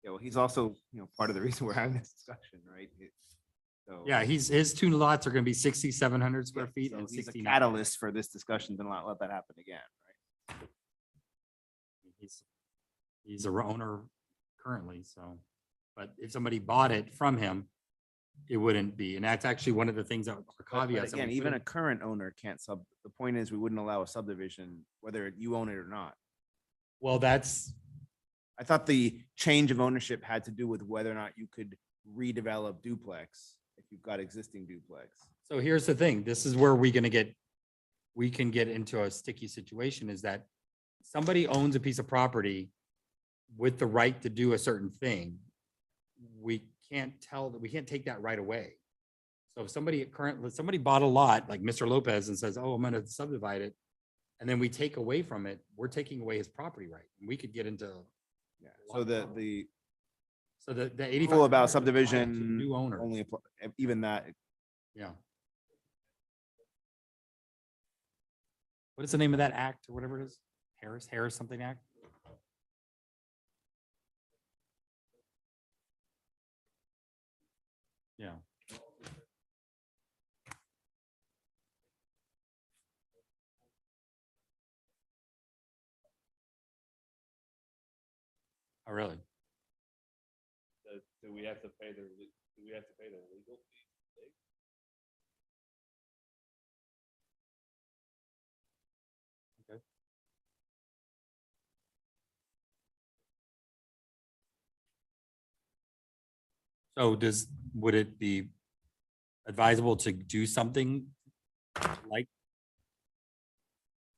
Yeah, well, he's also, part of the reason we're having this discussion, right? So. Yeah, his 2 lots are gonna be 6,700 square feet So and he's a 69. catalyst for this discussion to not let that happen again, right? He's a owner currently, so, but if somebody bought it from him, it wouldn't be. And that's actually one of the things that are But caveats. that we again, put even in. a current owner can't the point is we wouldn't allow a subdivision, whether you own it or not. Well, that's, I thought the change of ownership had to do with whether or not you could redevelop duplex if you've got existing duplex. so here's the thing. This is where we can get into a sticky situation, is that somebody owns a piece of property with the right to do a certain thing. We can't take that right away. So if somebody bought a lot like Mr. Lopez and says, oh, I'm gonna subdivide it, and then we take away from it, we're taking away his property right. And we could get into. Yeah, so the So the 85. rule about subdivision New owner. only apply, even that, Yeah. What is the name of that act or whatever it is? Harris something act? Yeah. Oh, really? Do we have to pay the legal fee? Okay. So would it be advisable to do something like,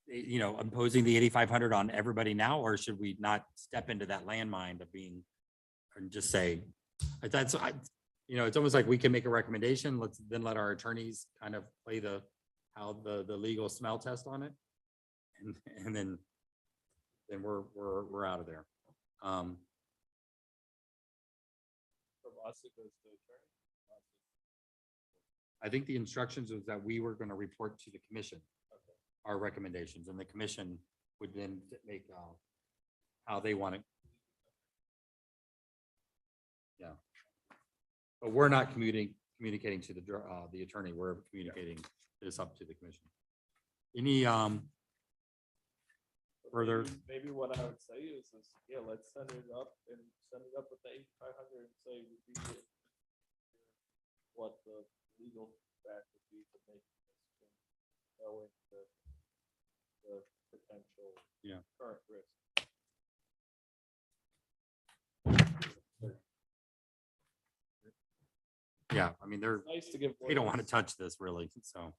imposing the 8,500 on everybody now, or should we not step into that landmine of being, and just say, it's almost like we can make a recommendation, let's then let our attorneys kind of play the legal smell test on it. And then we're out of there. From us, it goes to attorney. I think the instructions was that we were going to report to the commission our recommendations, and the commission would then make how they want it. Yeah. But we're not communicating to the attorney. We're communicating this up to the commission. Any further? Maybe what I would say is, yeah, let's send it up with the 8,500 and say what the legal back would be to make this change, knowing the potential current risk. Yeah, I mean, Nice to give. they don't want to touch this really, so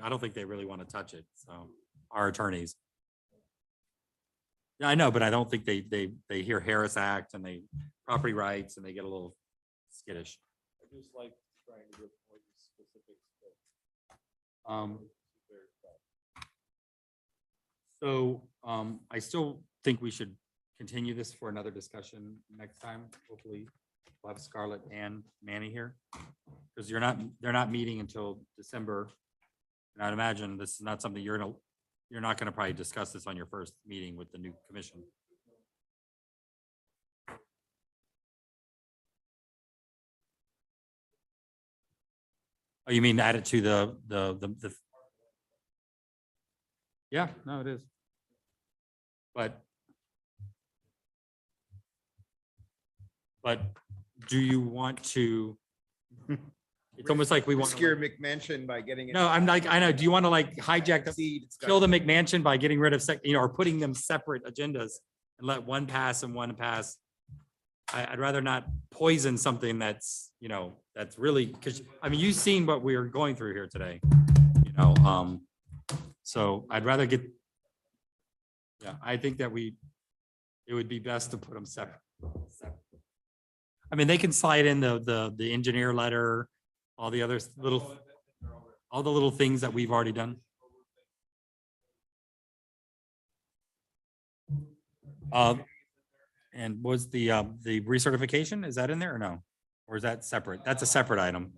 I don't think they really want to touch it. So our attorneys. Yeah, I know, but I don't think they hear Harris Act and they property rights and they get a little skittish. I just like trying to give more specifics. So I still think we should continue this for another discussion next time. Hopefully we'll have Scarlett and Manny here. Because they're not meeting until December. And I'd imagine this is not something you're not gonna probably discuss this on your first meeting with the new commission. Oh, you mean add it to the. Yeah, no, it is. But do you want to? It's almost like we want. Scare McMansion by getting. No, I'm like, I know. Do you want to like hijack kill the McMansion by getting rid of, or putting them separate agendas and let one pass and one pass? I'd rather not poison something that's, that's really, because, I mean, you've seen what we are going through here today, so I'd rather get, I think that it would be best to put them separate. I mean, they can slide in the engineer letter, all the other all the little things that we've already done. And was the recertification, is that in there or no? Or is that separate? That's a separate item.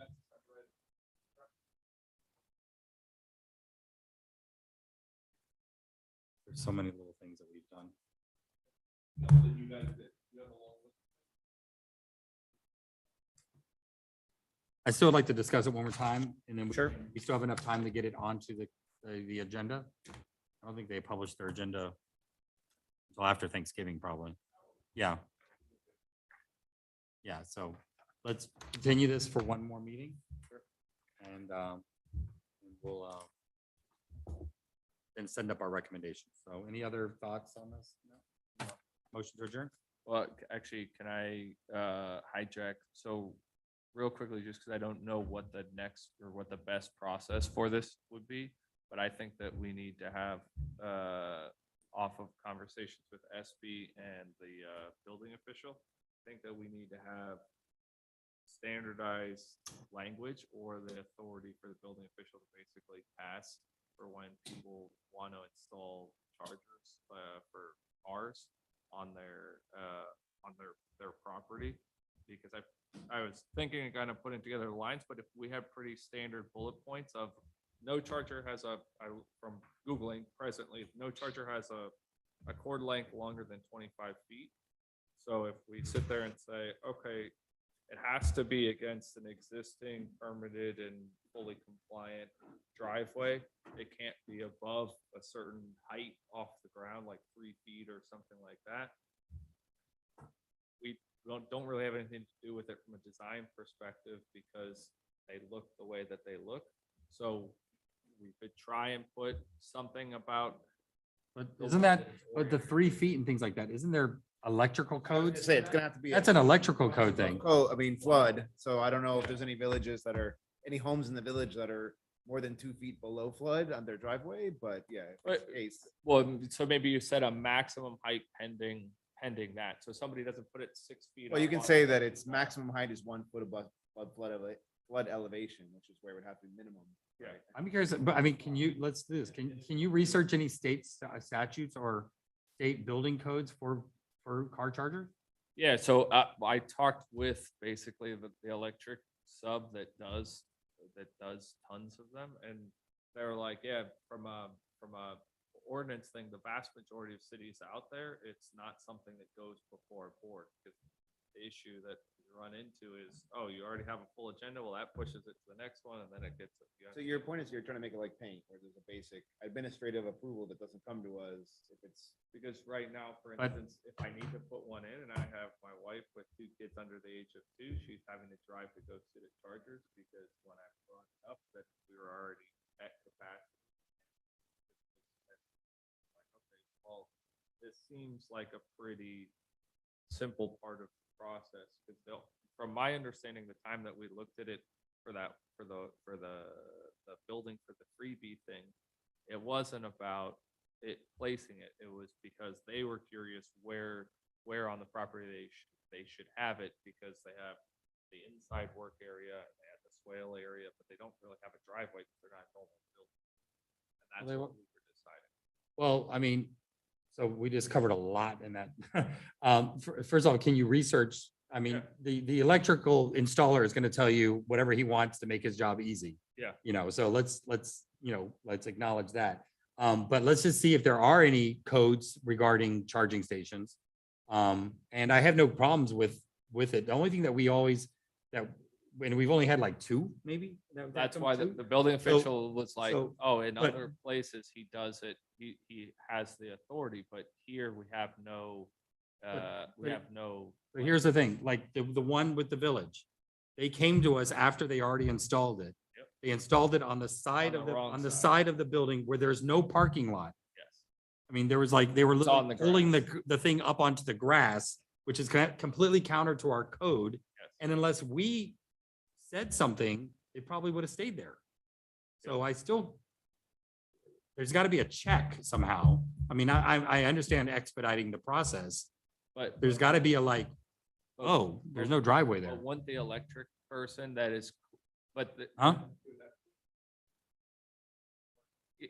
There's so many little things that we've done. I still would like to discuss it one more time, and then we still have enough time to get it onto the agenda. I don't think they published their agenda until after Thanksgiving, probably. Yeah. Yeah, so let's continue this for one more meeting. And we'll then send up our recommendations. So any other thoughts on this? No? Motion to adjourn? Well, actually, can I hijack? So real quickly, just because I don't know what the next or what the best process for this would be, but I think that we need to have off of conversations with SB and the building official. I think that we need to have standardized language or the authority for the building official to basically pass for when people want to install chargers for cars on their property. Because I was thinking and kind of putting together the lines, but if we have pretty standard bullet points of no charger has from Googling presently, no charger has a cord length longer than 25 feet. So if we sit there and say, okay, it has to be against an existing permitted and fully compliant driveway, it can't be above a certain height off the ground, like 3 feet or something like that. We don't really have anything to do with it from a design perspective because they look the way that they look. So we could try and put something about. But isn't that, but the 3 feet and things like that, isn't there electrical codes. Say, it's gonna have to be. That's an electrical code thing. Oh, I mean flood, so I don't know if there's any villages that are, any homes in the village that are more than 2 feet below flood on their driveway, but yeah. if it's the case, Well, so maybe you set a maximum height pending that, so somebody doesn't put it 6 feet. Well, you up can on say the- that its maximum height is 1 foot above flood elevation, which is where it would have to be minimum. Yeah. right? I'm curious, but I mean, let's do this. Can you research any state statutes or state building codes for car chargers? Yeah, so I talked with basically the electric sub that does tons of them, and they're like, yeah, from a ordinance thing, the vast majority of cities out there, it's not something that goes before a board, because the issue that you run into is, oh, you already have a full agenda, well, that pushes it to the next one, and then it gets. So your point is you're trying to make it like paint, where there's a basic administrative approval that doesn't come to us if it's. Because right now, for But- instance, if I need to put one in and I have my wife with 2 kids under the age of 2, she's having to drive to go sit at Chargers because when I brought it up that we were already at capacity. Like, okay, well, this seems like a pretty simple part of the process because from my understanding, the time that we looked at it for the building for the freebie thing, it wasn't about it placing it. It was because they were curious where on the property they should have it because they have the inside work area and they have the swale area, but they don't really have a driveway because they're not normal building. And that's they what won't- we were deciding. Well, I mean, so we just covered a lot in that. First of all, can you research? I mean, the electrical installer is going to tell you whatever he wants to make his job easy. Yeah. So let's acknowledge that. But let's just see if there are any codes regarding charging stations. And I have no problems with it. The only thing that and we've only had like 2, maybe. That's why the building So- official was like, so- oh, in but- other places he does it, he has the authority, but here we have no, but here's the thing, like the one with the village, they came to us after they already installed it. Yep. They installed it on the side On of the the, wrong on the side. side of the building where there's no parking lot. Yes. I mean, there was like, they were It's on literally the pulling grass. the thing up onto the grass, which is completely counter to our code. Yes. And unless we said something, it probably would have stayed there. So there's got to be a check somehow. I mean, I understand expediting the process. But There's got to be a like, oh, there's no driveway there. But wouldn't the electric person that is, but Huh?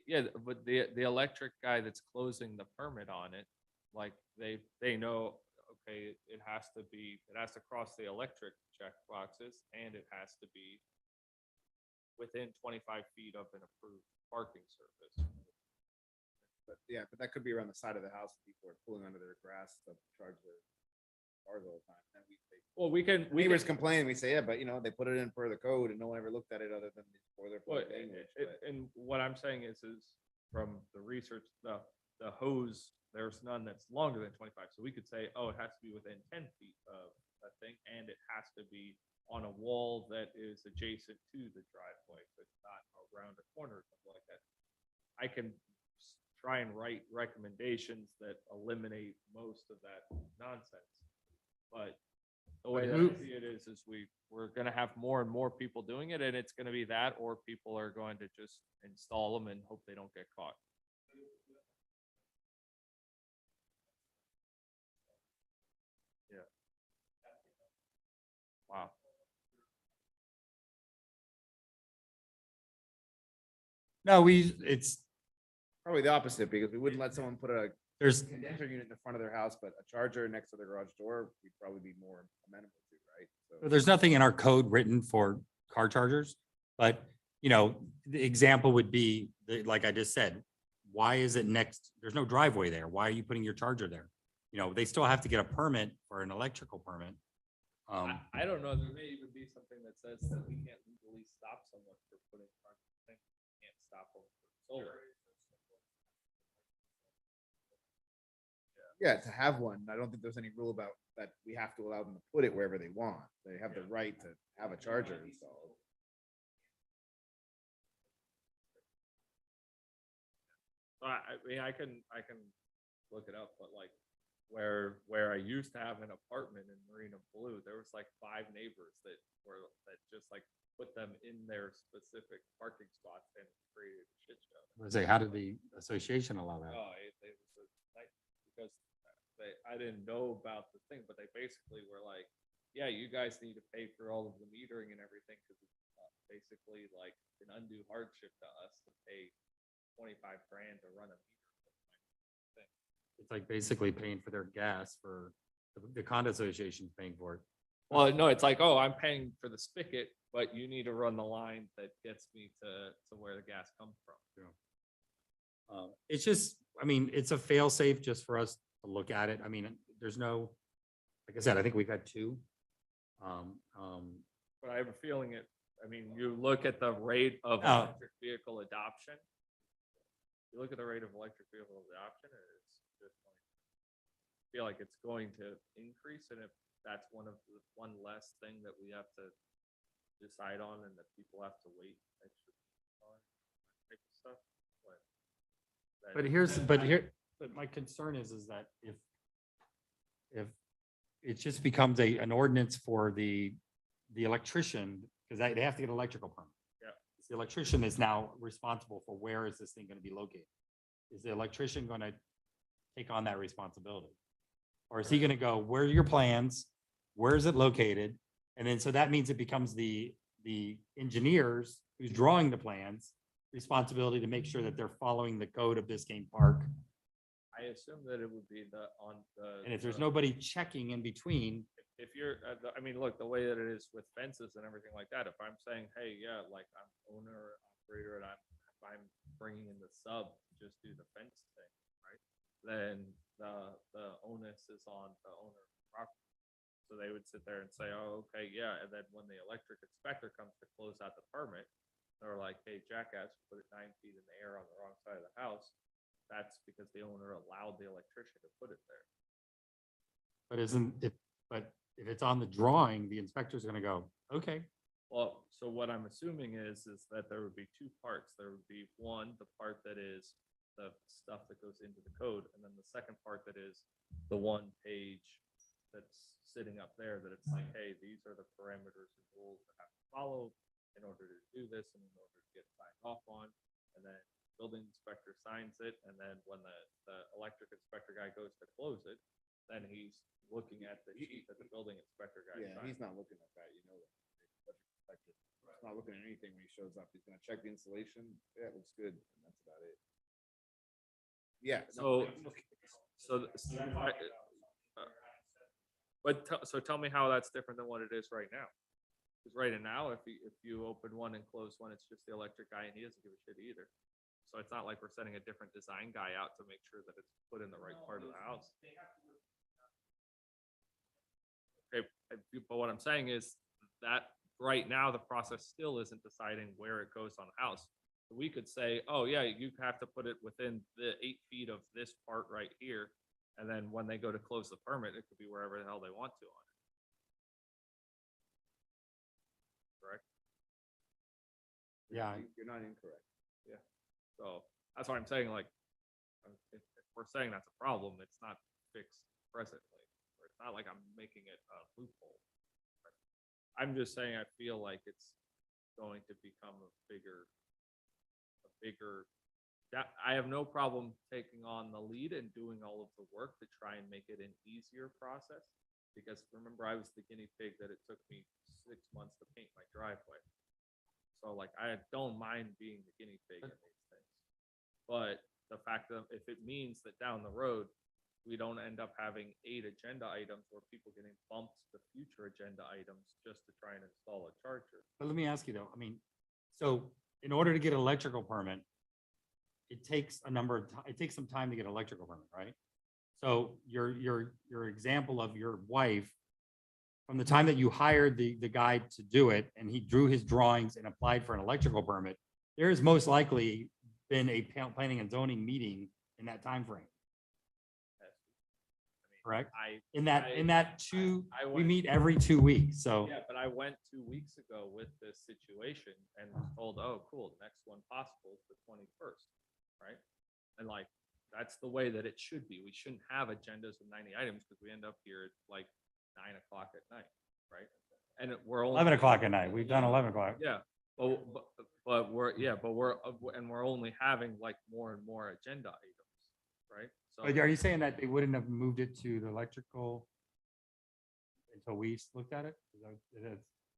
Yeah, but the electric guy that's closing the permit on it, like they know, okay, it has to cross the electric check boxes and it has to be within 25 feet of an approved parking surface. But yeah, but that could be around the side of the house. People are pulling under their grass to charge their cars all the time. And Well, we can. neighbors complain, we say, yeah, but they put it in per the code and no one ever looked at it other than the boilerplate language. but- And what I'm saying is from the research, the hose, there's none that's longer than 25. So we could say, oh, it has to be within 10 feet of that thing, and it has to be on a wall that is adjacent to the driveway, so it's not around a corner or something like that. I can try and write recommendations that eliminate most of that nonsense. But the way that I see it is we're gonna have more and more people doing it, and it's gonna be that, or people are going to just install them and hope they don't get caught. Yeah. Wow. No, it's, Probably the opposite, because we wouldn't let someone put a there's, condenser unit in the front of their house, but a charger next to their garage door, we'd probably be more amenable to, right? So there's nothing in our code written for car chargers, but, the example would be, like I just said, why is it next, there's no driveway there. Why are you putting your charger there? They still have to get a permit for an electrical permit. I don't know, there may even be something that says that we can't legally stop someone for putting charging things. We can't stop them for solar. yeah, to have one, I don't think there's any rule about that we have to allow them to put it wherever they want. They have the right to have a charger installed. I mean, I can look it up, but like, where I used to have an apartment in Marina Blue, there was like 5 neighbors that just like put them in their specific parking spots and created a shit show. I say, how did the association allow that? Oh, it was because I didn't know about the thing, but they basically were like, yeah, you guys need to pay for all of the metering and everything because it's basically like an undue hardship to us to pay 25 grand to run a meter. It's like basically paying for their gas for the condo association's paying for it. Well, no, it's like, oh, I'm paying for the spigot, but you need to run the line that gets me to where the gas comes from. It's just, I mean, it's a fail safe just for us to look at it. I mean, there's no, like I said, I think we've had 2. But I have a feeling I mean, you look at the rate of Oh. electric vehicle adoption. You look at the rate of electric vehicle adoption, it's just feel like it's going to increase, and if that's one less thing that we have to decide on and that people have to wait extra on type of stuff. But my concern is that if it just becomes an ordinance for the electrician, because they have to get an electrical permit. Yeah. The electrician is now responsible for where is this thing going to be located? Is the electrician going to take on that responsibility? Or is he going to go, where are your plans? Where is it located? And then, so that means it becomes the engineers who's drawing the plans responsibility to make sure that they're following the code of Biscayne Park. I assume that it would be And if there's nobody checking in between, if you're, I mean, look, the way that it is with fences and everything like that, if I'm saying, hey, yeah, like I'm owner, operator, and I'm bringing in the sub, to just do the fence thing, right? Then the onus is on the owner of the property. So they would sit there and say, oh, okay, yeah, and then when the electric inspector comes to close out the permit, they're like, hey, jackass, you put it 9 feet in the air on the wrong side of the house. That's because the owner allowed the electrician to put it there. but if it's on the drawing, the inspector's going to go, okay, Well, so what I'm assuming is that there would be 2 parts. There would be one, the part that is the stuff that goes into the code, and then the second part that is the 1 page that's sitting up there that it's like, hey, these are the parameters and rules that have to follow in order to do this and in order to get signed off on. And then building inspector signs it, and then when the electric inspector guy goes to close it, then he's looking at the sheet that the building inspector guy Yeah, signed. he's not looking at that, you know that. He's not looking at anything when he shows up. He's gonna check the insulation. Yeah, it looks good. And that's about it. Yeah. no, So tell me how that's different than what it is right now. Because right now, if you open one and close one, it's just the electric guy and he doesn't give a shit either. So it's not like we're sending a different design guy out to make sure that it's put in the right part of the house. Okay, but what I'm saying is that right now, the process still isn't deciding where it goes on the house. We could say, oh yeah, you have to put it within the 8 feet of this part right here. And then when they go to close the permit, it could be wherever the hell they want to on it. Correct? yeah, You're not incorrect. So that's what I'm saying, like, if we're saying that's a problem, it's not fixed presently. Or it's not like I'm making it a loophole. I'm just saying I feel like it's going to become a bigger, that I have no problem taking on the lead and doing all of the work to try and make it an easier process. Because remember, I was the guinea pig that it took me 6 months to paint my driveway. So like, I don't mind being the guinea pig in these things. But the fact that if it means that down the road, we don't end up having 8 agenda items or people getting bumped to future agenda items just to try and install a charger. but let me ask you though, I mean, so in order to get an electrical permit, it takes it takes some time to get an electrical permit, right? So your example of your wife, from the time that you hired the guy to do it and he drew his drawings and applied for an electrical permit, there is most likely been a planning and zoning meeting in that time frame. Correct? In that we went- meet every 2 weeks, so. Yeah, but I went 2 weeks ago with this situation and was told, oh, cool, the next one possible is the 21st, right? And like, that's the way that it should be. We shouldn't have agendas with 90 items because we end up here at like 9 o'clock at night, right? And we're only 11 o'clock at night. We've done 11 o'clock. Yeah, but we're only having like more and more agenda items, right? So But are you saying that they wouldn't have moved it to the electrical until we looked at it?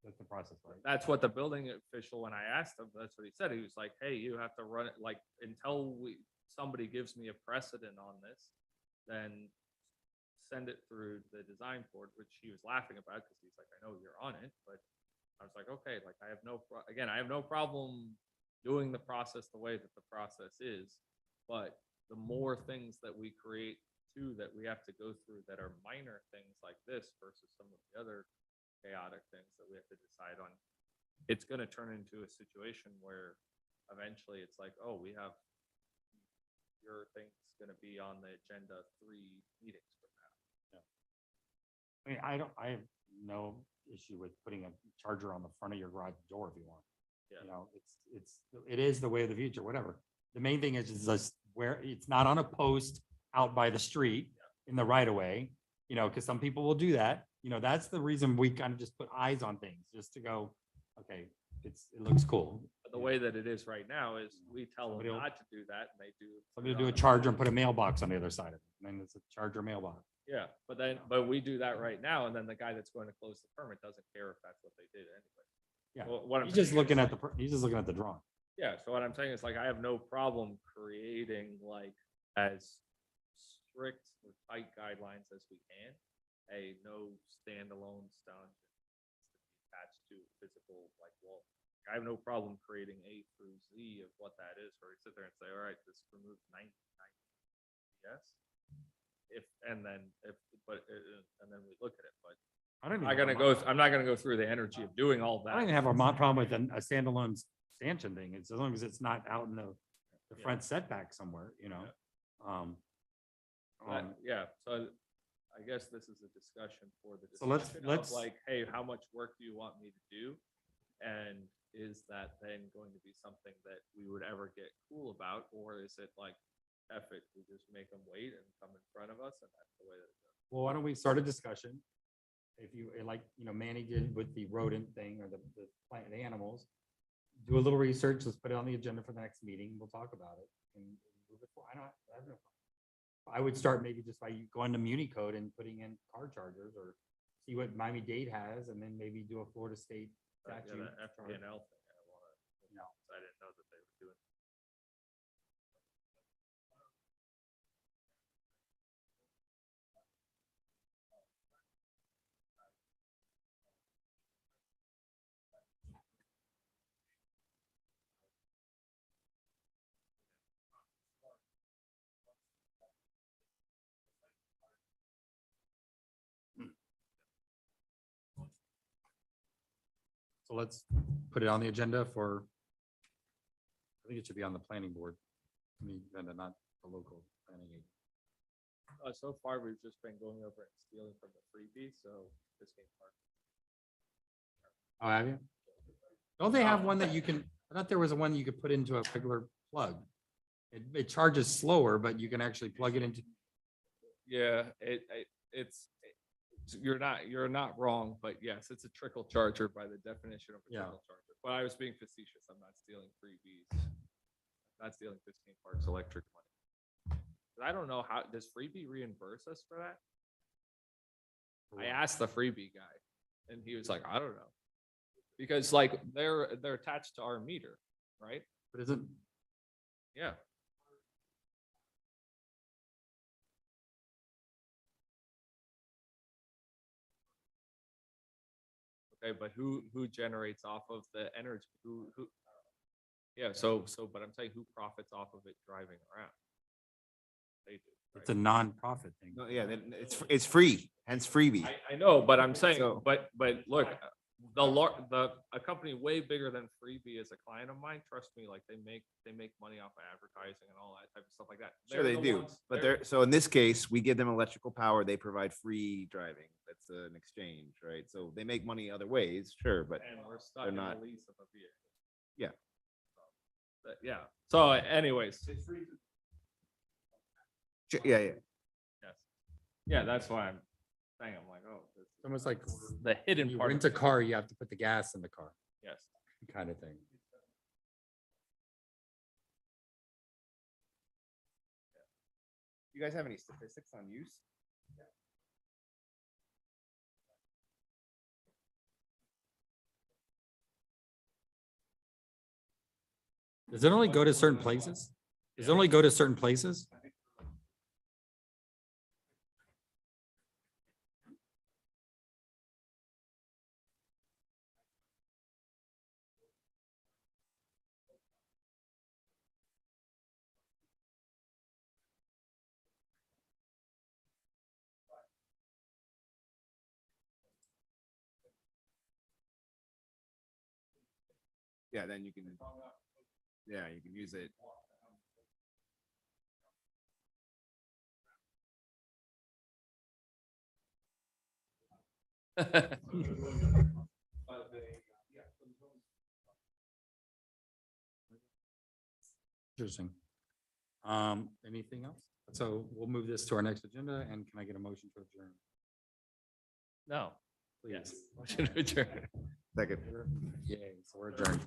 That's the process, right? that's what the building official, when I asked him, that's what he said. He was like, hey, you have to run it like until somebody gives me a precedent on this, then send it through the design board, which he was laughing about because he's like, I know you're on it, but I was like, okay, like I have I have no problem doing the process the way that the process is, but the more things that we create too, that we have to go through that are minor things like this versus some of the other chaotic things that we have to decide on, it's going to turn into a situation where eventually it's like, oh, we have your thing's going to be on the agenda 3 meetings from now. I mean, I have no issue with putting a charger on the front of your garage door if you want. Yeah. You know, it is the way of the future, whatever. The main thing is just where it's not on a post out by the street in the right of way, you know, because some people will do that. You know, that's the reason we kind of just put eyes on things, just to go, okay, it looks cool. But the way that it is right now is we tell them Somebody will- not to do that and they do. Somebody do a charger and put a mailbox on the other side of it. And then it's a charger mailbox. Yeah, but we do that right now, and then the guy that's going to close the permit doesn't care if that's what they did anyway. Yeah. Well, what I'm He's just saying is, looking at like- he's just looking at the drawing. Yeah, so what I'm saying is like, I have no problem creating like as strict or tight guidelines as we can. No standalone stone attached to physical like wall. I have no problem creating A through Z of what that is, where we sit there and say, all right, this removes 99. Yes. And then we look at it, but I don't I'm not gonna go through the energy of doing all I don't that. even have a problem with a standalone stanchion thing. It's as long as it's not out in the Yeah. front setback somewhere, you know? Yeah, so I guess this is a discussion for the So let's- discussion of like, hey, how much work do you want me to do? And is that then going to be something that we would ever get cool about? Or is it like, F it, we just make them wait and come in front of us and that's the way that it goes? Well, why don't we start a discussion? If you, like, you know, Manny did with the rodent thing or the plant, the animals. Do a little research, let's put it on the agenda for the next meeting, we'll talk about it. And move it forward. I have no problem. I would start maybe just by going to Muni Code and putting in car chargers or see what Miami-Dade has and then maybe do a Florida State Yeah, statute. the FPNL thing, I wanna, No. I didn't know that they were doing. So let's put it on the agenda for, I think it should be on the planning board. I mean, and not the local planning agency. So far, we've just been going over and stealing from the freebie, so this game part. Oh, have you? Don't they have one that you can, I thought there was a one you could put into a regular plug. It charges slower, but you can actually plug it into, Yeah, you're not wrong, but yes, it's a trickle charger by the definition of a Yeah. trickle charger. But I was being facetious. I'm not stealing freebies. Not stealing 15 Parks electric money. But I don't know how, does freebie reimburse us for that? I asked the freebie guy and he was like, I don't know. Because like they're attached to our meter, right? but isn't, Yeah. Okay, but who generates off of the energy? Who? Yeah, so, but I'm saying who profits off of it driving around? They do. it's a non-profit thing. No, yeah, then it's free, hence freebie. I know, but I'm saying, So- but look, a company way bigger than Freebie is a client of mine. Trust me, like they make money off of advertising and all that type of stuff like that. Sure, They're they the do, ones- but they're- so in this case, we give them electrical power, they provide free driving. That's an exchange, right? So they make money other ways, sure, but And we're stuck they're in the not- lease of a vehicle. Yeah. Yeah. So anyways, Yeah, yeah. Yes. Yeah, that's why I'm saying, I'm like, oh. this is It's almost like The hidden when you part. rent of a it. car, you have to put the gas in the car, Yes. kind of thing. You guys have any statistics on use? Does it only go to certain places? Does it only go to certain places? Yeah, then you can, yeah, you can use it. Interesting. Anything else? So we'll move this to our next agenda, and can I get a motion to adjourn? No. Please. Yes. Motion to adjourn. Second. Yay, so we're adjourned.